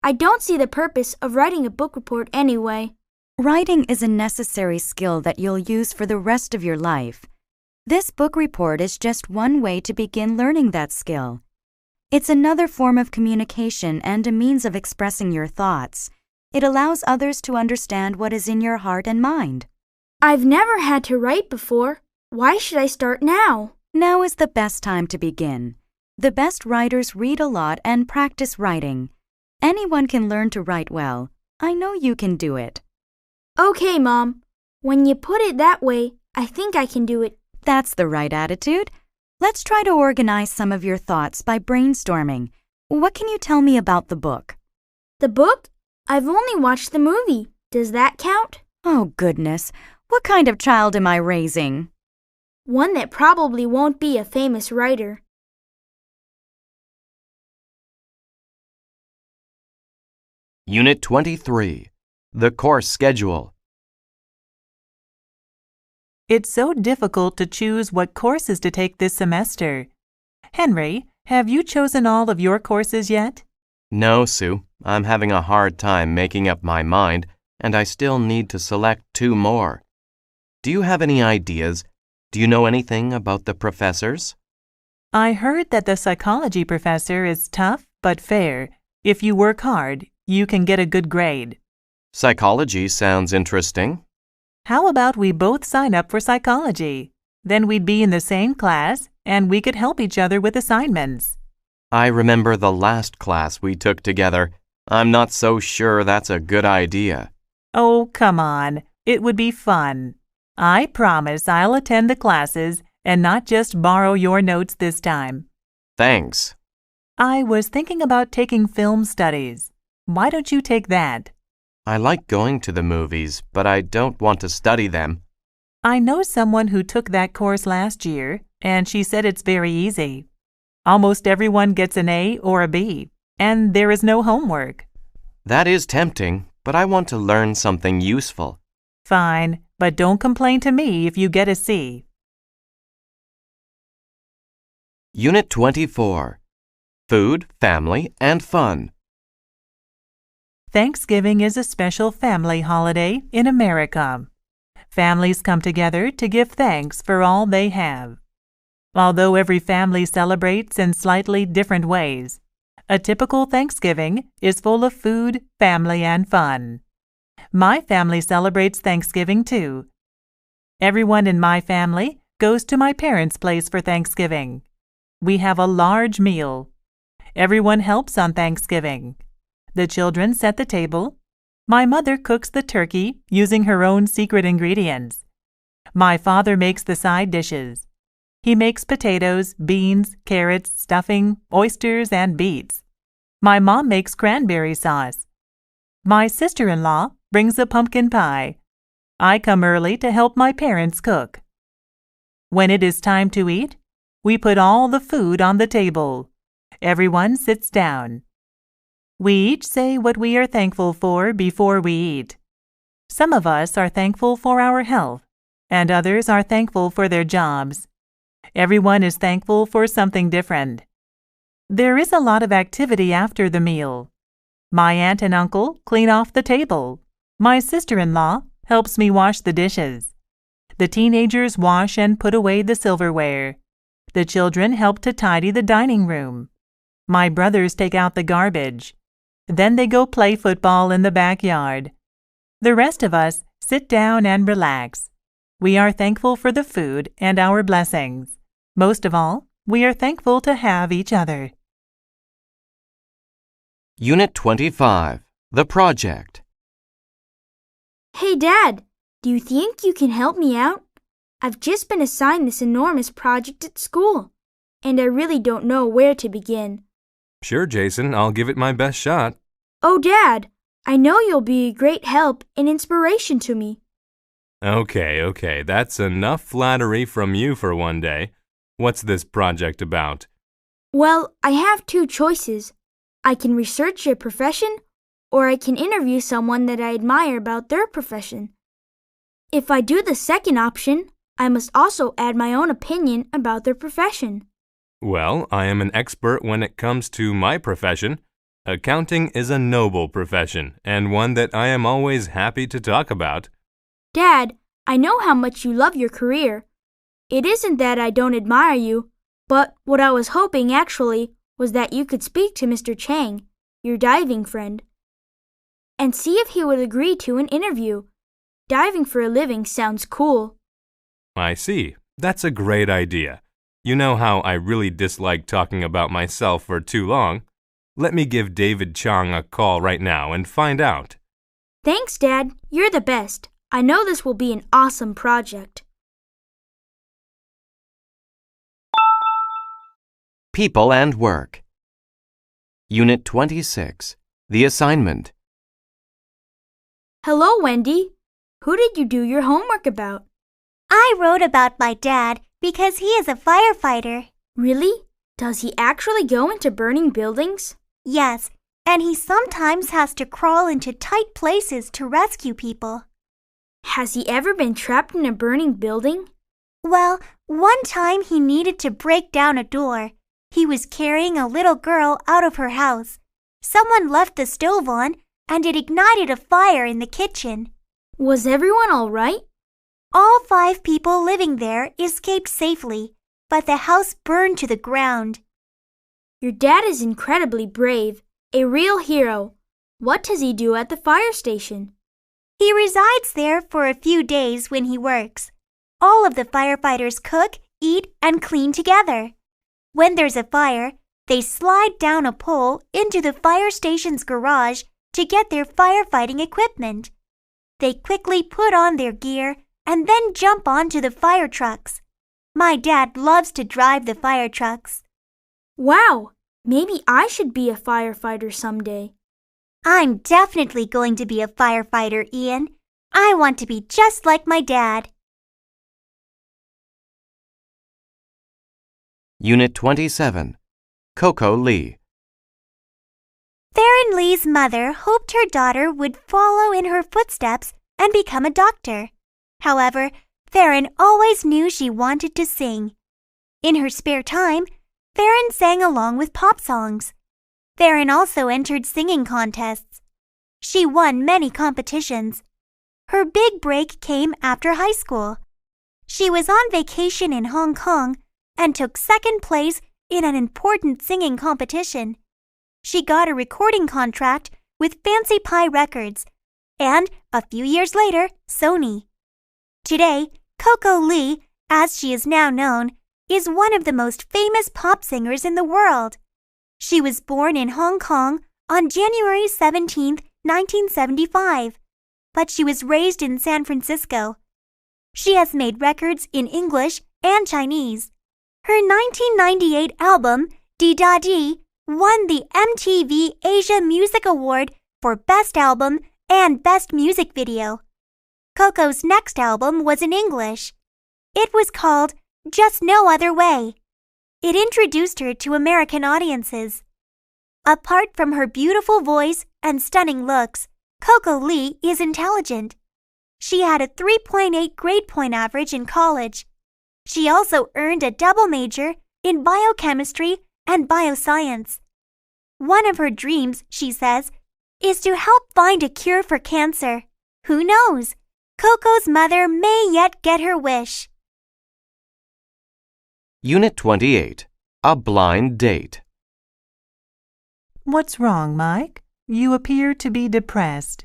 I don't see the purpose of writing a book report anyway. Writing is a necessary skill that you'll use for the rest of your life. This book report is just one way to begin learning that skill. It's another form of communication and a means of expressing your thoughts. It allows others to understand what is in your heart and mind. I've never had to write before. Why should I start now? Now is the best time to begin. The best writers read a lot and practice writing. Anyone can learn to write well. I know you can do it. Okay, Mom. When you put it that way, I think I can do it. That's the right attitude. Let's try to organize some of your thoughts by brainstorming. What can you tell me about the book? The book? I've only watched the movie. Does that count? Oh, goodness. What kind of child am I raising? One that probably won't be a famous writer. Unit 23. The Course Schedule. It's so difficult to choose what courses to take this semester. Henry, have you chosen all of your courses yet? No, Sue. I'm having a hard time making up my mind, and I still need to select 2 more. Do you have any ideas? Do you know anything about the professors? I heard that the psychology professor is tough but fair. If you work hard, you can get a good grade. Psychology sounds interesting. How about we both sign up for psychology? Then we'd be in the same class, and we could help each other with assignments. I remember the last class we took together. I'm not so sure that's a good idea. Oh, come on. It would be fun. I promise I'll attend the classes and not just borrow your notes this time. Thanks. I was thinking about taking film studies. Why don't you take that? I like going to the movies, but I don't want to study them. I know someone who took that course last year, and she said it's very easy. Almost everyone gets an A or a B, and there is no homework. That is tempting, but I want to learn something useful. Fine, but don't complain to me if you get a C. Unit 24. Food, Family, and Fun. Thanksgiving is a special family holiday in America. Families come together to give thanks for all they have. Although every family celebrates in slightly different ways, a typical Thanksgiving is full of food, family, and fun. My family celebrates Thanksgiving too. Everyone in my family goes to my parents' place for Thanksgiving. We have a large meal. Everyone helps on Thanksgiving. The children set the table. My mother cooks the turkey using her own secret ingredients. My father makes the side dishes. He makes potatoes, beans, carrots, stuffing, oysters, and beets. My mom makes cranberry sauce. My sister-in-law brings a pumpkin pie. I come early to help my parents cook. When it is time to eat, we put all the food on the table. Everyone sits down. We each say what we are thankful for before we eat. Some of us are thankful for our health, and others are thankful for their jobs. Everyone is thankful for something different. There is a lot of activity after the meal. My aunt and uncle clean off the table. My sister-in-law helps me wash the dishes. The teenagers wash and put away the silverware. The children help to tidy the dining room. My brothers take out the garbage. Then they go play football in the backyard. The rest of us sit down and relax. We are thankful for the food and our blessings. Most of all, we are thankful to have each other. Unit 25, The Project. Hey, Dad, do you think you can help me out? I've just been assigned this enormous project at school, and I really don't know where to begin. Sure, Jason, I'll give it my best shot. Oh, Dad, I know you'll be a great help and inspiration to me. Okay, that's enough flattery from you for one day. What's this project about? Well, I have two choices. I can research a profession, or I can interview someone that I admire about their profession. If I do the second option, I must also add my own opinion about their profession. Well, I am an expert when it comes to my profession. Accounting is a noble profession, and one that I am always happy to talk about. Dad, I know how much you love your career. It isn't that I don't admire you, but what I was hoping actually was that you could speak to Mr. Chang, your diving friend, and see if he would agree to an interview. Diving for a living sounds cool. I see. That's a great idea. You know how I really dislike talking about myself for too long. Let me give David Chang a call right now and find out. Thanks, Dad. You're the best. I know this will be an awesome project. People and Work. Unit 26, The Assignment. Hello, Wendy. Who did you do your homework about? I wrote about my dad because he is a firefighter. Really? Does he actually go into burning buildings? Yes, and he sometimes has to crawl into tight places to rescue people. Has he ever been trapped in a burning building? Well, one time he needed to break down a door. He was carrying a little girl out of her house. Someone left the stove on, and it ignited a fire in the kitchen. Was everyone all right? All 5 people living there escaped safely, but the house burned to the ground. Your dad is incredibly brave, a real hero. What does he do at the fire station? He resides there for a few days when he works. All of the firefighters cook, eat, and clean together. When there's a fire, they slide down a pole into the fire station's garage to get their firefighting equipment. They quickly put on their gear and then jump onto the fire trucks. My dad loves to drive the fire trucks. Wow! Maybe I should be a firefighter someday. I'm definitely going to be a firefighter, Ian. I want to be just like my dad. Unit 27, Coco Lee. Theron Lee's mother hoped her daughter would follow in her footsteps and become a doctor. However, Theron always knew she wanted to sing. In her spare time, Theron sang along with pop songs. Theron also entered singing contests. She won many competitions. Her big break came after high school. She was on vacation in Hong Kong and took second place in an important singing competition. She got a recording contract with Fancy Pie Records and, a few years later, Sony. Today, Coco Lee, as she is now known, is one of the most famous pop singers in the world. She was born in Hong Kong on January 17, 1975, but she was raised in San Francisco. She has made records in English and Chinese. Her 1998 album, Di Da Di, won the MTV Asia Music Award for Best Album and Best Music Video. Coco's next album was in English. It was called Just No Other Way. It introduced her to American audiences. Apart from her beautiful voice and stunning looks, Coco Lee is intelligent. She had a 3.8 grade point average in college. She also earned a double major in biochemistry and bioscience. One of her dreams, she says, is to help find a cure for cancer. Who knows? Coco's mother may yet get her wish. Unit 28. A blind date. What's wrong, Mike? You appear to be depressed.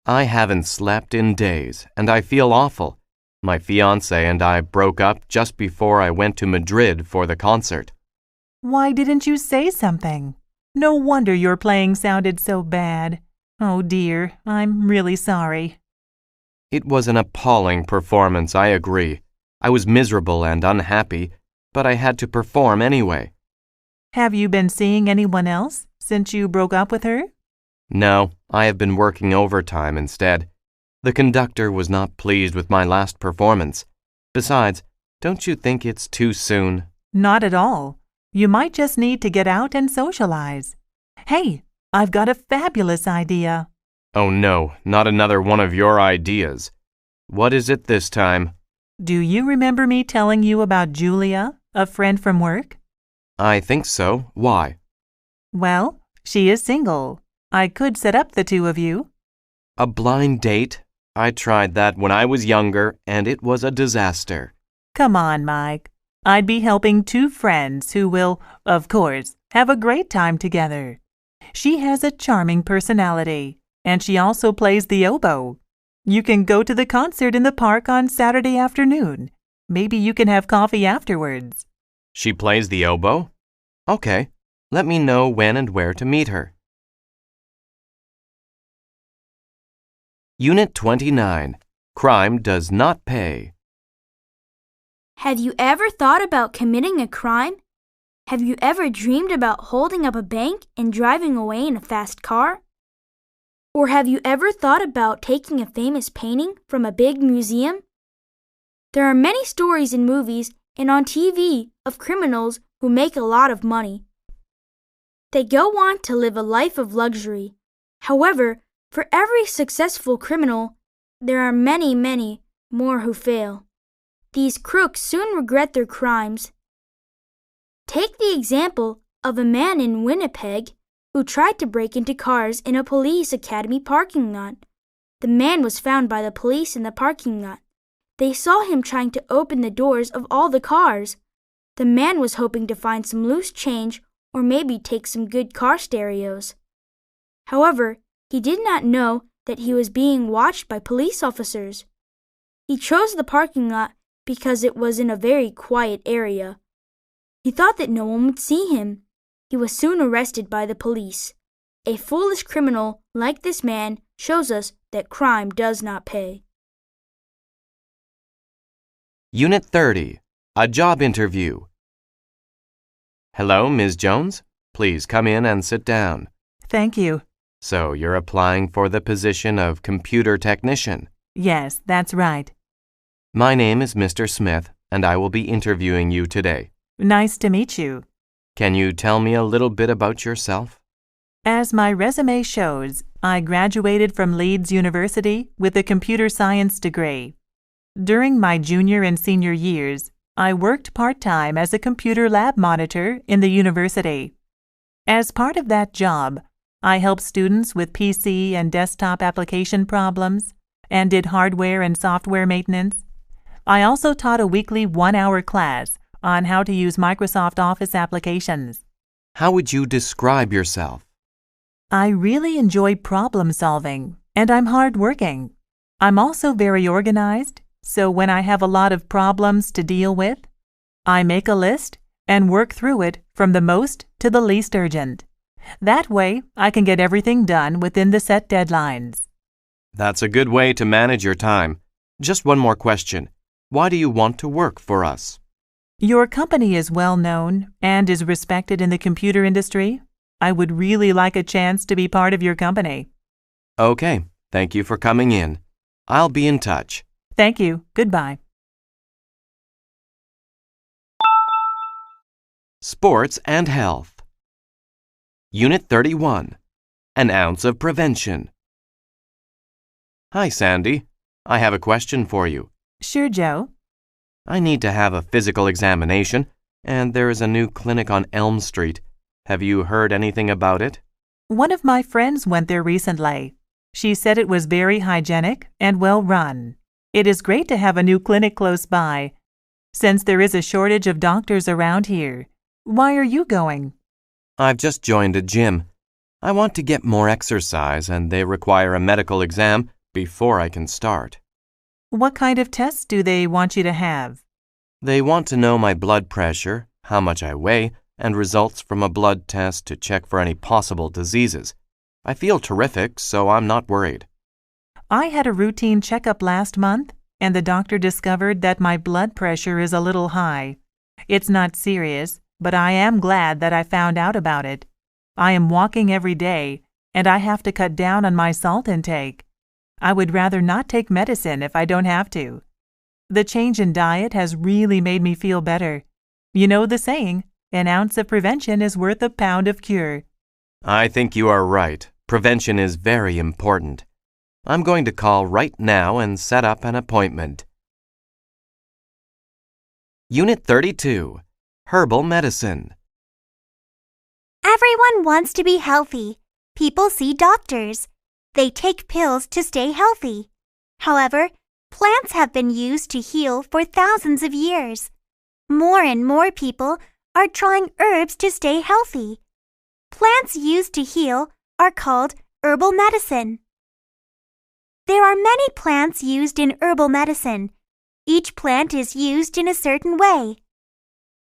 I haven't slept in days, and I feel awful. My fiancé and I broke up just before I went to Madrid for the concert. Why didn't you say something? No wonder your playing sounded so bad. Oh dear, I'm really sorry. It was an appalling performance, I agree. I was miserable and unhappy, but I had to perform anyway. Have you been seeing anyone else since you broke up with her? No, I have been working overtime instead. The conductor was not pleased with my last performance. Besides, don't you think it's too soon? Not at all. You might just need to get out and socialize. Hey, I've got a fabulous idea. Oh no, not another one of your ideas. What is it this time? Do you remember me telling you about Julia, a friend from work? I think so. Why? Well, she is single. I could set up the two of you. A blind date? I tried that when I was younger, and it was a disaster. Come on, Mike. I'd be helping two friends who will, of course, have a great time together. She has a charming personality, and she also plays the oboe. You can go to the concert in the park on Saturday afternoon. Maybe you can have coffee afterwards. She plays the oboe? Okay. Let me know when and where to meet her. Unit 29. Crime does not pay. Have you ever thought about committing a crime? Have you ever dreamed about holding up a bank and driving away in a fast car? Or have you ever thought about taking a famous painting from a big museum? There are many stories in movies and on TV of criminals who make a lot of money. They go on to live a life of luxury. However, for every successful criminal, there are many, many more who fail. These crooks soon regret their crimes. Take the example of a man in Winnipeg who tried to break into cars in a police academy parking lot. The man was found by the police in the parking lot. They saw him trying to open the doors of all the cars. The man was hoping to find some loose change or maybe take some good car stereos. However, he did not know that he was being watched by police officers. He chose the parking lot because it was in a very quiet area. He thought that no one would see him. He was soon arrested by the police. A foolish criminal like this man shows us that crime does not pay. Unit 30. A job interview. Hello, Ms. Jones. Please come in and sit down. Thank you. So you're applying for the position of computer technician? Yes, that's right. My name is Mr. Smith, and I will be interviewing you today. Nice to meet you. Can you tell me a little bit about yourself? As my resume shows, I graduated from Leeds University with a computer science degree. During my junior and senior years, I worked part-time as a computer lab monitor in the university. As part of that job, I helped students with PC and desktop application problems and did hardware and software maintenance. I also taught a weekly 1-hour class on how to use Microsoft Office applications. How would you describe yourself? I really enjoy problem solving, and I'm hardworking. I'm also very organized, so when I have a lot of problems to deal with, I make a list and work through it from the most to the least urgent. That way, I can get everything done within the set deadlines. That's a good way to manage your time. Just one more question. Why do you want to work for us? Your company is well known and is respected in the computer industry. I would really like a chance to be part of your company. Okay, thank you for coming in. I'll be in touch. Thank you. Goodbye. Sports and Health. Unit 31. An ounce of prevention. Hi, Sandy. I have a question for you. Sure, Joe. I need to have a physical examination, and there is a new clinic on Elm Street. Have you heard anything about it? One of my friends went there recently. She said it was very hygienic and well run. It is great to have a new clinic close by, since there is a shortage of doctors around here. Why are you going? I've just joined a gym. I want to get more exercise, and they require a medical exam before I can start. What kind of tests do they want you to have? They want to know my blood pressure, how much I weigh, and results from a blood test to check for any possible diseases. I feel terrific, so I'm not worried. I had a routine checkup last month, and the doctor discovered that my blood pressure is a little high. It's not serious, but I am glad that I found out about it. I am walking every day, and I have to cut down on my salt intake. I would rather not take medicine if I don't have to. The change in diet has really made me feel better. You know the saying, an ounce of prevention is worth a pound of cure. I think you are right. Prevention is very important. I'm going to call right now and set up an appointment. Unit 32. Herbal Medicine. Everyone wants to be healthy. People see doctors. They take pills to stay healthy. However, plants have been used to heal for thousands of years. More and more people are trying herbs to stay healthy. Plants used to heal are called herbal medicine. There are many plants used in herbal medicine. Each plant is used in a certain way.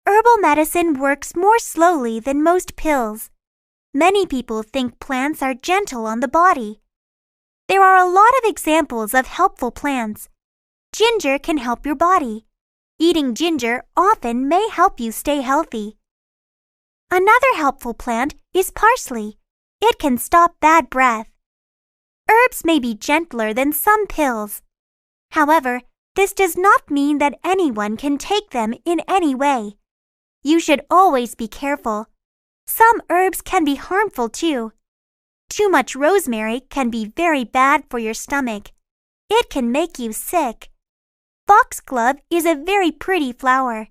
Herbal medicine works more slowly than most pills. Many people think plants are gentle on the body. There are a lot of examples of helpful plants. Ginger can help your body. Eating ginger often may help you stay healthy. Another helpful plant is parsley. It can stop bad breath. Herbs may be gentler than some pills. However, this does not mean that anyone can take them in any way. You should always be careful. Some herbs can be harmful too. Too much rosemary can be very bad for your stomach. It can make you sick. Foxglove is a very pretty flower.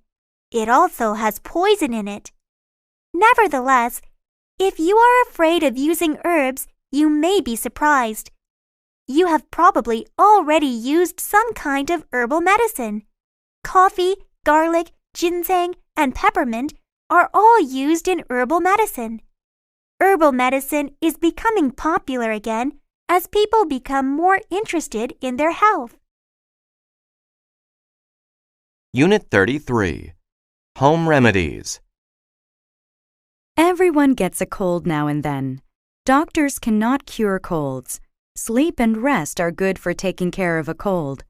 It also has poison in it. Nevertheless, if you are afraid of using herbs, you may be surprised. You have probably already used some kind of herbal medicine. Coffee, garlic, ginseng, and peppermint are all used in herbal medicine. Herbal medicine is becoming popular again as people become more interested in their health. Unit 33. Home Remedies. Everyone gets a cold now and then. Doctors cannot cure colds. Sleep and rest are good for taking care of a cold.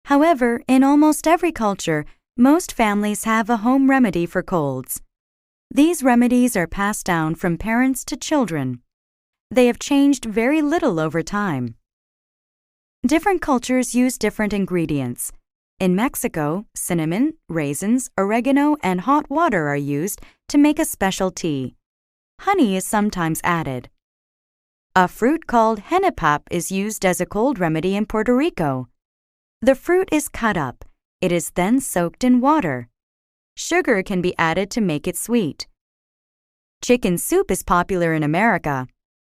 However, in almost every culture, most families have a home remedy for colds. These remedies are passed down from parents to children. They have changed very little over time. Different cultures use different ingredients. In Mexico, cinnamon, raisins, oregano, and hot water are used to make a special tea. Honey is sometimes added. A fruit called henipap is used as a cold remedy in Puerto Rico. The fruit is cut up. It is then soaked in water. Sugar can be added to make it sweet. Chicken soup is popular in America.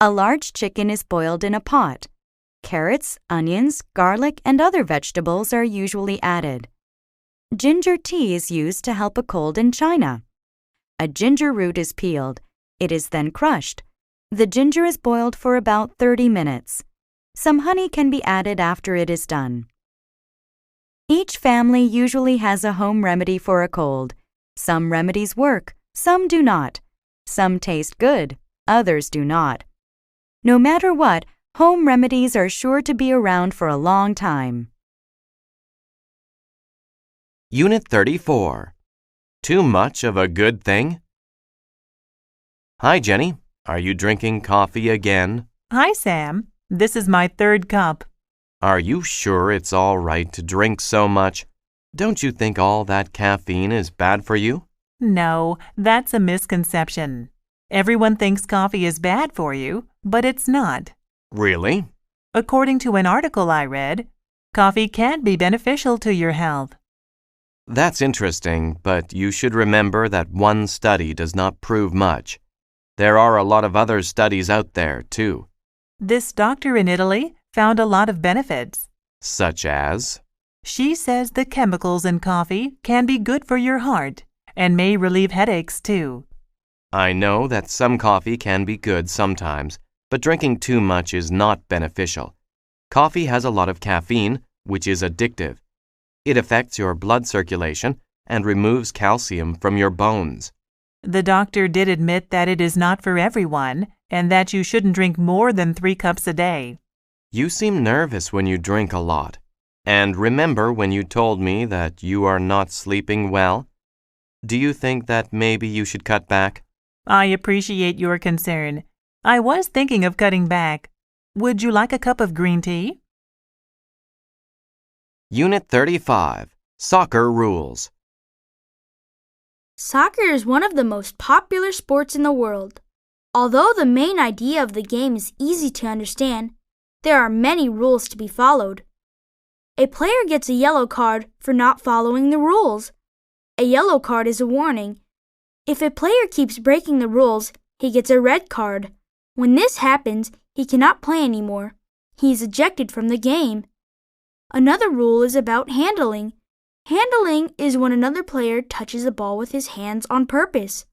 A large chicken is boiled in a pot. Carrots, onions, garlic, and other vegetables are usually added. Ginger tea is used to help a cold in China. A ginger root is peeled. It is then crushed. The ginger is boiled for about 30 minutes. Some honey can be added after it is done. Each family usually has a home remedy for a cold. Some remedies work, some do not. Some taste good, others do not. No matter what, home remedies are sure to be around for a long time. Unit 34. Too much of a good thing? Hi, Jenny. Are you drinking coffee again? Hi, Sam. This is my third cup. Are you sure it's all right to drink so much? Don't you think all that caffeine is bad for you? No, that's a misconception. Everyone thinks coffee is bad for you, but it's not. Really? According to an article I read, coffee can be beneficial to your health. That's interesting, but you should remember that one study does not prove much. There are a lot of other studies out there, too. This doctor in Italy found a lot of benefits. Such as? She says the chemicals in coffee can be good for your heart and may relieve headaches, too. I know that some coffee can be good sometimes, but drinking too much is not beneficial. Coffee has a lot of caffeine, which is addictive. It affects your blood circulation and removes calcium from your bones. The doctor did admit that it is not for everyone and that you shouldn't drink more than 3 cups a day. You seem nervous when you drink a lot. And remember when you told me that you are not sleeping well? Do you think that maybe you should cut back? I appreciate your concern. I was thinking of cutting back. Would you like a cup of green tea? Unit 35. Soccer Rules. Soccer is one of the most popular sports in the world. Although the main idea of the game is easy to understand, there are many rules to be followed. A player gets a yellow card for not following the rules. A yellow card is a warning. If a player keeps breaking the rules, he gets a red card. When this happens, he cannot play anymore. He is ejected from the game. Another rule is about handling. Handling is when another player touches the ball with his hands on purpose.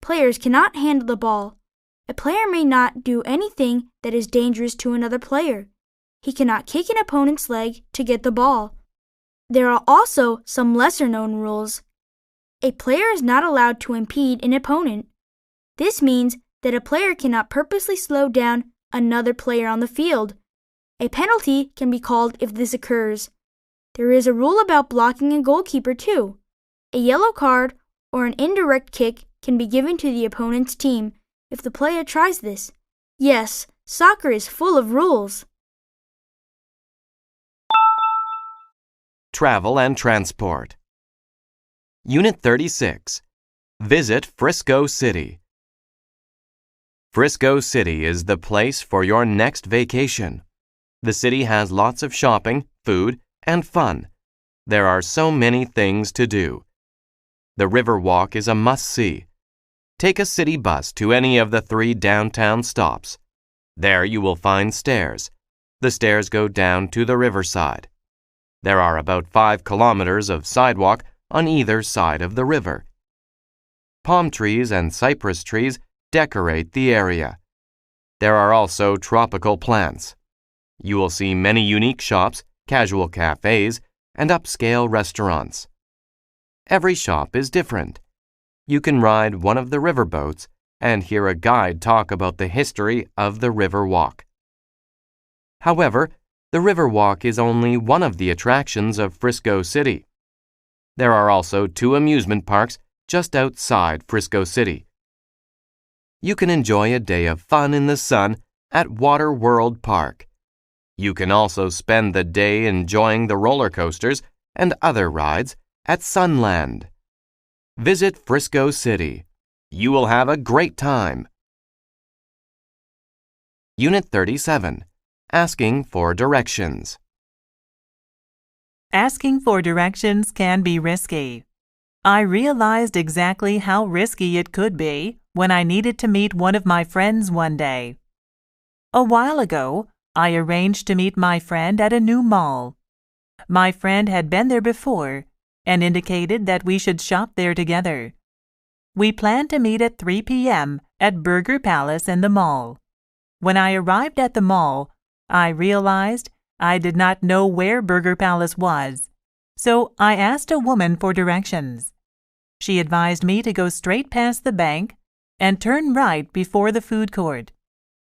Players cannot handle the ball. A player may not do anything that is dangerous to another player. He cannot kick an opponent's leg to get the ball. There are also some lesser-known rules. A player is not allowed to impede an opponent. This means that a player cannot purposely slow down another player on the field. A penalty can be called if this occurs. There is a rule about blocking a goalkeeper too. A yellow card or an indirect kick can be given to the opponent's team if the player tries this. Yes, soccer is full of rules. Travel and Transport. Unit 36. Visit Frisco City. Frisco City is the place for your next vacation. The city has lots of shopping, food, and fun. There are so many things to do. The Riverwalk is a must-see. Take a city bus to any of the 3 downtown stops. There you will find stairs. The stairs go down to the riverside. There are about 5 kilometers of sidewalk on either side of the river. Palm trees and cypress trees decorate the area. There are also tropical plants. You will see many unique shops, casual cafes, and upscale restaurants. Every shop is different. You can ride one of the riverboats and hear a guide talk about the history of the Riverwalk. However, the Riverwalk is only one of the attractions of Frisco City. There are also 2 amusement parks just outside Frisco City. You can enjoy a day of fun in the sun at Water World Park. You can also spend the day enjoying the roller coasters and other rides at Sunland. Visit Frisco City. You will have a great time. Unit 37. Asking for directions. Asking for directions can be risky. I realized exactly how risky it could be when I needed to meet one of my friends one day. A while ago, I arranged to meet my friend at a new mall. My friend had been there before and indicated that we should shop there together. We planned to meet at 3 p.m. at Burger Palace in the mall. When I arrived at the mall, I realized I did not know where Burger Palace was, so I asked a woman for directions. She advised me to go straight past the bank and turn right before the food court.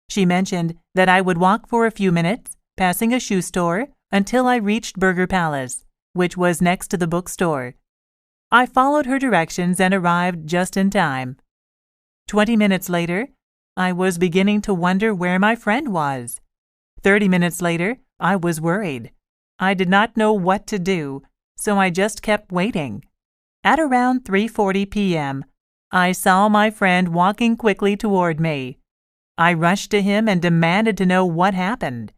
She mentioned that I would walk for a few minutes, passing a shoe store, until I reached Burger Palace, which was next to the bookstore. I followed her directions and arrived just in time. 20 minutes later, I was beginning to wonder where my friend was. 30 minutes later, I was worried. I did not know what to do, so I just kept waiting. At around 3:40 p.m., I saw my friend walking quickly toward me. I rushed to him and demanded to know what happened.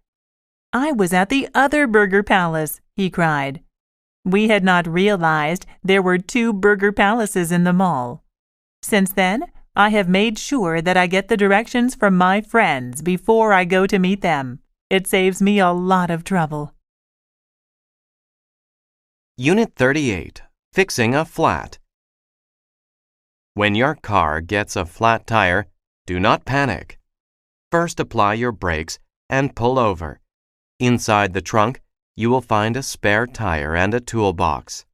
"I was at the other Burger Palace," he cried. We had not realized there were 2 Burger Palaces in the mall. Since then, I have made sure that I get the directions from my friends before I go to meet them. It saves me a lot of trouble. Unit 38. Fixing a flat. When your car gets a flat tire, do not panic. First apply your brakes and pull over. Inside the trunk, you will find a spare tire and a toolbox.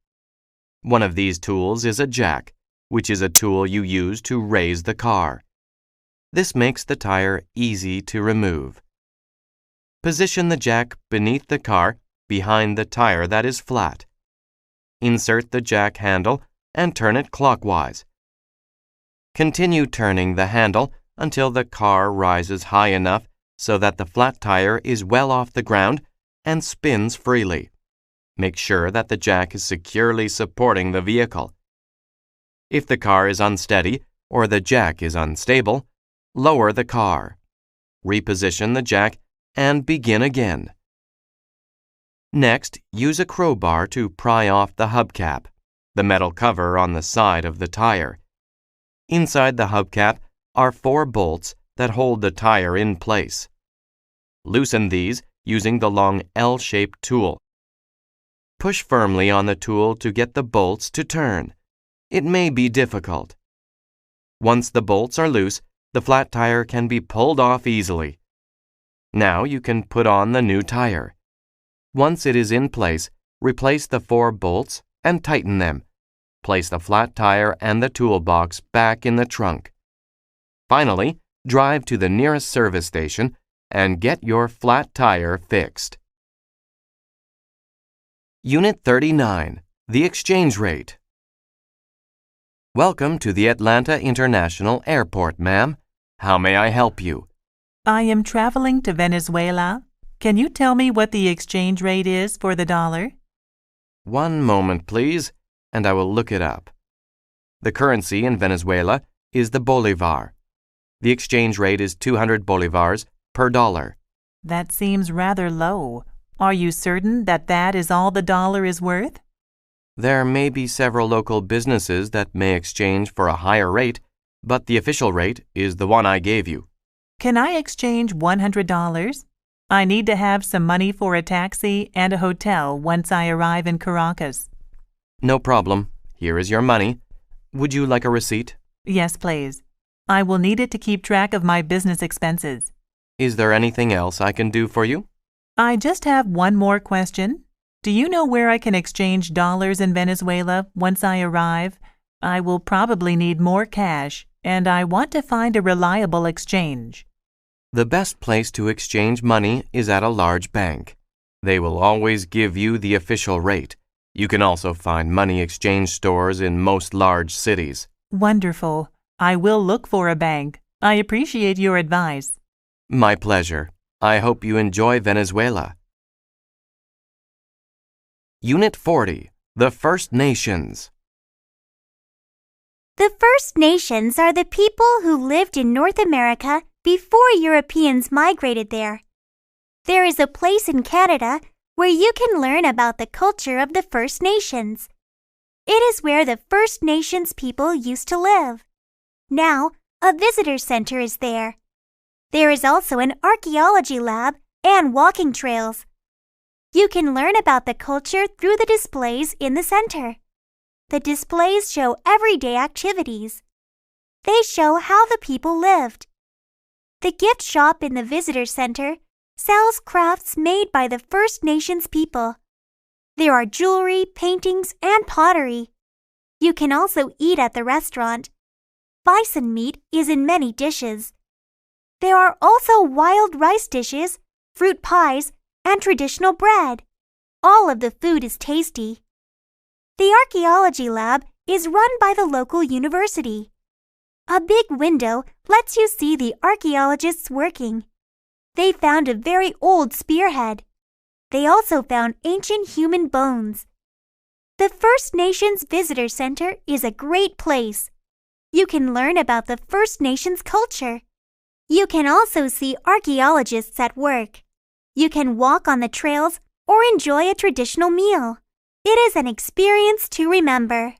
One of these tools is a jack, which is a tool you use to raise the car. This makes the tire easy to remove. Position the jack beneath the car, behind the tire that is flat. Insert the jack handle and turn it clockwise. Continue turning the handle until the car rises high enough so that the flat tire is well off the ground and spins freely. Make sure that the jack is securely supporting the vehicle. If the car is unsteady or the jack is unstable, lower the car. Reposition the jack and begin again. Next, use a crowbar to pry off the hubcap, the metal cover on the side of the tire. Inside the hubcap are 4 bolts that hold the tire in place. Loosen these using the long L-shaped tool. Push firmly on the tool to get the bolts to turn. It may be difficult. Once the bolts are loose, the flat tire can be pulled off easily. Now you can put on the new tire. Once it is in place, replace the 4 bolts and tighten them. Place the flat tire and the toolbox back in the trunk. Finally, drive to the nearest service station and get your flat tire fixed. Unit 39. The exchange rate. Welcome to the Atlanta International Airport, ma'am. How may I help you? I am traveling to Venezuela. Can you tell me what the exchange rate is for the dollar? One moment, please, and I will look it up. The currency in Venezuela is the bolivar. The exchange rate is 200 bolivars per dollar. That seems rather low. Are you certain that that is all the dollar is worth? There may be several local businesses that may exchange for a higher rate, but the official rate is the one I gave you. Can I exchange $100? I need to have some money for a taxi and a hotel once I arrive in Caracas. No problem. Here is your money. Would you like a receipt? Yes, please. I will need it to keep track of my business expenses. Is there anything else I can do for you? I just have one more question. Do you know where I can exchange dollars in Venezuela once I arrive? I will probably need more cash, and I want to find a reliable exchange. The best place to exchange money is at a large bank. They will always give you the official rate. You can also find money exchange stores in most large cities. Wonderful. I will look for a bank. I appreciate your advice. My pleasure. I hope you enjoy Venezuela. Unit 40. The First Nations. The First Nations are the people who lived in North America before Europeans migrated there. There is a place in Canada where you can learn about the culture of the First Nations. It is where the First Nations people used to live. Now, a visitor center is there. There is also an archaeology lab and walking trails. You can learn about the culture through the displays in the center. The displays show everyday activities. They show how the people lived. The gift shop in the visitor center sells crafts made by the First Nations people. There are jewelry, paintings, and pottery. You can also eat at the restaurant. Bison meat is in many dishes. There are also wild rice dishes, fruit pies, and traditional bread. All of the food is tasty. The archaeology lab is run by the local university. A big window lets you see the archaeologists working. They found a very old spearhead. They also found ancient human bones. The First Nations Visitor Center is a great place. You can learn about the First Nations culture. You can also see archaeologists at work. You can walk on the trails or enjoy a traditional meal. It is an experience to remember.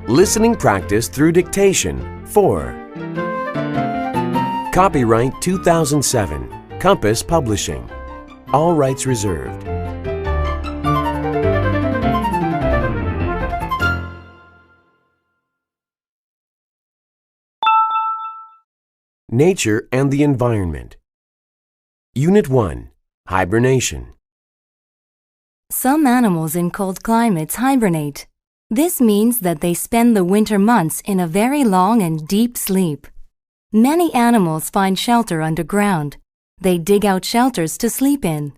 Listening practice through dictation 4. Copyright 2007, Compass Publishing. All rights reserved. Nature and the environment. Unit 1, Hibernation. Some animals in cold climates hibernate. This means that they spend the winter months in a very long and deep sleep. Many animals find shelter underground. They dig out shelters to sleep in.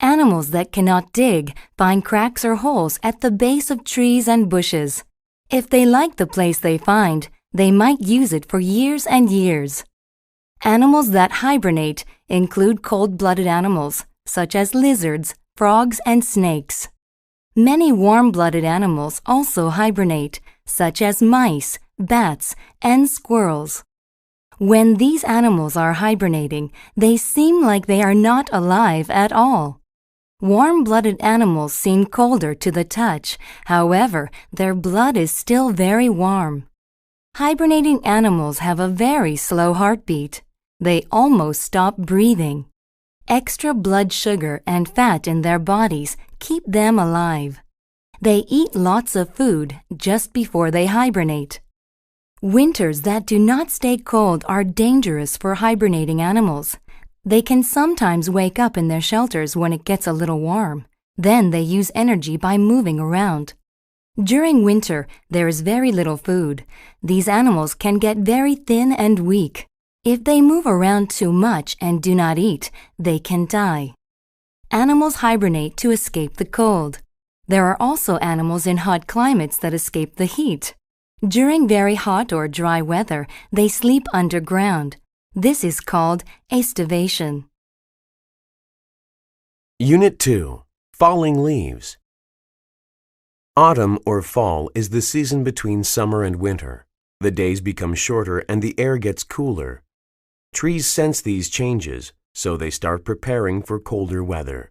Animals that cannot dig find cracks or holes at the base of trees and bushes. If they like the place they find, they might use it for years and years. Animals that hibernate include cold-blooded animals, such as lizards, frogs, and snakes. Many warm-blooded animals also hibernate, such as mice, bats, and squirrels. When these animals are hibernating, they seem like they are not alive at all. Warm-blooded animals seem colder to the touch, however, their blood is still very warm. Hibernating animals have a very slow heartbeat. They almost stop breathing. Extra blood sugar and fat in their bodies keep them alive. They eat lots of food just before they hibernate. Winters that do not stay cold are dangerous for hibernating animals. They can sometimes wake up in their shelters when it gets a little warm. Then they use energy by moving around. During winter, there is very little food. These animals can get very thin and weak. If they move around too much and do not eat, they can die. Animals hibernate to escape the cold. There are also animals in hot climates that escape the heat. During very hot or dry weather, they sleep underground. This is called aestivation. Unit 2, Falling Leaves. Autumn or fall is the season between summer and winter. The days become shorter and the air gets cooler. Trees sense these changes, so they start preparing for colder weather.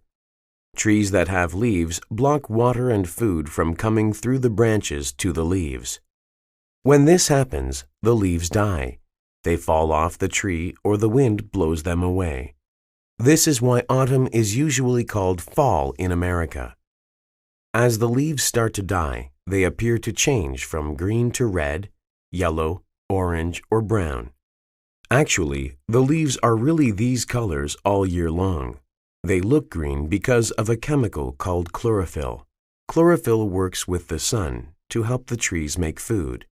Trees that have leaves block water and food from coming through the branches to the leaves. When this happens, the leaves die. They fall off the tree or the wind blows them away. This is why autumn is usually called fall in America. As the leaves start to die, they appear to change from green to red, yellow, orange, or brown. Actually, the leaves are really these colors all year long. They look green because of a chemical called chlorophyll. Chlorophyll works with the sun to help the trees make food.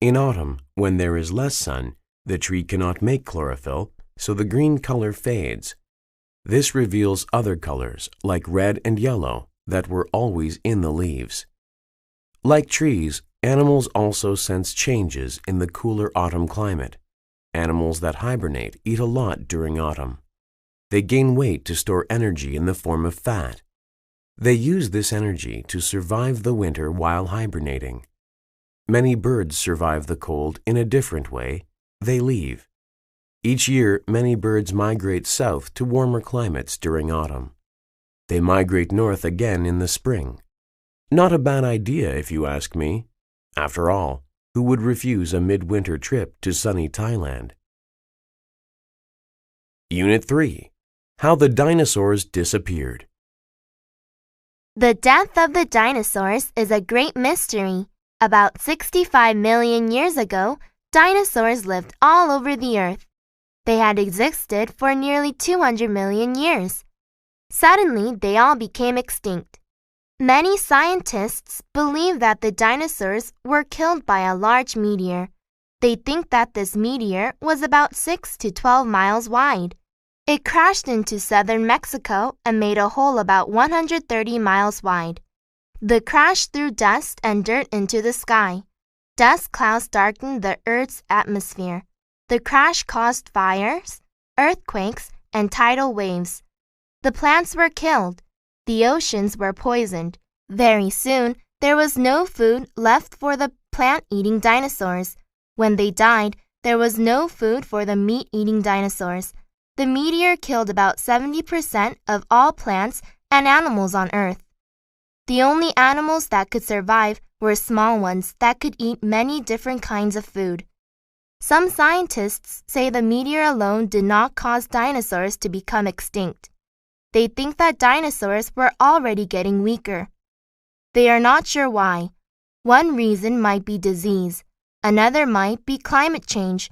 In autumn, when there is less sun, the tree cannot make chlorophyll, so the green color fades. This reveals other colors, like red and yellow, that were always in the leaves. Like trees, animals also sense changes in the cooler autumn climate. Animals that hibernate eat a lot during autumn. They gain weight to store energy in the form of fat. They use this energy to survive the winter while hibernating. Many birds survive the cold in a different way. They leave. Each year, many birds migrate south to warmer climates during autumn. They migrate north again in the spring. Not a bad idea, if you ask me. After all, who would refuse a midwinter trip to sunny Thailand? Unit 3. How the Dinosaurs Disappeared. The death of the dinosaurs is a great mystery. About 65 million years ago, dinosaurs lived all over the earth. They had existed for nearly 200 million years. Suddenly, they all became extinct. Many scientists believe that the dinosaurs were killed by a large meteor. They think that this meteor was about 6 to 12 miles wide. It crashed into southern Mexico and made a hole about 130 miles wide. The crash threw dust and dirt into the sky. Dust clouds darkened the Earth's atmosphere. The crash caused fires, earthquakes, and tidal waves. The plants were killed. The oceans were poisoned. Very soon, there was no food left for the plant-eating dinosaurs. When they died, there was no food for the meat-eating dinosaurs. The meteor killed about 70% of all plants and animals on Earth. The only animals that could survive were small ones that could eat many different kinds of food. Some scientists say the meteor alone did not cause dinosaurs to become extinct. They think that dinosaurs were already getting weaker. They are not sure why. One reason might be disease. Another might be climate change.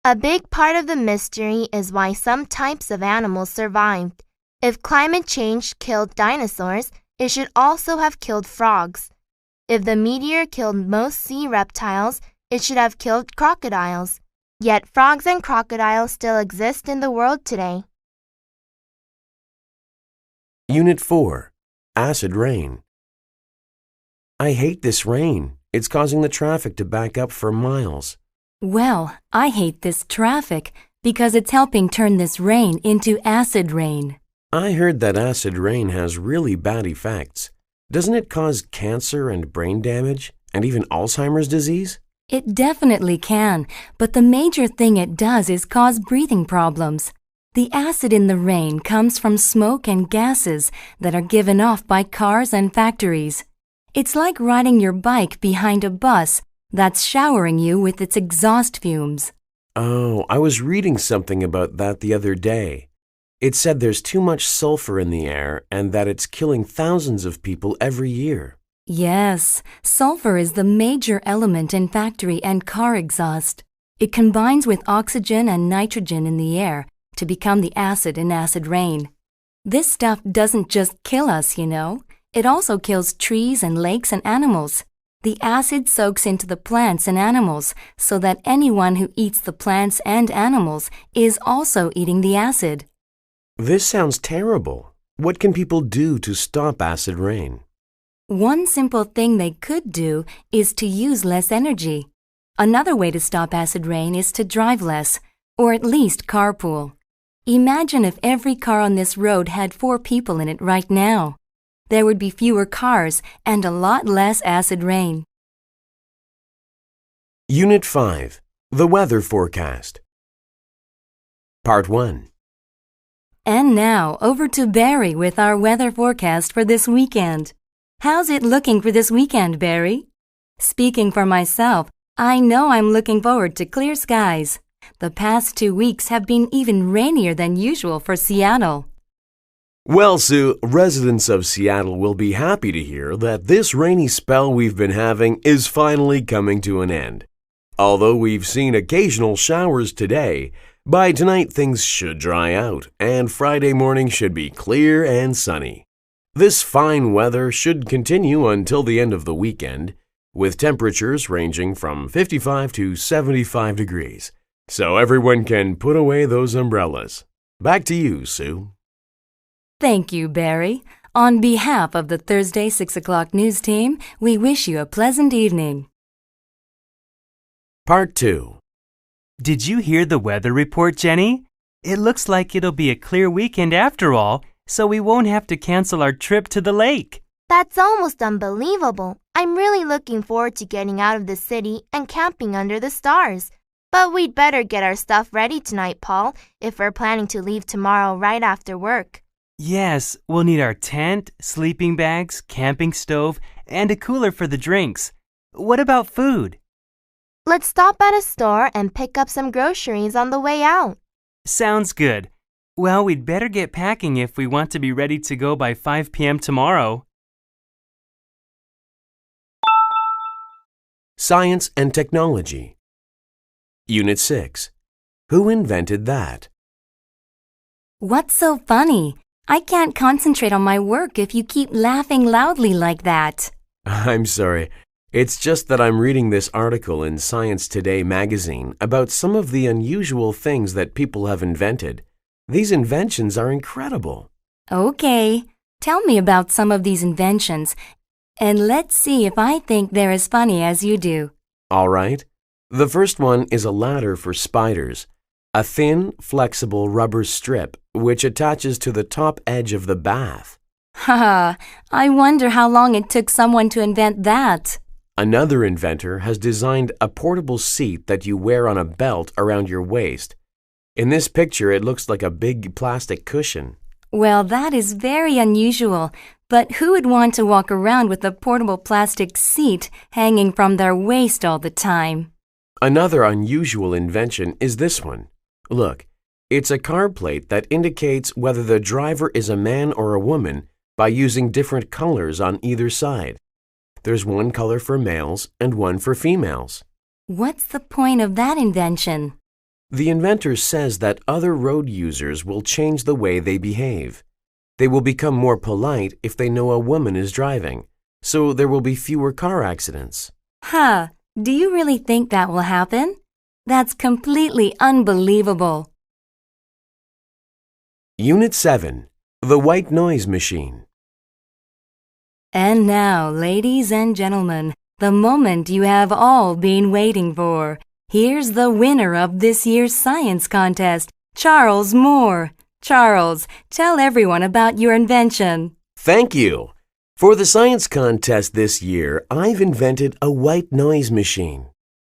A big part of the mystery is why some types of animals survived. If climate change killed dinosaurs, it should also have killed frogs. If the meteor killed most sea reptiles, it should have killed crocodiles. Yet frogs and crocodiles still exist in the world today. Unit 4. Acid Rain. I hate this rain. It's causing the traffic to back up for miles. Well, I hate this traffic because it's helping turn this rain into acid rain. I heard that acid rain has really bad effects. Doesn't it cause cancer and brain damage, and even Alzheimer's disease? It definitely can, but the major thing it does is cause breathing problems. The acid in the rain comes from smoke and gases that are given off by cars and factories. It's like riding your bike behind a bus that's showering you with its exhaust fumes. Oh, I was reading something about that the other day. It said there's too much sulfur in the air and that it's killing thousands of people every year. Yes, sulfur is the major element in factory and car exhaust. It combines with oxygen and nitrogen in the air to become the acid in acid rain. This stuff doesn't just kill us, you know. It also kills trees and lakes and animals. The acid soaks into the plants and animals so that anyone who eats the plants and animals is also eating the acid. This sounds terrible. What can people do to stop acid rain? One simple thing they could do is to use less energy. Another way to stop acid rain is to drive less, or at least carpool. Imagine if every car on this road had 4 people in it right now. There would be fewer cars and a lot less acid rain. Unit 5. The Weather Forecast. Part 1. And now, over to Barry with our weather forecast for this weekend. How's it looking for this weekend, Barry? Speaking for myself, I know I'm looking forward to clear skies. The past 2 weeks have been even rainier than usual for Seattle. Well, Sue, residents of Seattle will be happy to hear that this rainy spell we've been having is finally coming to an end. Although we've seen occasional showers today, by tonight things should dry out, and Friday morning should be clear and sunny. This fine weather should continue until the end of the weekend, with temperatures ranging from 55 to 75 degrees. So everyone can put away those umbrellas. Back to you, Sue. Thank you, Barry. On behalf of the Thursday 6 o'clock news team, we wish you a pleasant evening. Part 2. Did you hear the weather report, Jenny? It looks like it'll be a clear weekend after all, so we won't have to cancel our trip to the lake. That's almost unbelievable. I'm really looking forward to getting out of the city and camping under the stars. But we'd better get our stuff ready tonight, Paul, if we're planning to leave tomorrow right after work. Yes, we'll need our tent, sleeping bags, camping stove, and a cooler for the drinks. What about food? Let's stop at a store and pick up some groceries on the way out. Sounds good. Well, we'd better get packing if we want to be ready to go by 5 p.m. tomorrow. Science and Technology. Unit 6. Who invented that? What's so funny? I can't concentrate on my work if you keep laughing loudly like that. I'm sorry. It's just that I'm reading this article in Science Today magazine about some of the unusual things that people have invented. These inventions are incredible. Okay, tell me about some of these inventions, and let's see if I think they're as funny as you do. All right. The first one is a ladder for spiders, a thin, flexible rubber strip which attaches to the top edge of the bath. Haha, I wonder how long it took someone to invent that. Another inventor has designed a portable seat that you wear on a belt around your waist. In this picture, it looks like a big plastic cushion. Well, that is very unusual, but who would want to walk around with a portable plastic seat hanging from their waist all the time? Another unusual invention is this one. Look, it's a car plate that indicates whether the driver is a man or a woman by using different colors on either side. There's one color for males and one for females. What's the point of that invention? The inventor says that other road users will change the way they behave. They will become more polite if they know a woman is driving, so there will be fewer car accidents. Huh, do you really think that will happen? That's completely unbelievable. Unit 7. The White Noise Machine. And now, ladies and gentlemen, the moment you have all been waiting for. Here's the winner of this year's science contest, Charles Moore. Charles, tell everyone about your invention. Thank you. For the science contest this year, I've invented a white noise machine.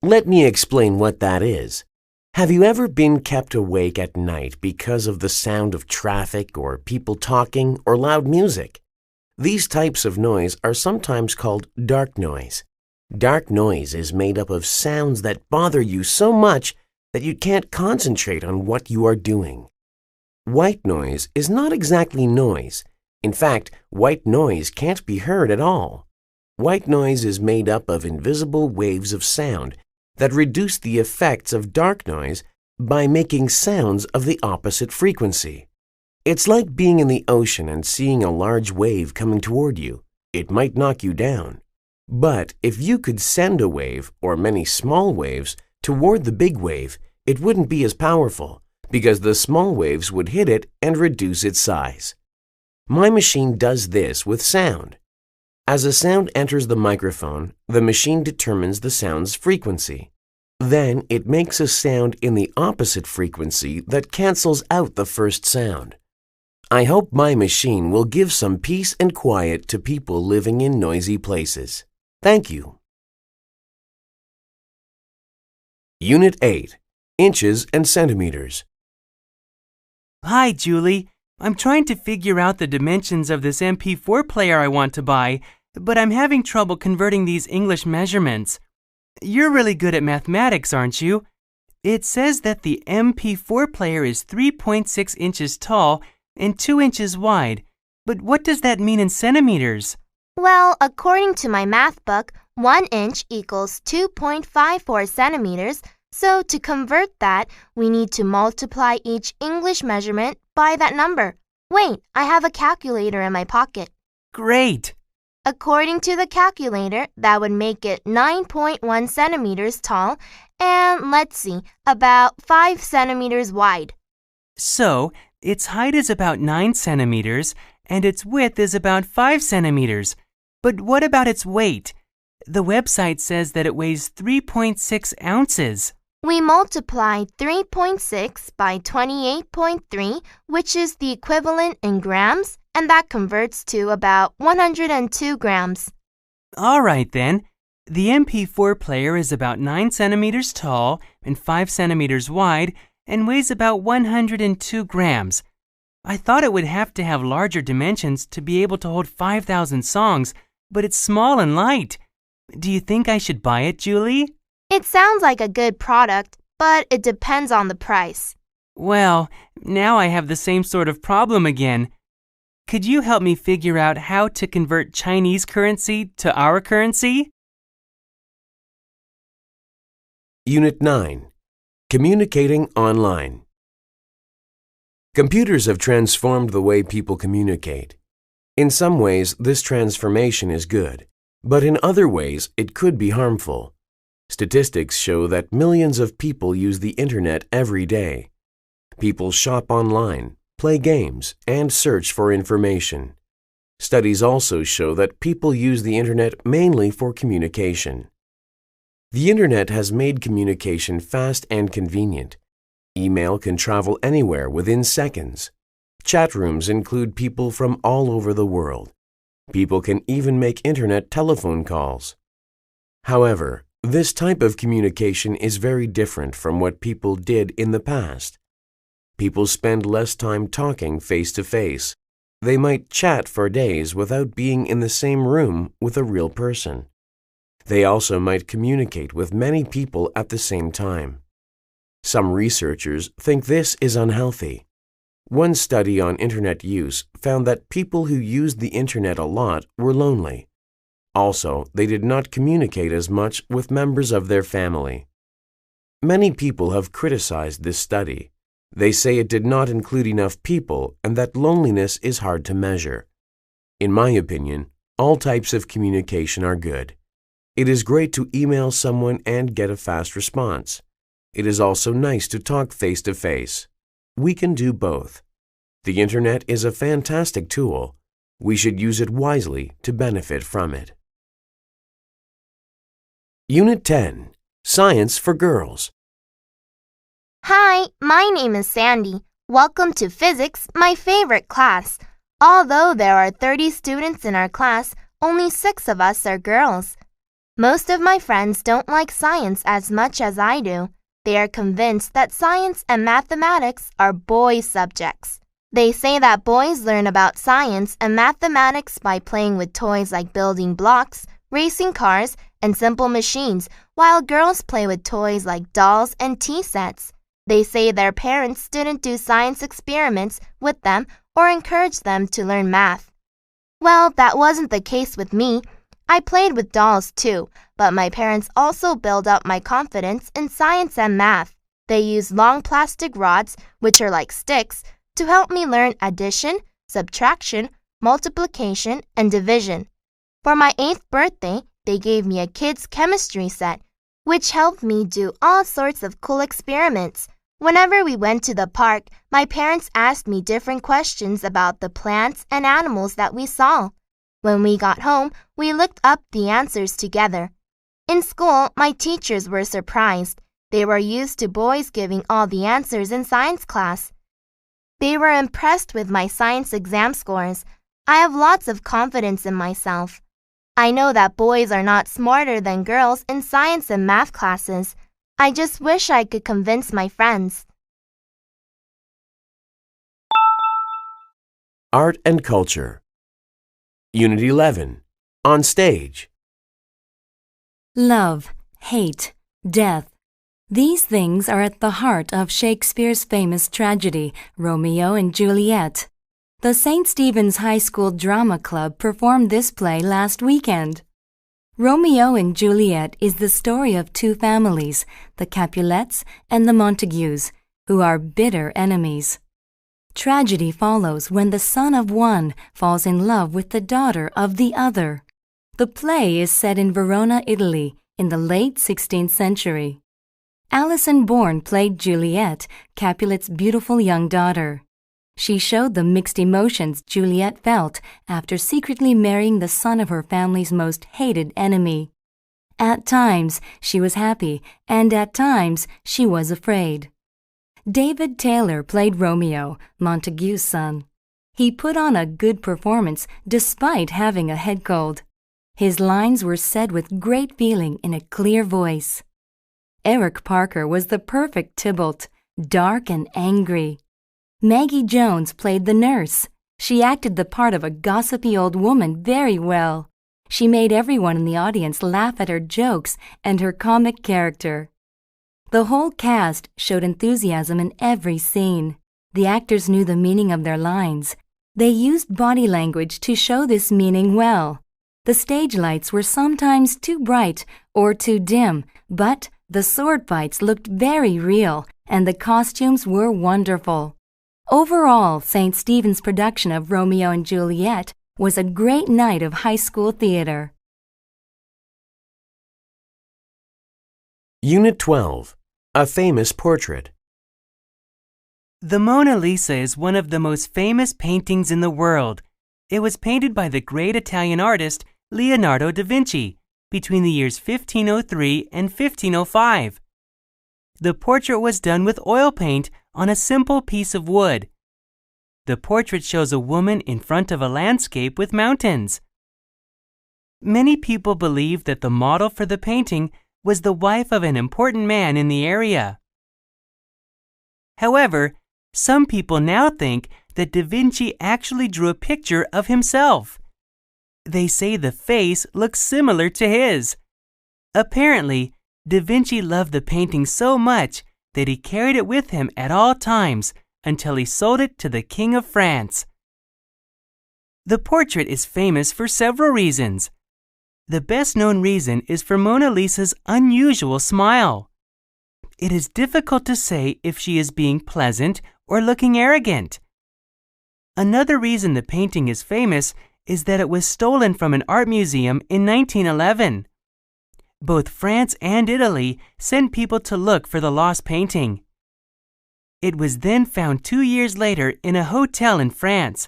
Let me explain what that is. Have you ever been kept awake at night because of the sound of traffic or people talking or loud music? These types of noise are sometimes called dark noise. Dark noise is made up of sounds that bother you so much that you can't concentrate on what you are doing. White noise is not exactly noise. In fact, white noise can't be heard at all. White noise is made up of invisible waves of sound that reduce the effects of dark noise by making sounds of the opposite frequency. It's like being in the ocean and seeing a large wave coming toward you. It might knock you down. But if you could send a wave, or many small waves, toward the big wave, it wouldn't be as powerful, because the small waves would hit it and reduce its size. My machine does this with sound. As a sound enters the microphone, the machine determines the sound's frequency. Then it makes a sound in the opposite frequency that cancels out the first sound. I hope my machine will give some peace and quiet to people living in noisy places. Thank you. Unit 8. Inches and Centimeters. Hi, Julie. I'm trying to figure out the dimensions of this MP4 player I want to buy, but I'm having trouble converting these English measurements. You're really good at mathematics, aren't you? It says that the MP4 player is 3.6 inches tall and 2 inches wide, but what does that mean in centimeters? Well, according to my math book, 1 inch equals 2.54 centimeters, so to convert that, we need to multiply each English measurement by that number. Wait, I have a calculator in my pocket. Great! According to the calculator, that would make it 9.1 centimeters tall and, let's see, about 5 centimeters wide. So, its height is about 9 centimeters and its width is about 5 centimeters. But what about its weight? The website says that it weighs 3.6 ounces. We multiply 3.6 by 28.3, which is the equivalent in grams, and that converts to about 102 grams. All right then. The MP4 player is about 9 centimeters tall and 5 centimeters wide and weighs about 102 grams. I thought it would have to have larger dimensions to be able to hold 5,000 songs, but it's small and light. Do you think I should buy it, Julie? It sounds like a good product, but it depends on the price. Well, now I have the same sort of problem again. Could you help me figure out how to convert Chinese currency to our currency? Unit 9. Communicating online. Computers have transformed the way people communicate. In some ways, this transformation is good, but in other ways, it could be harmful. Statistics show that millions of people use the internet every day. People shop online, play games, and search for information. Studies also show that people use the internet mainly for communication. The internet has made communication fast and convenient. Email can travel anywhere within seconds. Chat rooms include people from all over the world. People can even make internet telephone calls. However, this type of communication is very different from what people did in the past. People spend less time talking face to face. They might chat for days without being in the same room with a real person. They also might communicate with many people at the same time. Some researchers think this is unhealthy. One study on internet use found that people who used the internet a lot were lonely. Also, they did not communicate as much with members of their family. Many people have criticized this study. They say it did not include enough people and that loneliness is hard to measure. In my opinion, all types of communication are good. It is great to email someone and get a fast response. It is also nice to talk face to face. We can do both. The internet is a fantastic tool. We should use it wisely to benefit from it. Unit 10. Science for Girls. Hi, my name is Sandy. Welcome to Physics, my favorite class. Although there are 30 students in our class, only 6 of us are girls. Most of my friends don't like science as much as I do. They are convinced that science and mathematics are boys' subjects. They say that boys learn about science and mathematics by playing with toys like building blocks, racing cars, and simple machines, while girls play with toys like dolls and tea sets. They say their parents didn't do science experiments with them or encourage them to learn math. Well, that wasn't the case with me. I played with dolls too, but my parents also built up my confidence in science and math. They used long plastic rods, which are like sticks, to help me learn addition, subtraction, multiplication, and division. For my 8th birthday, they gave me a kids' chemistry set, which helped me do all sorts of cool experiments. Whenever we went to the park, my parents asked me different questions about the plants and animals that we saw. When we got home, we looked up the answers together. In school, my teachers were surprised. They were used to boys giving all the answers in science class. They were impressed with my science exam scores. I have lots of confidence in myself. I know that boys are not smarter than girls in science and math classes. I just wish I could convince my friends. Art and Culture. Unit 11. On Stage. Love, hate, death. These things are at the heart of Shakespeare's famous tragedy, Romeo and Juliet. The St. Stephen's High School Drama Club performed this play last weekend. Romeo and Juliet is the story of 2 families, the Capulets and the Montagues, who are bitter enemies. Tragedy follows when the son of one falls in love with the daughter of the other. The play is set in Verona, Italy, in the late 16th century. Alison Bourne played Juliet, Capulet's beautiful young daughter. She showed the mixed emotions Juliet felt after secretly marrying the son of her family's most hated enemy. At times, she was happy, and at times, she was afraid. David Taylor played Romeo, Montague's son. He put on a good performance despite having a head cold. His lines were said with great feeling in a clear voice. Eric Parker was the perfect Tybalt, dark and angry. Maggie Jones played the nurse. She acted the part of a gossipy old woman very well. She made everyone in the audience laugh at her jokes and her comic character. The whole cast showed enthusiasm in every scene. The actors knew the meaning of their lines. They used body language to show this meaning well. The stage lights were sometimes too bright or too dim, but the sword fights looked very real and the costumes were wonderful. Overall, St. Stephen's production of Romeo and Juliet was a great night of high school theater. Unit 12. A famous portrait. The Mona Lisa is one of the most famous paintings in the world. It was painted by the great Italian artist Leonardo da Vinci between the years 1503 and 1505. The portrait was done with oil paint on a simple piece of wood. The portrait shows a woman in front of a landscape with mountains. Many people believe that the model for the painting was the wife of an important man in the area. However, some people now think that Da Vinci actually drew a picture of himself. They say the face looks similar to his. Apparently, Da Vinci loved the painting so much that he carried it with him at all times until he sold it to the King of France. The portrait is famous for several reasons. The best-known reason is for Mona Lisa's unusual smile. It is difficult to say if she is being pleasant or looking arrogant. Another reason the painting is famous is that it was stolen from an art museum in 1911. Both France and Italy sent people to look for the lost painting. It was then found 2 years later in a hotel in France.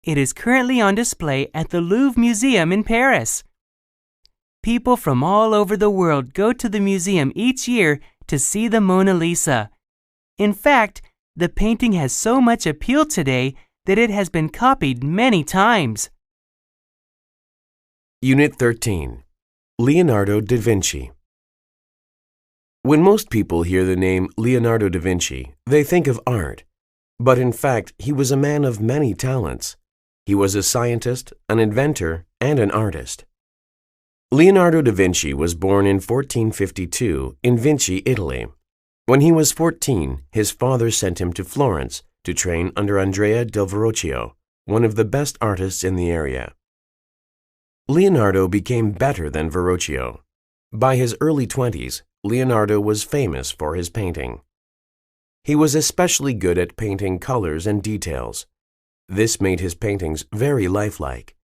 It is currently on display at the Louvre Museum in Paris. People from all over the world go to the museum each year to see the Mona Lisa. In fact, the painting has so much appeal today that it has been copied many times. Unit 13. Leonardo da Vinci. When most people hear the name Leonardo da Vinci, they think of art. But in fact, he was a man of many talents. He was a scientist, an inventor, and an artist. Leonardo da Vinci was born in 1452 in Vinci, Italy. When he was 14, his father sent him to Florence to train under Andrea del Verrocchio, one of the best artists in the area. Leonardo became better than Verrocchio. By his early 20s, Leonardo was famous for his painting. He was especially good at painting colors and details. This made his paintings very lifelike.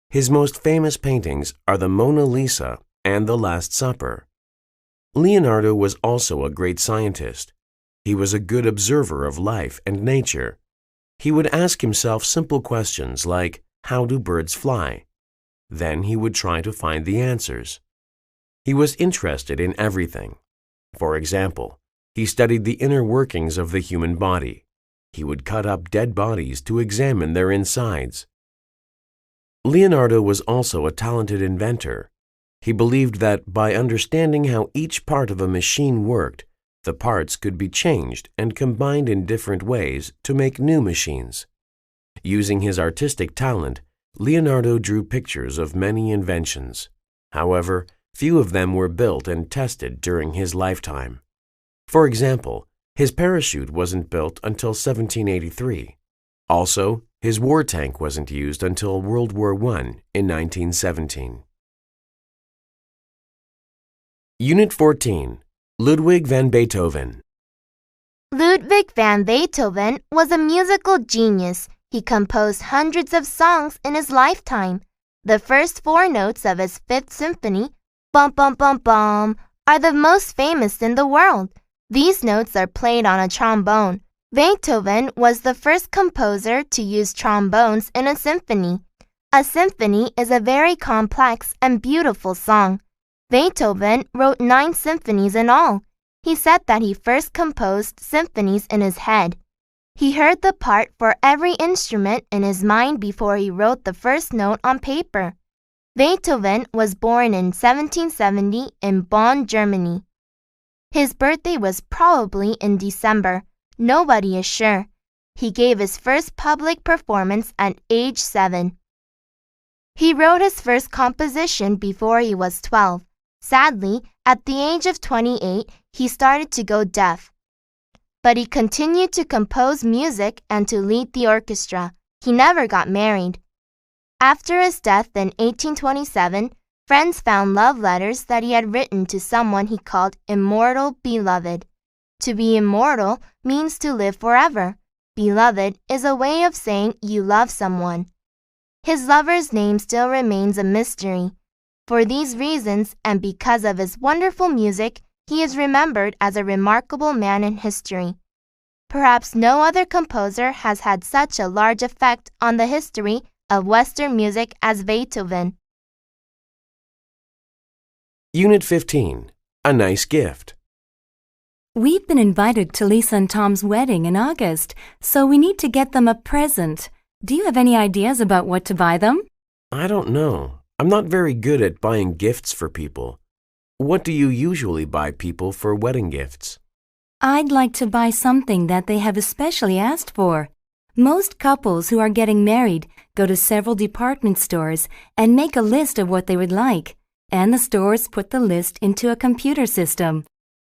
His most famous paintings are the Mona Lisa and The Last Supper. Leonardo was also a great scientist. He was a good observer of life and nature. He would ask himself simple questions like, how do birds fly? Then he would try to find the answers. He was interested in everything. For example, he studied the inner workings of the human body. He would cut up dead bodies to examine their insides. Leonardo was also a talented inventor. He believed that by understanding how each part of a machine worked, the parts could be changed and combined in different ways to make new machines. Using his artistic talent, Leonardo drew pictures of many inventions. However, few of them were built and tested during his lifetime. For example, his parachute wasn't built until 1783. Also, his war tank wasn't used until World War I in 1917. Unit 14. Ludwig van Beethoven. Ludwig van Beethoven was a musical genius. He composed hundreds of songs in his lifetime. The first 4 notes of his Fifth Symphony, bum bum bum bum, are the most famous in the world. These notes are played on a trombone. Beethoven was the first composer to use trombones in a symphony. A symphony is a very complex and beautiful song. Beethoven wrote 9 symphonies in all. He said that he first composed symphonies in his head. He heard the part for every instrument in his mind before he wrote the first note on paper. Beethoven was born in 1770 in Bonn, Germany. His birthday was probably in December. Nobody is sure. He gave his first public performance at age 7. He wrote his first composition before he was 12. Sadly, at the age of 28, he started to go deaf. But he continued to compose music and to lead the orchestra. He never got married. After his death in 1827, friends found love letters that he had written to someone he called Immortal Beloved. To be immortal means to live forever. Beloved is a way of saying you love someone. His lover's name still remains a mystery. For these reasons, and because of his wonderful music, he is remembered as a remarkable man in history. Perhaps no other composer has had such a large effect on the history of Western music as Beethoven. Unit 15. A nice gift. We've been invited to Lisa and Tom's wedding in August, so we need to get them a present. Do you have any ideas about what to buy them? I don't know. I'm not very good at buying gifts for people. What do you usually buy people for wedding gifts? I'd like to buy something that they have especially asked for. Most couples who are getting married go to several department stores and make a list of what they would like, and the stores put the list into a computer system.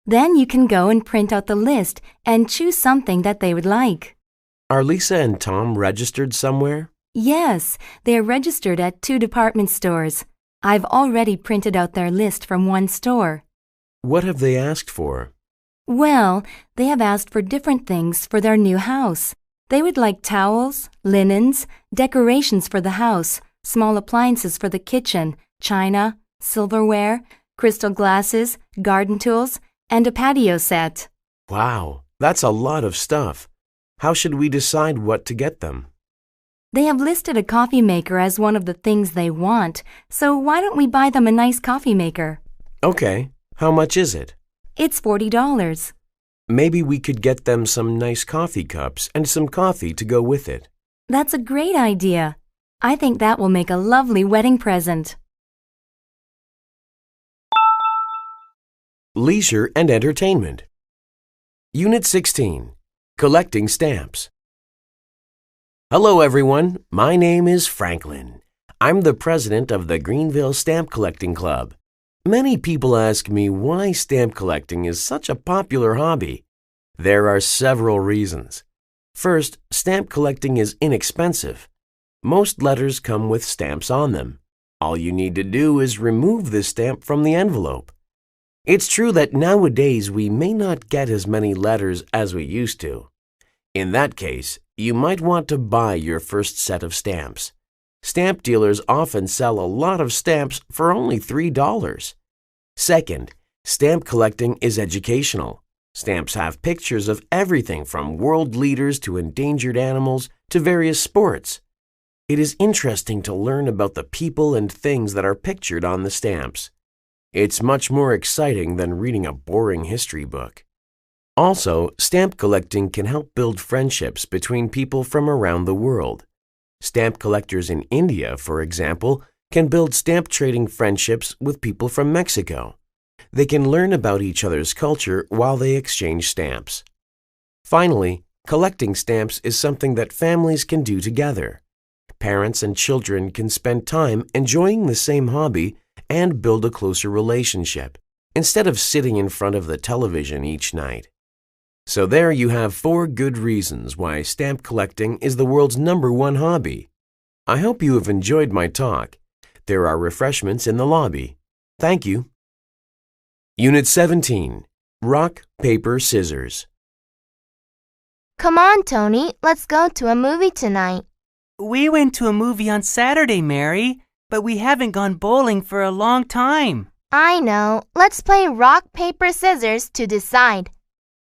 Then you can go and print out the list and choose something that they would like. Are Lisa and Tom registered somewhere? Yes, they are registered at 2 department stores. I've already printed out their list from one store. What have they asked for? Well, they have asked for different things for their new house. They would like towels, linens, decorations for the house, small appliances for the kitchen, china, silverware, crystal glasses, garden tools, and a patio set. Wow, that's a lot of stuff. How should we decide what to get them? They have listed a coffee maker as one of the things they want, so why don't we buy them a nice coffee maker? Okay, how much is it? It's $40. Maybe we could get them some nice coffee cups and some coffee to go with it. That's a great idea. I think that will make a lovely wedding present. Leisure and entertainment. Unit 16. Collecting stamps. Hello everyone, my name is Franklin. I'm the president of the Greenville Stamp Collecting Club. Many people ask me why stamp collecting is such a popular hobby. There are several reasons. First, stamp collecting is inexpensive. Most letters come with stamps on them. All you need to do is remove the stamp from the envelope. It's true that nowadays we may not get as many letters as we used to. In that case, you might want to buy your first set of stamps. Stamp dealers often sell a lot of stamps for only $3. Second, stamp collecting is educational. Stamps have pictures of everything from world leaders to endangered animals to various sports. It is interesting to learn about the people and things that are pictured on the stamps. It's much more exciting than reading a boring history book. Also, stamp collecting can help build friendships between people from around the world. Stamp collectors in India, for example, can build stamp trading friendships with people from Mexico. They can learn about each other's culture while they exchange stamps. Finally, collecting stamps is something that families can do together. Parents and children can spend time enjoying the same hobby and build a closer relationship, instead of sitting in front of the television each night. So there you have 4 good reasons why stamp collecting is the world's #1 hobby. I hope you have enjoyed my talk. There are refreshments in the lobby. Thank you. Unit 17. Rock, Paper, Scissors. Come on, Tony, let's go to a movie tonight. We went to a movie on Saturday, Mary, but we haven't gone bowling for a long time. I know. Let's play rock, paper, scissors to decide.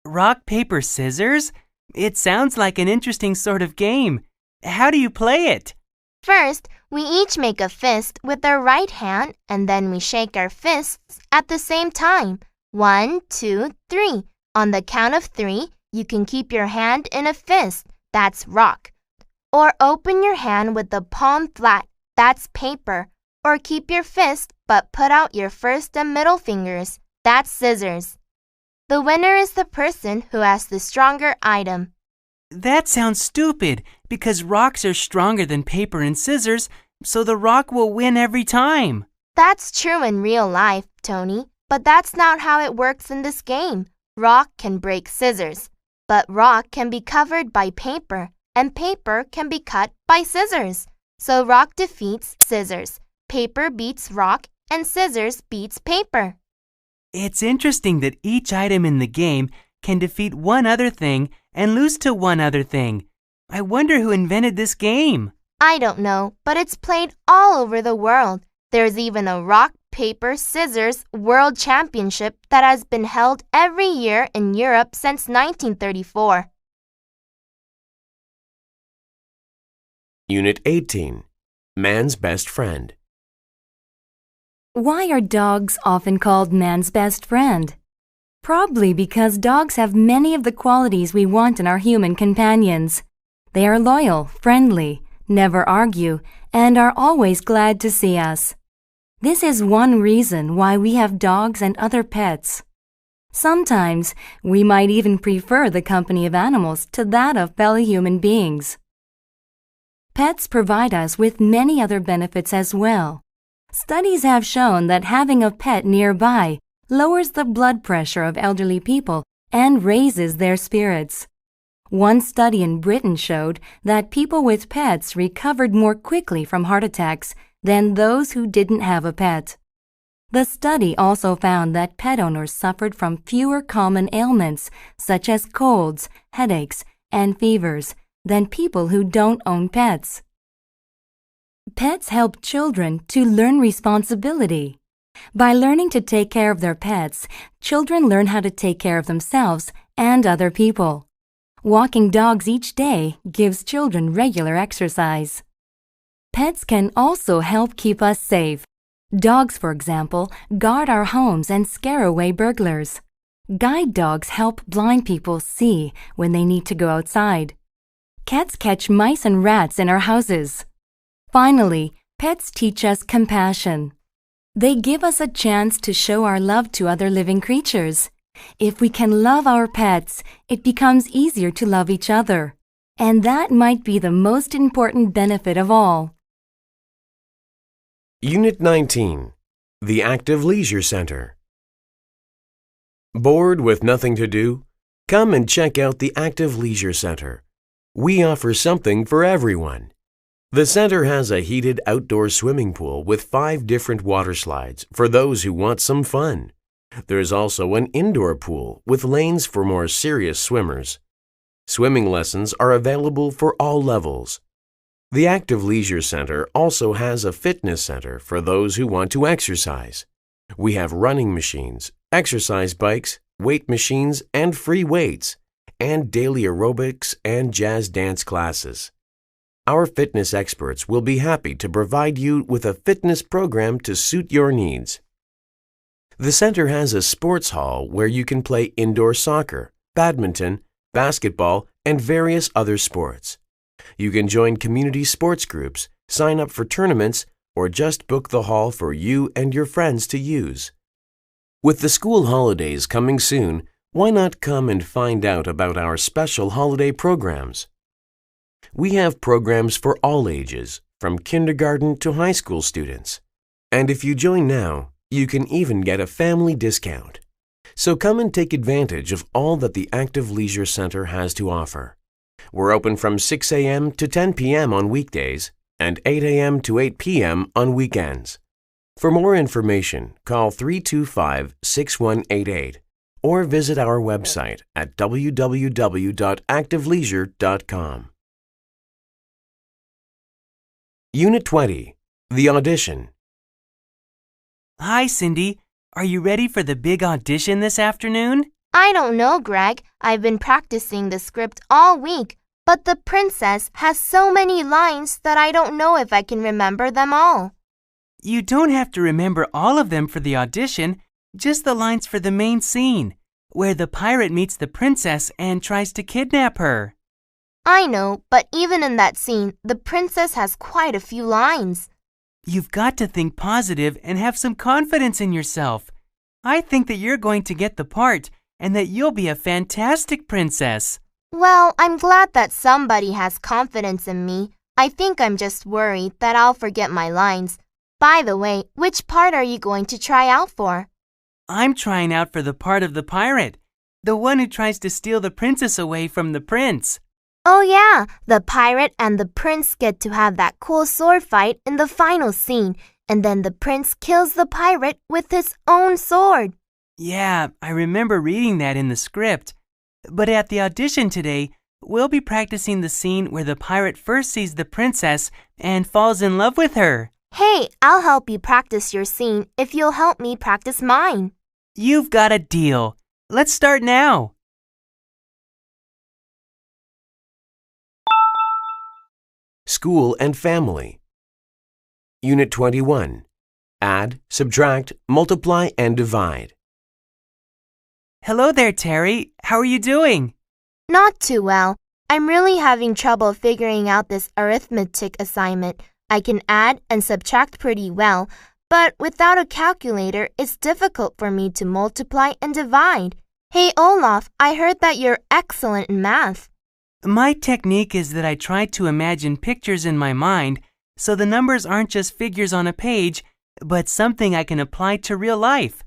Rock, paper, scissors? It sounds like an interesting sort of game. How do you play it? First, we each make a fist with our right hand, and then we shake our fists at the same time. 1, 2, 3. On the count of 3, You can keep your hand in a fist, that's rock. Or open your hand with the palm flat, that's paper. Or keep your fist but put out your first and middle fingers, that's scissors. The winner is the person who has the stronger item. That sounds stupid because rocks are stronger than paper and scissors, so the rock will win every time. That's true in real life, Tony, but that's not how it works in this game. Rock can break scissors, but rock can be covered by paper, and paper can be cut by scissors. So rock defeats scissors, paper beats rock, and scissors beats paper. It's interesting that each item in the game can defeat one other thing and lose to one other thing. I wonder who invented this game. I don't know, but it's played all over the world. There's even a rock, paper, scissors world championship that has been held every year in Europe since 1934. Unit 18. Man's Best Friend. Why are dogs often called man's best friend? Probably because dogs have many of the qualities we want in our human companions. They are loyal, friendly, never argue, and are always glad to see us. This is one reason why we have dogs and other pets. Sometimes we might even prefer the company of animals to that of fellow human beings. Pets provide us with many other benefits as well. Studies have shown that having a pet nearby lowers the blood pressure of elderly people and raises their spirits. One study in Britain showed that people with pets recovered more quickly from heart attacks than those who didn't have a pet. The study also found that pet owners suffered from fewer common ailments such as colds, headaches, and fevers than people who don't own pets. Pets help children to learn responsibility. By learning to take care of their pets, children learn how to take care of themselves and other people. Walking dogs each day gives children regular exercise. Pets can also help keep us safe. Dogs, for example, guard our homes and scare away burglars. Guide dogs help blind people see when they need to go outside. Cats catch mice and rats in our houses. Finally, pets teach us compassion. They give us a chance to show our love to other living creatures. If we can love our pets, it becomes easier to love each other. And that might be the most important benefit of all. Unit 19. The Active Leisure Center. Bored with nothing to do? Come and check out the Active Leisure Center. We offer something for everyone. The center has a heated outdoor swimming pool with 5 different water slides for those who want some fun. There's also an indoor pool with lanes for more serious swimmers. Swimming lessons are available for all levels. The Active Leisure Center also has a fitness center for those who want to exercise. We have running machines, exercise bikes, weight machines, and free weights, and daily aerobics and jazz dance classes. Our fitness experts will be happy to provide you with a fitness program to suit your needs. The center has a sports hall where you can play indoor soccer, badminton, basketball, and various other sports. You can join community sports groups, sign up for tournaments, or just book the hall for you and your friends to use. With the school holidays coming soon, why not come and find out about our special holiday programs? We have programs for all ages, from kindergarten to high school students. And if you join now, you can even get a family discount. So come and take advantage of all that the Active Leisure Center has to offer. We're open from 6 a.m. to 10 p.m. on weekdays and 8 a.m. to 8 p.m. on weekends. For more information, call 325-6188 or visit our website at www.activeleisure.com. Unit 20. The Audition. Hi, Cindy. Are you ready for the big audition this afternoon? I don't know, Greg. I've been practicing the script all week, but the princess has so many lines that I don't know if I can remember them all. You don't have to remember all of them for the audition, just the lines for the main scene. where the pirate meets the princess and tries to kidnap her. I know, but even in that scene, the princess has quite a few lines. You've got to think positive and have some confidence in yourself. I think that you're going to get the part and that you'll be a fantastic princess. Well, I'm glad that somebody has confidence in me. I think I'm just worried that I'll forget my lines. By the way, which part are you going to try out for? I'm trying out for the part of the pirate, the one who tries to steal the princess away from the prince. Oh yeah, the pirate and the prince get to have that cool sword fight in the final scene, and then the prince kills the pirate with his own sword. Yeah, I remember reading that in the script. But at the audition today, we'll be practicing the scene where the pirate first sees the princess and falls in love with her. Hey, I'll help you practice your scene if you'll help me practice mine. You've got a deal. Let's start now. School and Family. Unit 21. Add, subtract, multiply, and divide. Hello there, Terry. How are you doing? Not too well. I'm really having trouble figuring out this arithmetic assignment. I can add and subtract pretty well, but without a calculator, it's difficult for me to multiply and divide. Hey, Olaf, I heard that you're excellent in math. My technique is that I try to imagine pictures in my mind so the numbers aren't just figures on a page, but something I can apply to real life.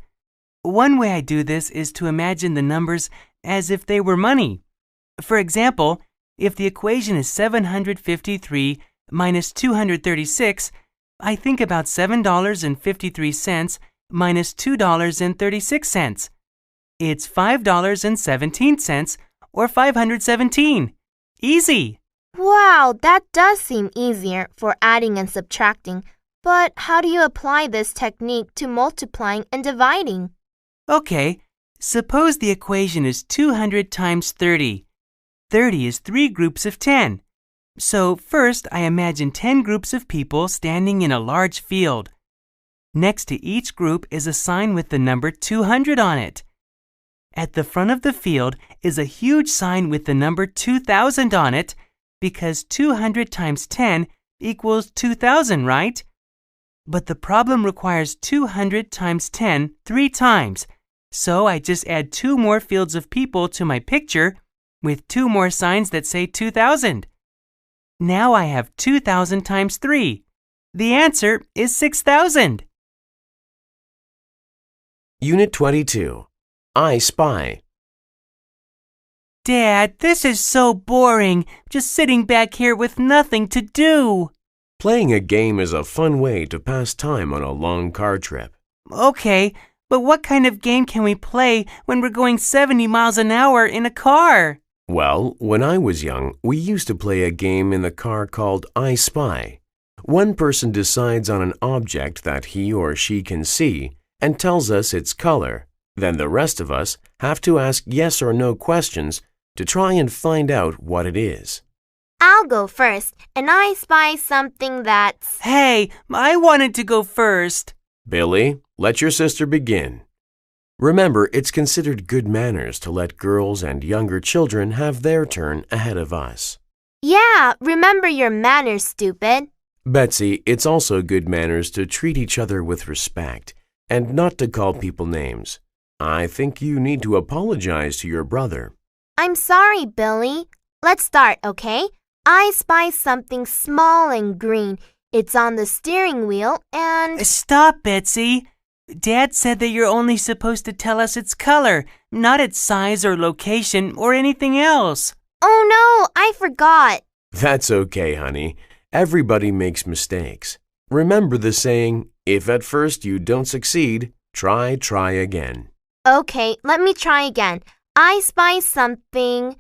One way I do this is to imagine the numbers as if they were money. For example, if the equation is 753 minus 236, I think about $7.53 minus $2.36. It's $5.17 or 517. Easy! Wow, that does seem easier for adding and subtracting. But how do you apply this technique to multiplying and dividing? Okay, suppose the equation is 200 times 30. 30 is 3 groups of 10. So first I imagine 10 groups of people standing in a large field. Next to each group is a sign with the number 200 on it. At the front of the field is a huge sign with the number 2000 on it because 200 times 10 equals 2000, right? But the problem requires 200 times 10 3 times, so I just add 2 more fields of people to my picture with 2 more signs that say 2000. Now I have 2000 times 3. The answer is 6000. Unit 22. I Spy. Dad, this is so boring, just sitting back here with nothing to do. Playing a game is a fun way to pass time on a long car trip. Okay, but what kind of game can we play when we're going 70 miles an hour in a car? Well, when I was young, we used to play a game in the car called I Spy. One person decides on an object that he or she can see and tells us its color. Then the rest of us have to ask yes or no questions to try and find out what it is. I'll go first, and I spy something that's... Hey, I wanted to go first. Billy, let your sister begin. Remember, it's considered good manners to let girls and younger children have their turn ahead of us. Yeah, remember your manners, stupid. Betsy, it's also good manners to treat each other with respect and not to call people names. I think you need to apologize to your brother. I'm sorry, Billy. Let's start, okay? I spy something small and green. It's on the steering wheel and... Stop, Betsy. Dad said that you're only supposed to tell us its color, not its size or location or anything else. Oh no, I forgot. That's okay, honey. Everybody makes mistakes. Remember the saying, if at first you don't succeed, try again. Okay, let me try again. I spy something...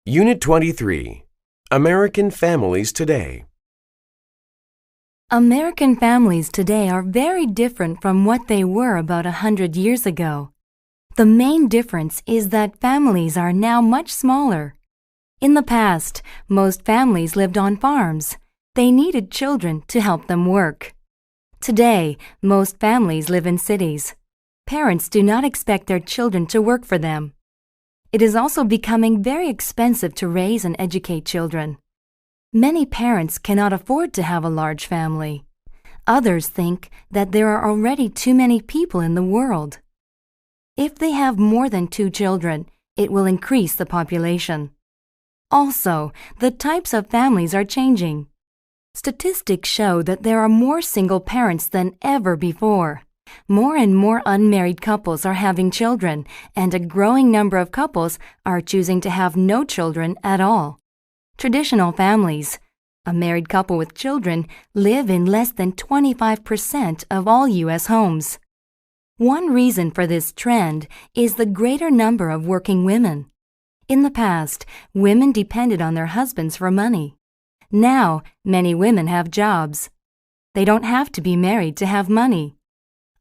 Unit 23. American Families Today. American families today are very different from what they were about 100 years ago. The main difference is that families are now much smaller. In the past, most families lived on farms. They needed children to help them work. Today, most families live in cities. Parents do not expect their children to work for them. It is also becoming very expensive to raise and educate children. Many parents cannot afford to have a large family. Others think that there are already too many people in the world. If they have more than 2 children, it will increase the population. Also, the types of families are changing. Statistics show that there are more single parents than ever before. More and more unmarried couples are having children, and a growing number of couples are choosing to have no children at all. Traditional families, a married couple with children, live in less than 25% of all U.S. homes. One reason for this trend is the greater number of working women. In the past, women depended on their husbands for money. Now, many women have jobs. They don't have to be married to have money.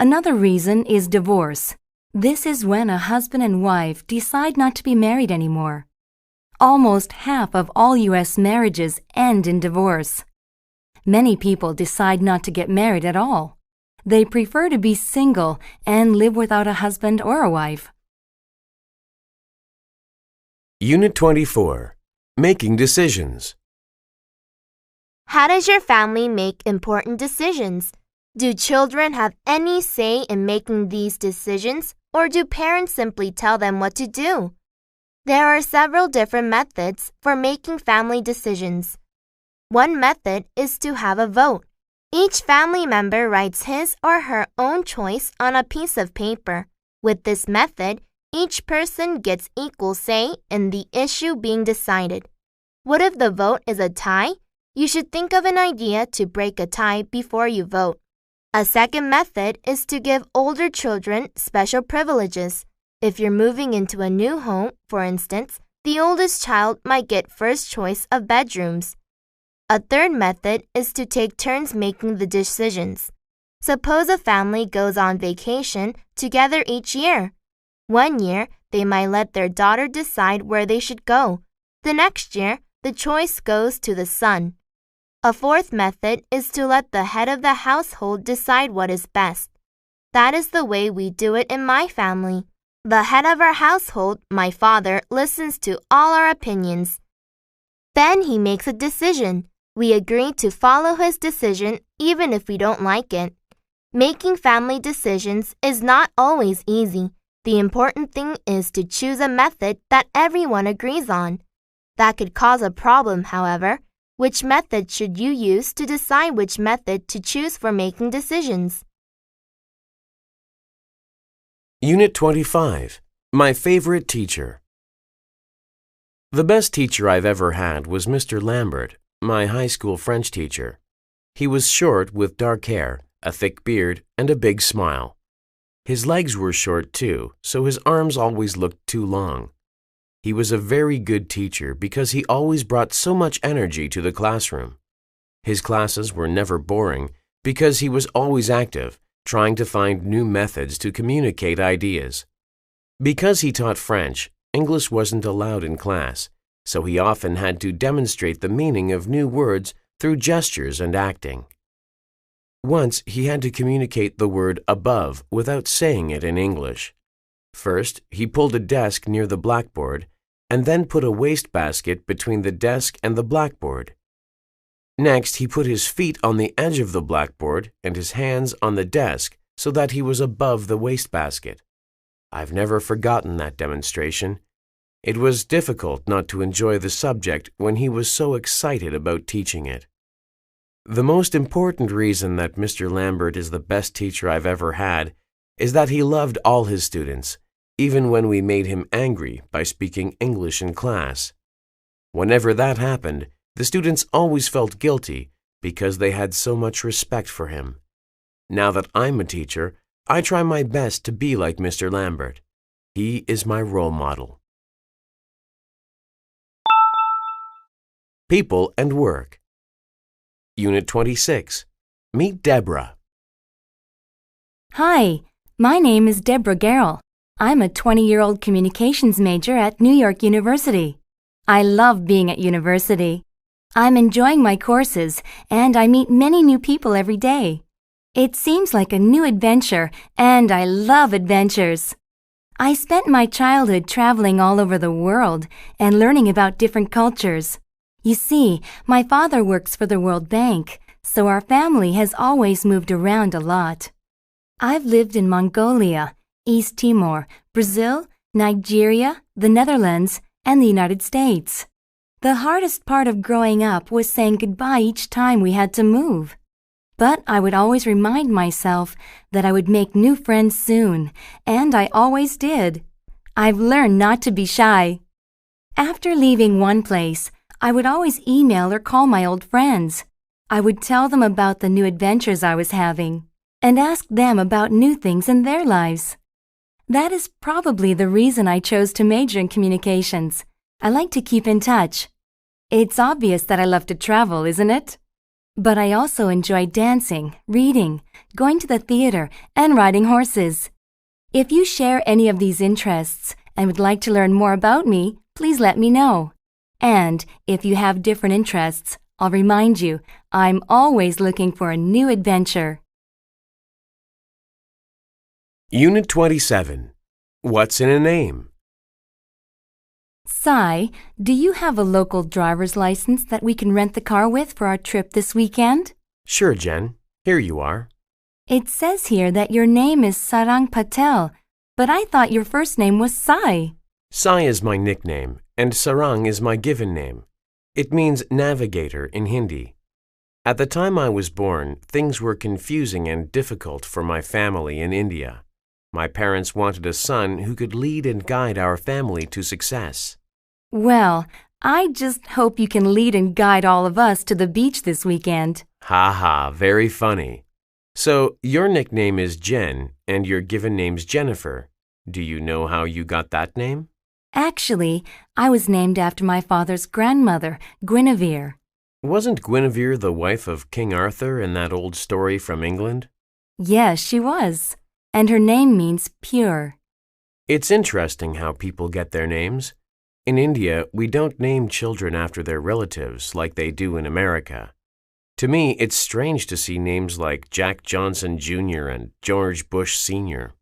Another reason is divorce. This is when a husband and wife decide not to be married anymore. Almost half of all U.S. marriages end in divorce. Many people decide not to get married at all. They prefer to be single and live without a husband or a wife. Unit 24. Making Decisions. How does your family make important decisions? Do children have any say in making these decisions, or do parents simply tell them what to do? There are several different methods for making family decisions. One method is to have a vote. Each family member writes his or her own choice on a piece of paper. With this method, each person gets equal say in the issue being decided. What if the vote is a tie? You should think of an idea to break a tie before you vote. A second method is to give older children special privileges. If you're moving into a new home, for instance, the oldest child might get first choice of bedrooms. A third method is to take turns making the decisions. Suppose a family goes on vacation together each year. One year, they might let their daughter decide where they should go. The next year, the choice goes to the son. A fourth method is to let the head of the household decide what is best. That is the way we do it in my family. The head of our household, my father, listens to all our opinions. Then he makes a decision. We agree to follow his decision even if we don't like it. Making family decisions is not always easy. The important thing is to choose a method that everyone agrees on. That could cause a problem, however. Which method should you use to decide which method to choose for making decisions? Unit 25. My Favorite Teacher. The best teacher I've ever had was Mr. Lambert, my high school French teacher. He was short with dark hair, a thick beard, and a big smile. His legs were short too, so his arms always looked too long. He was a very good teacher because he always brought so much energy to the classroom. His classes were never boring because he was always active, trying to find new methods to communicate ideas. Because he taught French, English wasn't allowed in class, so he often had to demonstrate the meaning of new words through gestures and acting. Once he had to communicate the word above without saying it in English. First, he pulled a desk near the blackboard and then put a wastebasket between the desk and the blackboard. Next, he put his feet on the edge of the blackboard and his hands on the desk so that he was above the wastebasket. I've never forgotten that demonstration. It was difficult not to enjoy the subject when he was so excited about teaching it. The most important reason that Mr. Lambert is the best teacher I've ever had is that he loved all his students, even when we made him angry by speaking English in class. Whenever that happened, the students always felt guilty because they had so much respect for him. Now that I'm a teacher, I try my best to be like Mr. Lambert. He is my role model. People and Work. Unit 26. Meet Deborah. Hi, my name is Deborah Garrell. I'm a 20-year-old communications major at New York University. I love being at university. I'm enjoying my courses, and I meet many new people every day. It seems like a new adventure, and I love adventures. I spent my childhood traveling all over the world and learning about different cultures. You see, my father works for the World Bank, so our family has always moved around a lot. I've lived in Mongolia, East Timor, Brazil, Nigeria, the Netherlands, and the United States. The hardest part of growing up was saying goodbye each time we had to move. But I would always remind myself that I would make new friends soon, and I always did. I've learned not to be shy. After leaving one place, I would always email or call my old friends. I would tell them about the new adventures I was having and ask them about new things in their lives. That is probably the reason I chose to major in communications. I like to keep in touch. It's obvious that I love to travel, isn't it? But I also enjoy dancing, reading, going to the theater, and riding horses. If you share any of these interests and would like to learn more about me, please let me know. And if you have different interests, I'll remind you, I'm always looking for a new adventure. Unit 27. What's in a name? Sai, do you have a local driver's license that we can rent the car with for our trip this weekend? Sure, Jen. Here you are. It says here that your name is Sarang Patel, but I thought your first name was Sai. Sai is my nickname, and Sarang is my given name. It means navigator in Hindi. At the time I was born, things were confusing and difficult for my family in India. My parents wanted a son who could lead and guide our family to success. Well, I just hope you can lead and guide all of us to the beach this weekend. Ha ha, very funny. So, your nickname is Jen, and your given name's Jennifer. Do you know how you got that name? Actually, I was named after my father's grandmother, Guinevere. Wasn't Guinevere the wife of King Arthur in that old story from England? Yes, she was. And her name means pure. It's interesting how people get their names. In India, we don't name children after their relatives like they do in America. To me, it's strange to see names like Jack Johnson Jr. and George Bush Sr.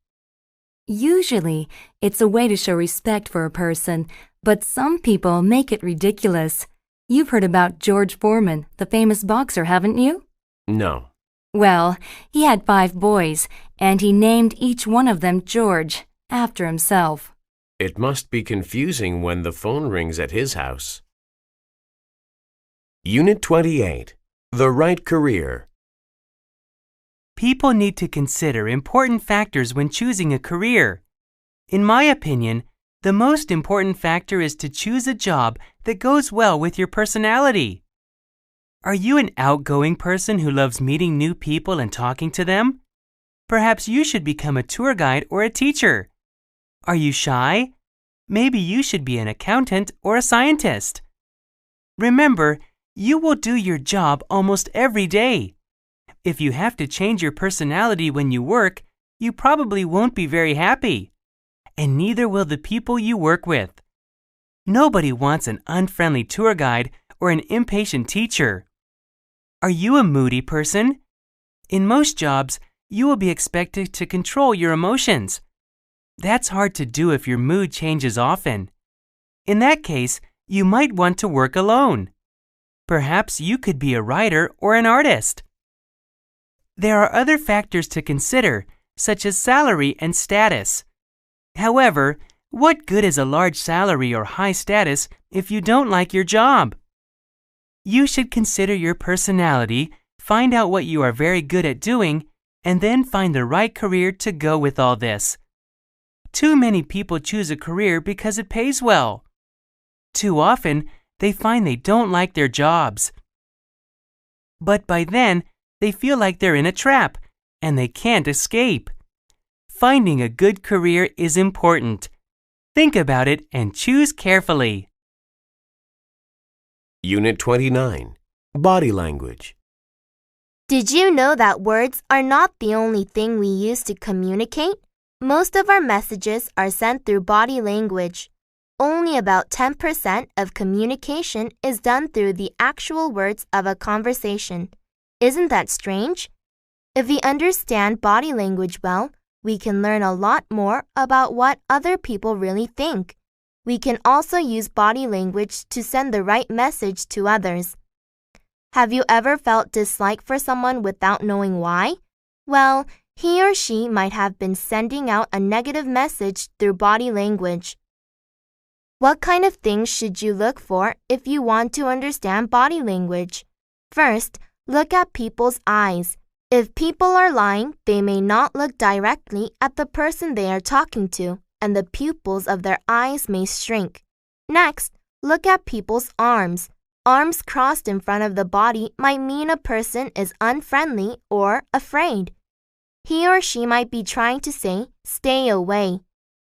Usually, it's a way to show respect for a person, but some people make it ridiculous. You've heard about George Foreman, the famous boxer, haven't you? No. Well, he had 5 boys, and he named each one of them George, after himself. It must be confusing when the phone rings at his house. Unit 28. The right career. People need to consider important factors when choosing a career. In my opinion, the most important factor is to choose a job that goes well with your personality. Are you an outgoing person who loves meeting new people and talking to them? Perhaps you should become a tour guide or a teacher. Are you shy? Maybe you should be an accountant or a scientist. Remember, you will do your job almost every day. If you have to change your personality when you work, you probably won't be very happy. And neither will the people you work with. Nobody wants an unfriendly tour guide or an impatient teacher. Are you a moody person? In most jobs, you will be expected to control your emotions. That's hard to do if your mood changes often. In that case, you might want to work alone. Perhaps you could be a writer or an artist. There are other factors to consider, such as salary and status. However, what good is a large salary or high status if you don't like your job? You should consider your personality, find out what you are very good at doing, and then find the right career to go with all this. Too many people choose a career because it pays well. Too often, they find they don't like their jobs. But by then, they feel like they're in a trap, and they can't escape. Finding a good career is important. Think about it and choose carefully. Unit 29. Body language. Did you know that words are not the only thing we use to communicate? Most of our messages are sent through body language. Only about 10% of communication is done through the actual words of a conversation. Isn't that strange? If we understand body language well, we can learn a lot more about what other people really think. We can also use body language to send the right message to others. Have you ever felt dislike for someone without knowing why? Well, he or she might have been sending out a negative message through body language. What kind of things should you look for if you want to understand body language? First, look at people's eyes. If people are lying, they may not look directly at the person they are talking to, and the pupils of their eyes may shrink. Next, look at people's arms. Arms crossed in front of the body might mean a person is unfriendly or afraid. He or she might be trying to say, "Stay away."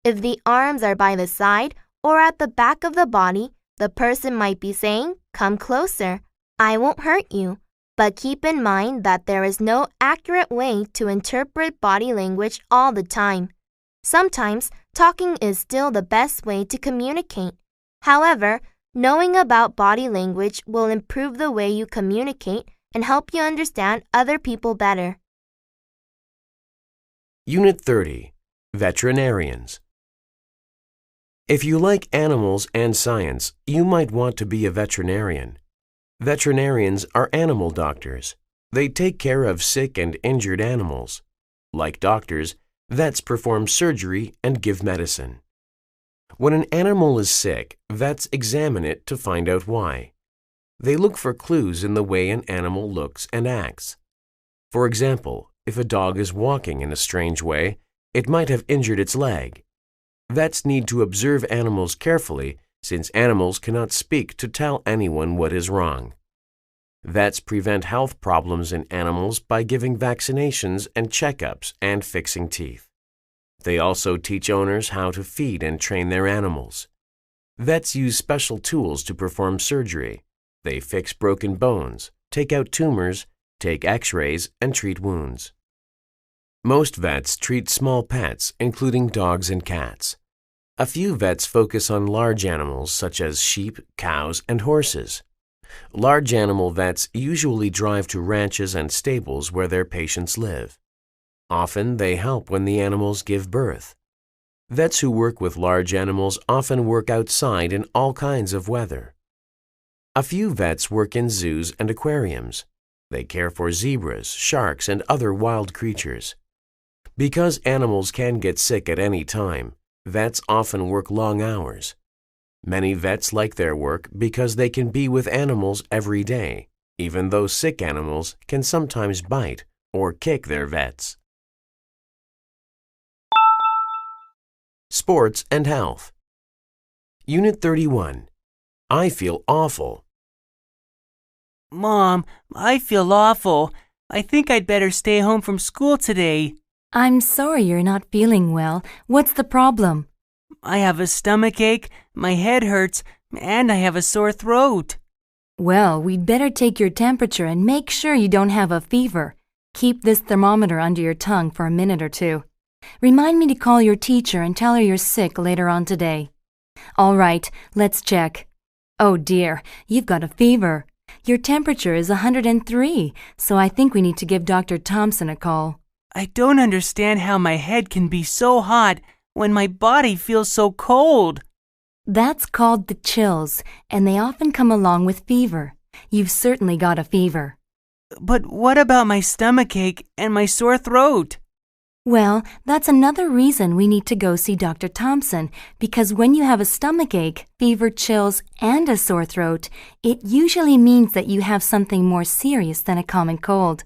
If the arms are by the side or at the back of the body, the person might be saying, "Come closer. I won't hurt you." But keep in mind that there is no accurate way to interpret body language all the time. Sometimes, talking is still the best way to communicate. However, knowing about body language will improve the way you communicate and help you understand other people better. Unit 30, Veterinarians. If you like animals and science, you might want to be a veterinarian. Veterinarians are animal doctors. They take care of sick and injured animals. Like doctors, vets perform surgery and give medicine. When an animal is sick, vets examine it to find out why. They look for clues in the way an animal looks and acts. For example, if a dog is walking in a strange way, it might have injured its leg. Vets need to observe animals carefully since animals cannot speak to tell anyone what is wrong. Vets prevent health problems in animals by giving vaccinations and checkups and fixing teeth. They also teach owners how to feed and train their animals. Vets use special tools to perform surgery. They fix broken bones, take out tumors, take x-rays, and treat wounds. Most vets treat small pets, including dogs and cats. A few vets focus on large animals such as sheep, cows, and horses. Large animal vets usually drive to ranches and stables where their patients live. Often they help when the animals give birth. Vets who work with large animals often work outside in all kinds of weather. A few vets work in zoos and aquariums. They care for zebras, sharks, and other wild creatures. Because animals can get sick at any time, vets often work long hours. Many vets like their work because they can be with animals every day, even though sick animals can sometimes bite or kick their vets. Sports and Health. Unit 31. I feel awful. Mom, I feel awful. I think I'd better stay home from school today. I'm sorry you're not feeling well. What's the problem? I have a stomachache, my head hurts, and I have a sore throat. Well, we'd better take your temperature and make sure you don't have a fever. Keep this thermometer under your tongue for a minute or two. Remind me to call your teacher and tell her you're sick later on today. All right, let's check. Oh dear, you've got a fever. Your temperature is 103, so I think we need to give Dr. Thompson a call. I don't understand how my head can be so hot when my body feels so cold. That's called the chills, and they often come along with fever. You've certainly got a fever. But what about my stomachache and my sore throat? Well, that's another reason we need to go see Dr. Thompson, because when you have a stomachache, fever, chills, and a sore throat, it usually means that you have something more serious than a common cold.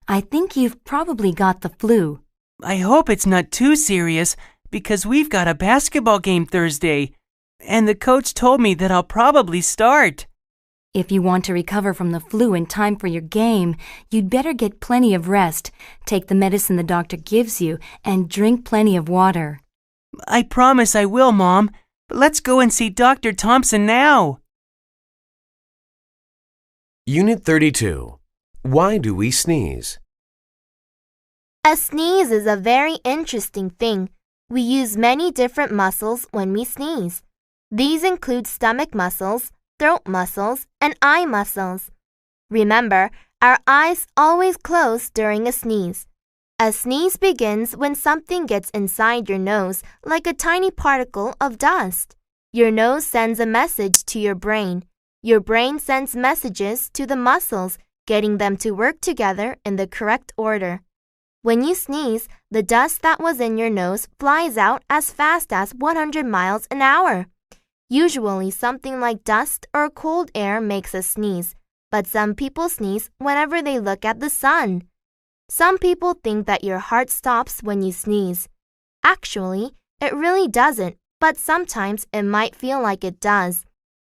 I think you've probably got the flu. I hope it's not too serious, because we've got a basketball game Thursday, and the coach told me that I'll probably start. If you want to recover from the flu in time for your game, you'd better get plenty of rest, take the medicine the doctor gives you, and drink plenty of water. I promise I will, Mom. But let's go and see Dr. Thompson now. Unit 32. Why do we sneeze? A sneeze is a very interesting thing. We use many different muscles when we sneeze. These include stomach muscles, throat muscles, and eye muscles. Remember, Our eyes always close during a sneeze. A sneeze begins when something gets inside your nose, like a tiny particle of dust. Your nose sends a message to your brain. Your brain sends messages to the muscles, getting them to work together in the correct order. When you sneeze, the dust that was in your nose flies out as fast as 100 miles an hour. Usually, something like dust or cold air makes us sneeze, but some people sneeze whenever they look at the sun. Some people think that your heart stops when you sneeze. Actually, it really doesn't, but sometimes it might feel like it does.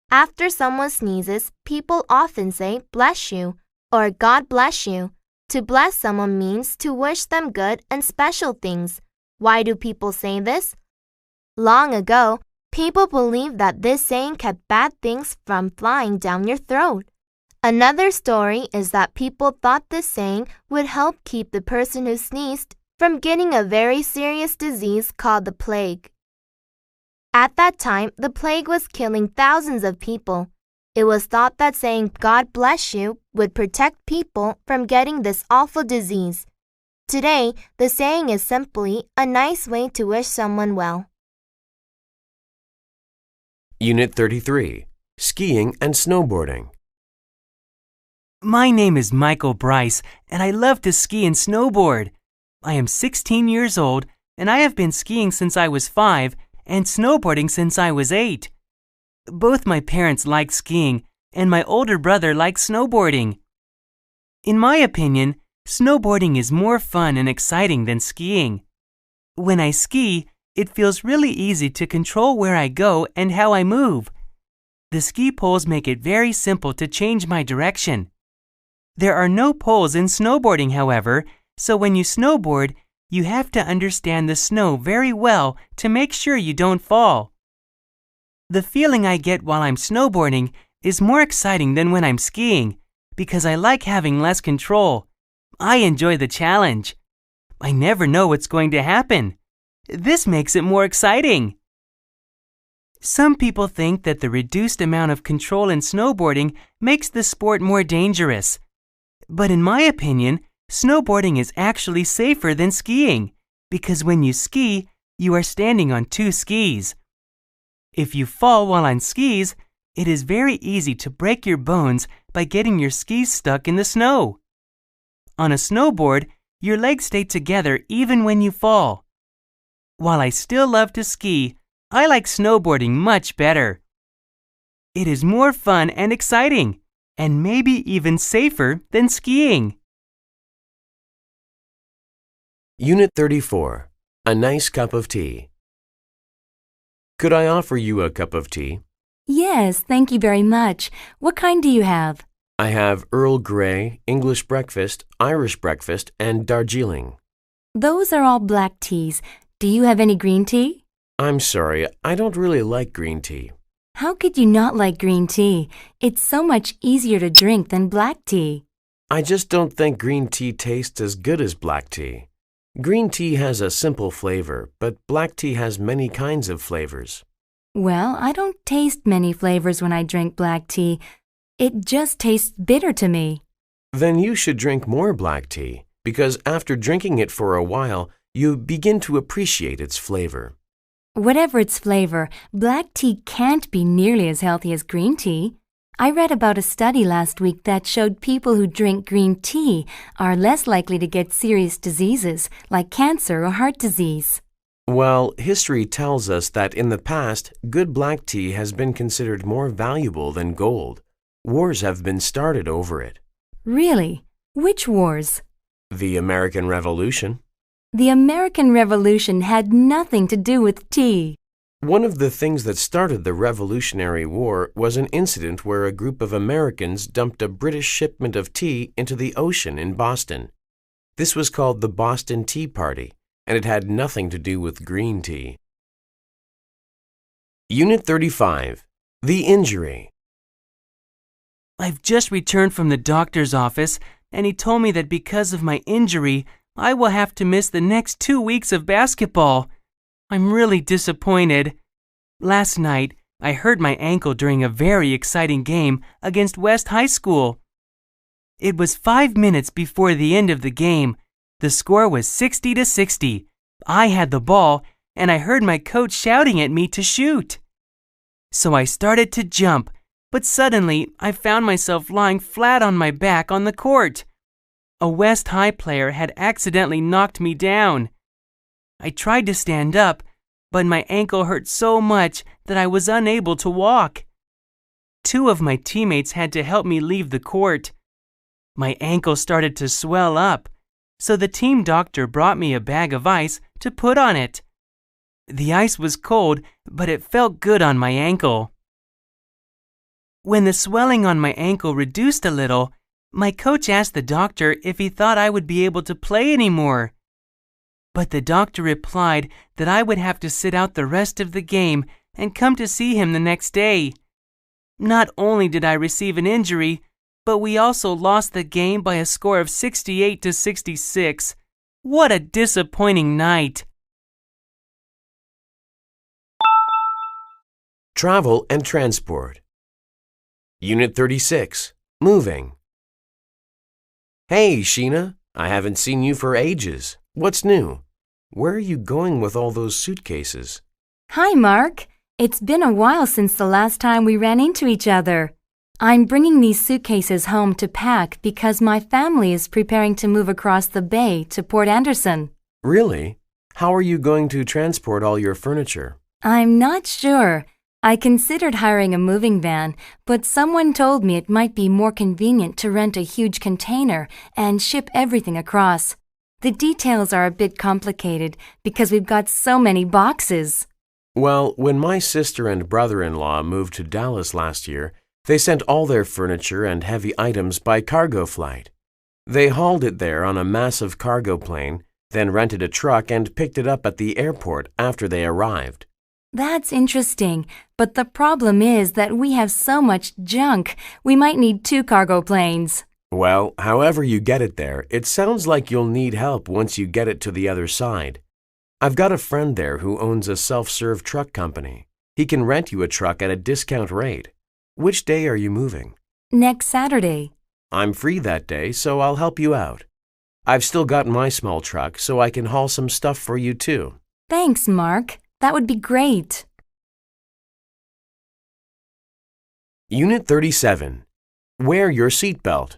After someone sneezes, people often say, "Bless you," or "God bless you." To bless someone means to wish them good and special things. Why do people say this? Long ago, people believed that this saying kept bad things from flying down your throat. Another story is that people thought this saying would help keep the person who sneezed from getting a very serious disease called the plague. At that time, the plague was killing thousands of people. It was thought that saying "God bless you" would protect people from getting this awful disease. Today, the saying is simply a nice way to wish someone well. Unit 33, Skiing and Snowboarding. My name is Michael Bryce, and I love to ski and snowboard. I am 16 years old, and I have been skiing since I was 5 and snowboarding since I was 8. Both my parents like skiing, and my older brother likes snowboarding. In my opinion, snowboarding is more fun and exciting than skiing. When I ski, it feels really easy to control where I go and how I move. The ski poles make it very simple to change my direction. There are no poles in snowboarding, however, so when you snowboard, you have to understand the snow very well to make sure you don't fall. The feeling I get while I'm snowboarding is more exciting than when I'm skiing because I like having less control. I enjoy the challenge. I never know what's going to happen. This makes it more exciting. Some people think that the reduced amount of control in snowboarding makes the sport more dangerous. But in my opinion, snowboarding is actually safer than skiing because when you ski, you are standing on 2 skis. If you fall while on skis, it is very easy to break your bones by getting your skis stuck in the snow. On a snowboard, your legs stay together even when you fall. While I still love to ski, I like snowboarding much better. It is more fun and exciting, and maybe even safer than skiing. Unit 34, A Nice Cup of Tea. Could I offer you a cup of tea? Yes, thank you very much. What kind do you have? I have Earl Grey, English breakfast, Irish breakfast, and Darjeeling. Those are all black teas. Do you have any green tea? I'm sorry, I don't really like green tea. How could you not like green tea? It's so much easier to drink than black tea. I just don't think green tea tastes as good as black tea. Green tea has a simple flavor, but black tea has many kinds of flavors. Well, I don't taste many flavors when I drink black tea. It just tastes bitter to me. Then you should drink more black tea, because after drinking it for a while, you begin to appreciate its flavor. Whatever its flavor, black tea can't be nearly as healthy as green tea. I read about a study last week that showed people who drink green tea are less likely to get serious diseases like cancer or heart disease. Well, history tells us that in the past, good black tea has been considered more valuable than gold. Wars have been started over it. Really? Which wars? The American Revolution. The American Revolution had nothing to do with tea. One of the things that started the Revolutionary War was an incident where a group of Americans dumped a British shipment of tea into the ocean in Boston. This was called the Boston Tea Party, and it had nothing to do with green tea. Unit 35, The Injury. I've just returned from the doctor's office, and he told me that because of my injury, I will have to miss the next 2 weeks of basketball. I'm really disappointed. Last night, I hurt my ankle during a very exciting game against West High School. It was 5 minutes before the end of the game. The score was 60-60. I had the ball, and I heard my coach shouting at me to shoot. So I started to jump, but suddenly I found myself lying flat on my back on the court. A West High player had accidentally knocked me down. I tried to stand up, but my ankle hurt so much that I was unable to walk. 2 of my teammates had to help me leave the court. My ankle started to swell up, so the team doctor brought me a bag of ice to put on it. The ice was cold, but it felt good on my ankle. When the swelling on my ankle reduced a little, my coach asked the doctor if he thought I would be able to play anymore. But the doctor replied that I would have to sit out the rest of the game and come to see him the next day. Not only did I receive an injury, but we also lost the game by a score of 68-66. What a disappointing night. Travel and transport. Unit 36. Moving. Hey, Sheena. I haven't seen you for ages. What's new? Where are you going with all those suitcases? Hi, Mark. It's been a while since the last time we ran into each other. I'm bringing these suitcases home to pack because my family is preparing to move across the bay to Port Anderson. Really? How are you going to transport all your furniture? I'm not sure. I considered hiring a moving van, but someone told me it might be more convenient to rent a huge container and ship everything across. The details are a bit complicated because we've got so many boxes. Well, when my sister and brother-in-law moved to Dallas last year, they sent all their furniture and heavy items by cargo flight. They hauled it there on a massive cargo plane, then rented a truck and picked it up at the airport after they arrived. That's interesting, but the problem is that we have so much junk, we might need 2 cargo planes. Well, however you get it there, it sounds like you'll need help once you get it to the other side. I've got a friend there who owns a self-serve truck company. He can rent you a truck at a discount rate. Which day are you moving? Next Saturday. I'm free that day, so I'll help you out. I've still got my small truck, so I can haul some stuff for you too. Thanks, Mark. That would be great. Unit 37. Wear your seatbelt.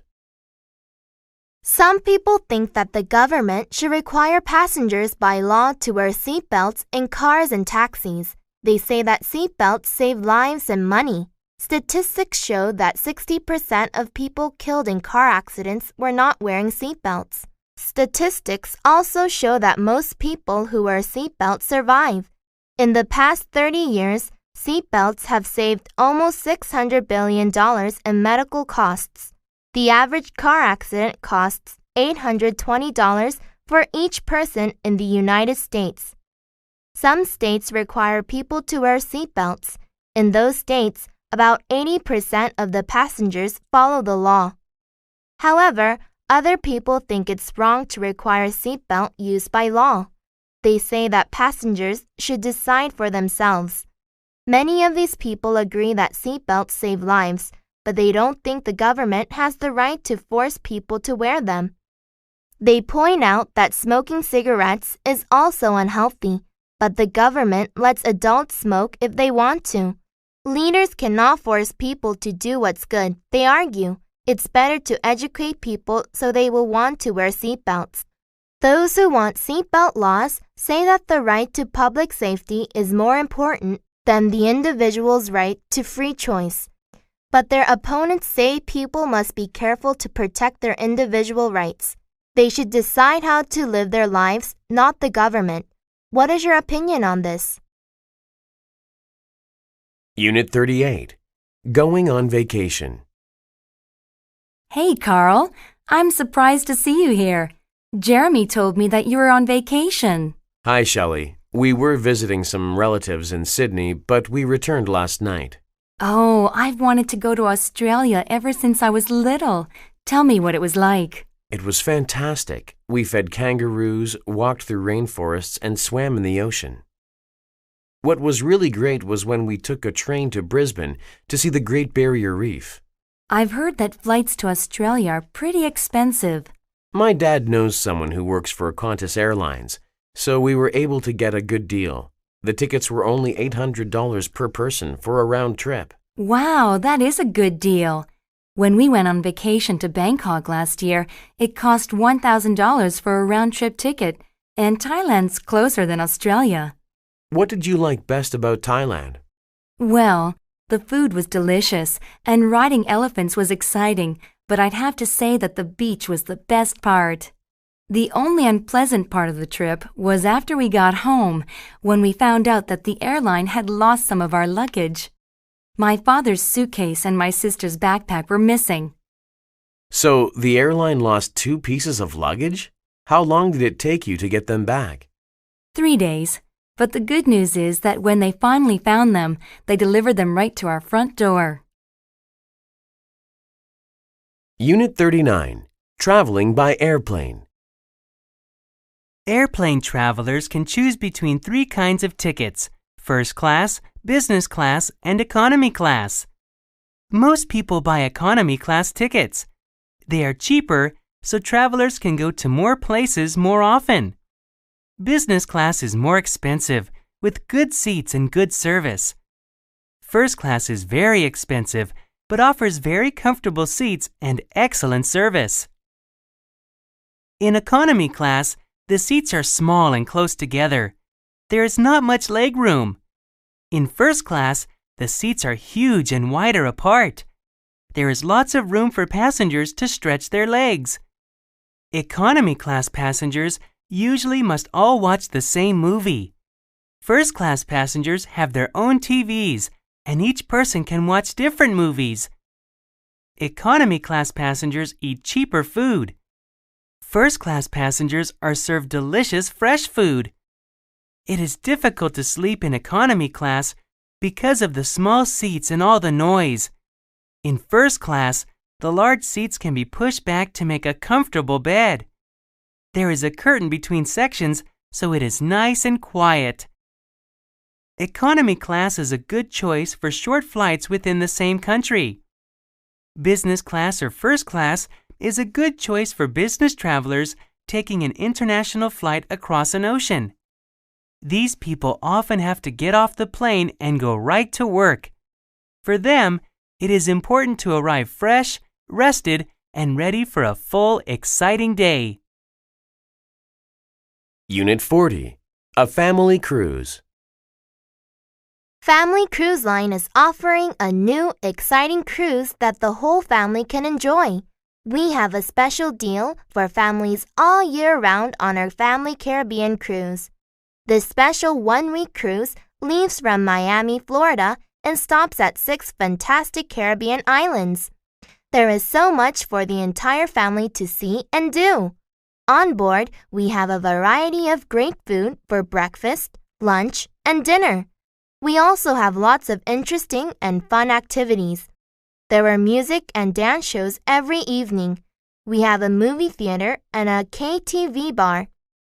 Some people think that the government should require passengers by law to wear seatbelts in cars and taxis. They say that seatbelts save lives and money. Statistics show that 60% of people killed in car accidents were not wearing seatbelts. Statistics also show that most people who wear seatbelts survive. In the past 30 years, seatbelts have saved almost $600 billion in medical costs. The average car accident costs $820 for each person in the United States. Some states require people to wear seatbelts. In those states, about 80% of the passengers follow the law. However, other people think it's wrong to require seatbelt use by law. They say that passengers should decide for themselves. Many of these people agree that seatbelts save lives, but they don't think the government has the right to force people to wear them. They point out that smoking cigarettes is also unhealthy, but the government lets adults smoke if they want to. Leaders cannot force people to do what's good, they argue. It's better to educate people so they will want to wear seatbelts. Those who want seatbelt laws say that the right to public safety is more important than the individual's right to free choice. But their opponents say people must be careful to protect their individual rights. They should decide how to live their lives, not the government. What is your opinion on this? Unit 38. Going on vacation. Hey, Carl. I'm surprised to see you here. Jeremy told me that you were on vacation. Hi, Shelley. We were visiting some relatives in Sydney, but we returned last night. Oh, I've wanted to go to Australia ever since I was little. Tell me what it was like. It was fantastic. We fed kangaroos, walked through rainforests, and swam in the ocean. What was really great was when we took a train to Brisbane to see the Great Barrier Reef. I've heard that flights to Australia are pretty expensive. My dad knows someone who works for Qantas Airlines, so we were able to get a good deal. The tickets were only $800 per person for a round trip. Wow, that is a good deal. When we went on vacation to Bangkok last year, it cost $1,000 for a round-trip ticket, and Thailand's closer than Australia. What did you like best about Thailand? Well, the food was delicious, and riding elephants was exciting, but I'd have to say that the beach was the best part. The only unpleasant part of the trip was after we got home, when we found out that the airline had lost some of our luggage. My father's suitcase and my sister's backpack were missing. So the airline lost 2 pieces of luggage? How long did it take you to get them back? 3 days. But the good news is that when they finally found them, they delivered them right to our front door. Unit 39. Traveling by airplane. Airplane travelers can choose between 3 kinds of tickets: first class, business class, and economy class. Most people buy economy class tickets. They are cheaper, so travelers can go to more places more often. Business class is more expensive, with good seats and good service. First class is very expensive, but offers very comfortable seats and excellent service. In economy class, the seats are small and close together. There is not much leg room. In first class, the seats are huge and wider apart. There is lots of room for passengers to stretch their legs. Economy class passengers usually must all watch the same movie. First class passengers have their own TVs, and each person can watch different movies. Economy class passengers eat cheaper food. First class passengers are served delicious fresh food. It is difficult to sleep in economy class because of the small seats and all the noise. In first class, the large seats can be pushed back to make a comfortable bed. There is a curtain between sections, so it is nice and quiet. Economy class is a good choice for short flights within the same country. Business class or first class is a good choice for business travelers taking an international flight across an ocean. These people often have to get off the plane and go right to work. For them, it is important to arrive fresh, rested, and ready for a full, exciting day. Unit 40. A family cruise. Family Cruise Line is offering a new, exciting cruise that the whole family can enjoy. We have a special deal for families all year round on our Family Caribbean Cruise. This special 1-week cruise leaves from Miami, Florida, and stops at 6 fantastic Caribbean islands. There is so much for the entire family to see and do. On board, we have a variety of great food for breakfast, lunch, and dinner. We also have lots of interesting and fun activities. There are music and dance shows every evening. We have a movie theater and a KTV bar.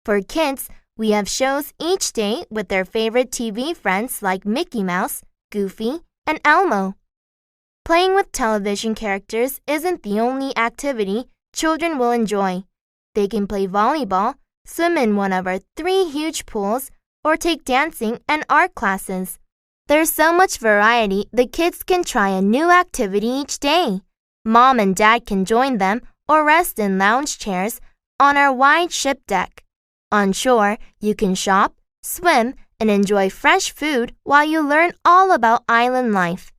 For kids, we have shows each day with their favorite TV friends like Mickey Mouse, Goofy, and Elmo. Playing with television characters isn't the only activity children will enjoy. They can play volleyball, swim in one of our 3 huge pools, or take dancing and art classes. There's so much variety, the kids can try a new activity each day. Mom and Dad can join them or rest in lounge chairs on our wide ship deck. On shore, you can shop, swim, and enjoy fresh food while you learn all about island life.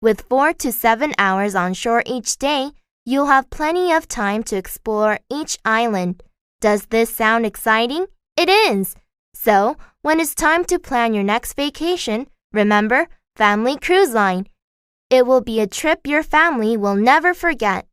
With 4 to 7 hours on shore each day, you'll have plenty of time to explore each island. Does this sound exciting? It is! So, when it's time to plan your next vacation, remember Family Cruise Line. It will be a trip your family will never forget.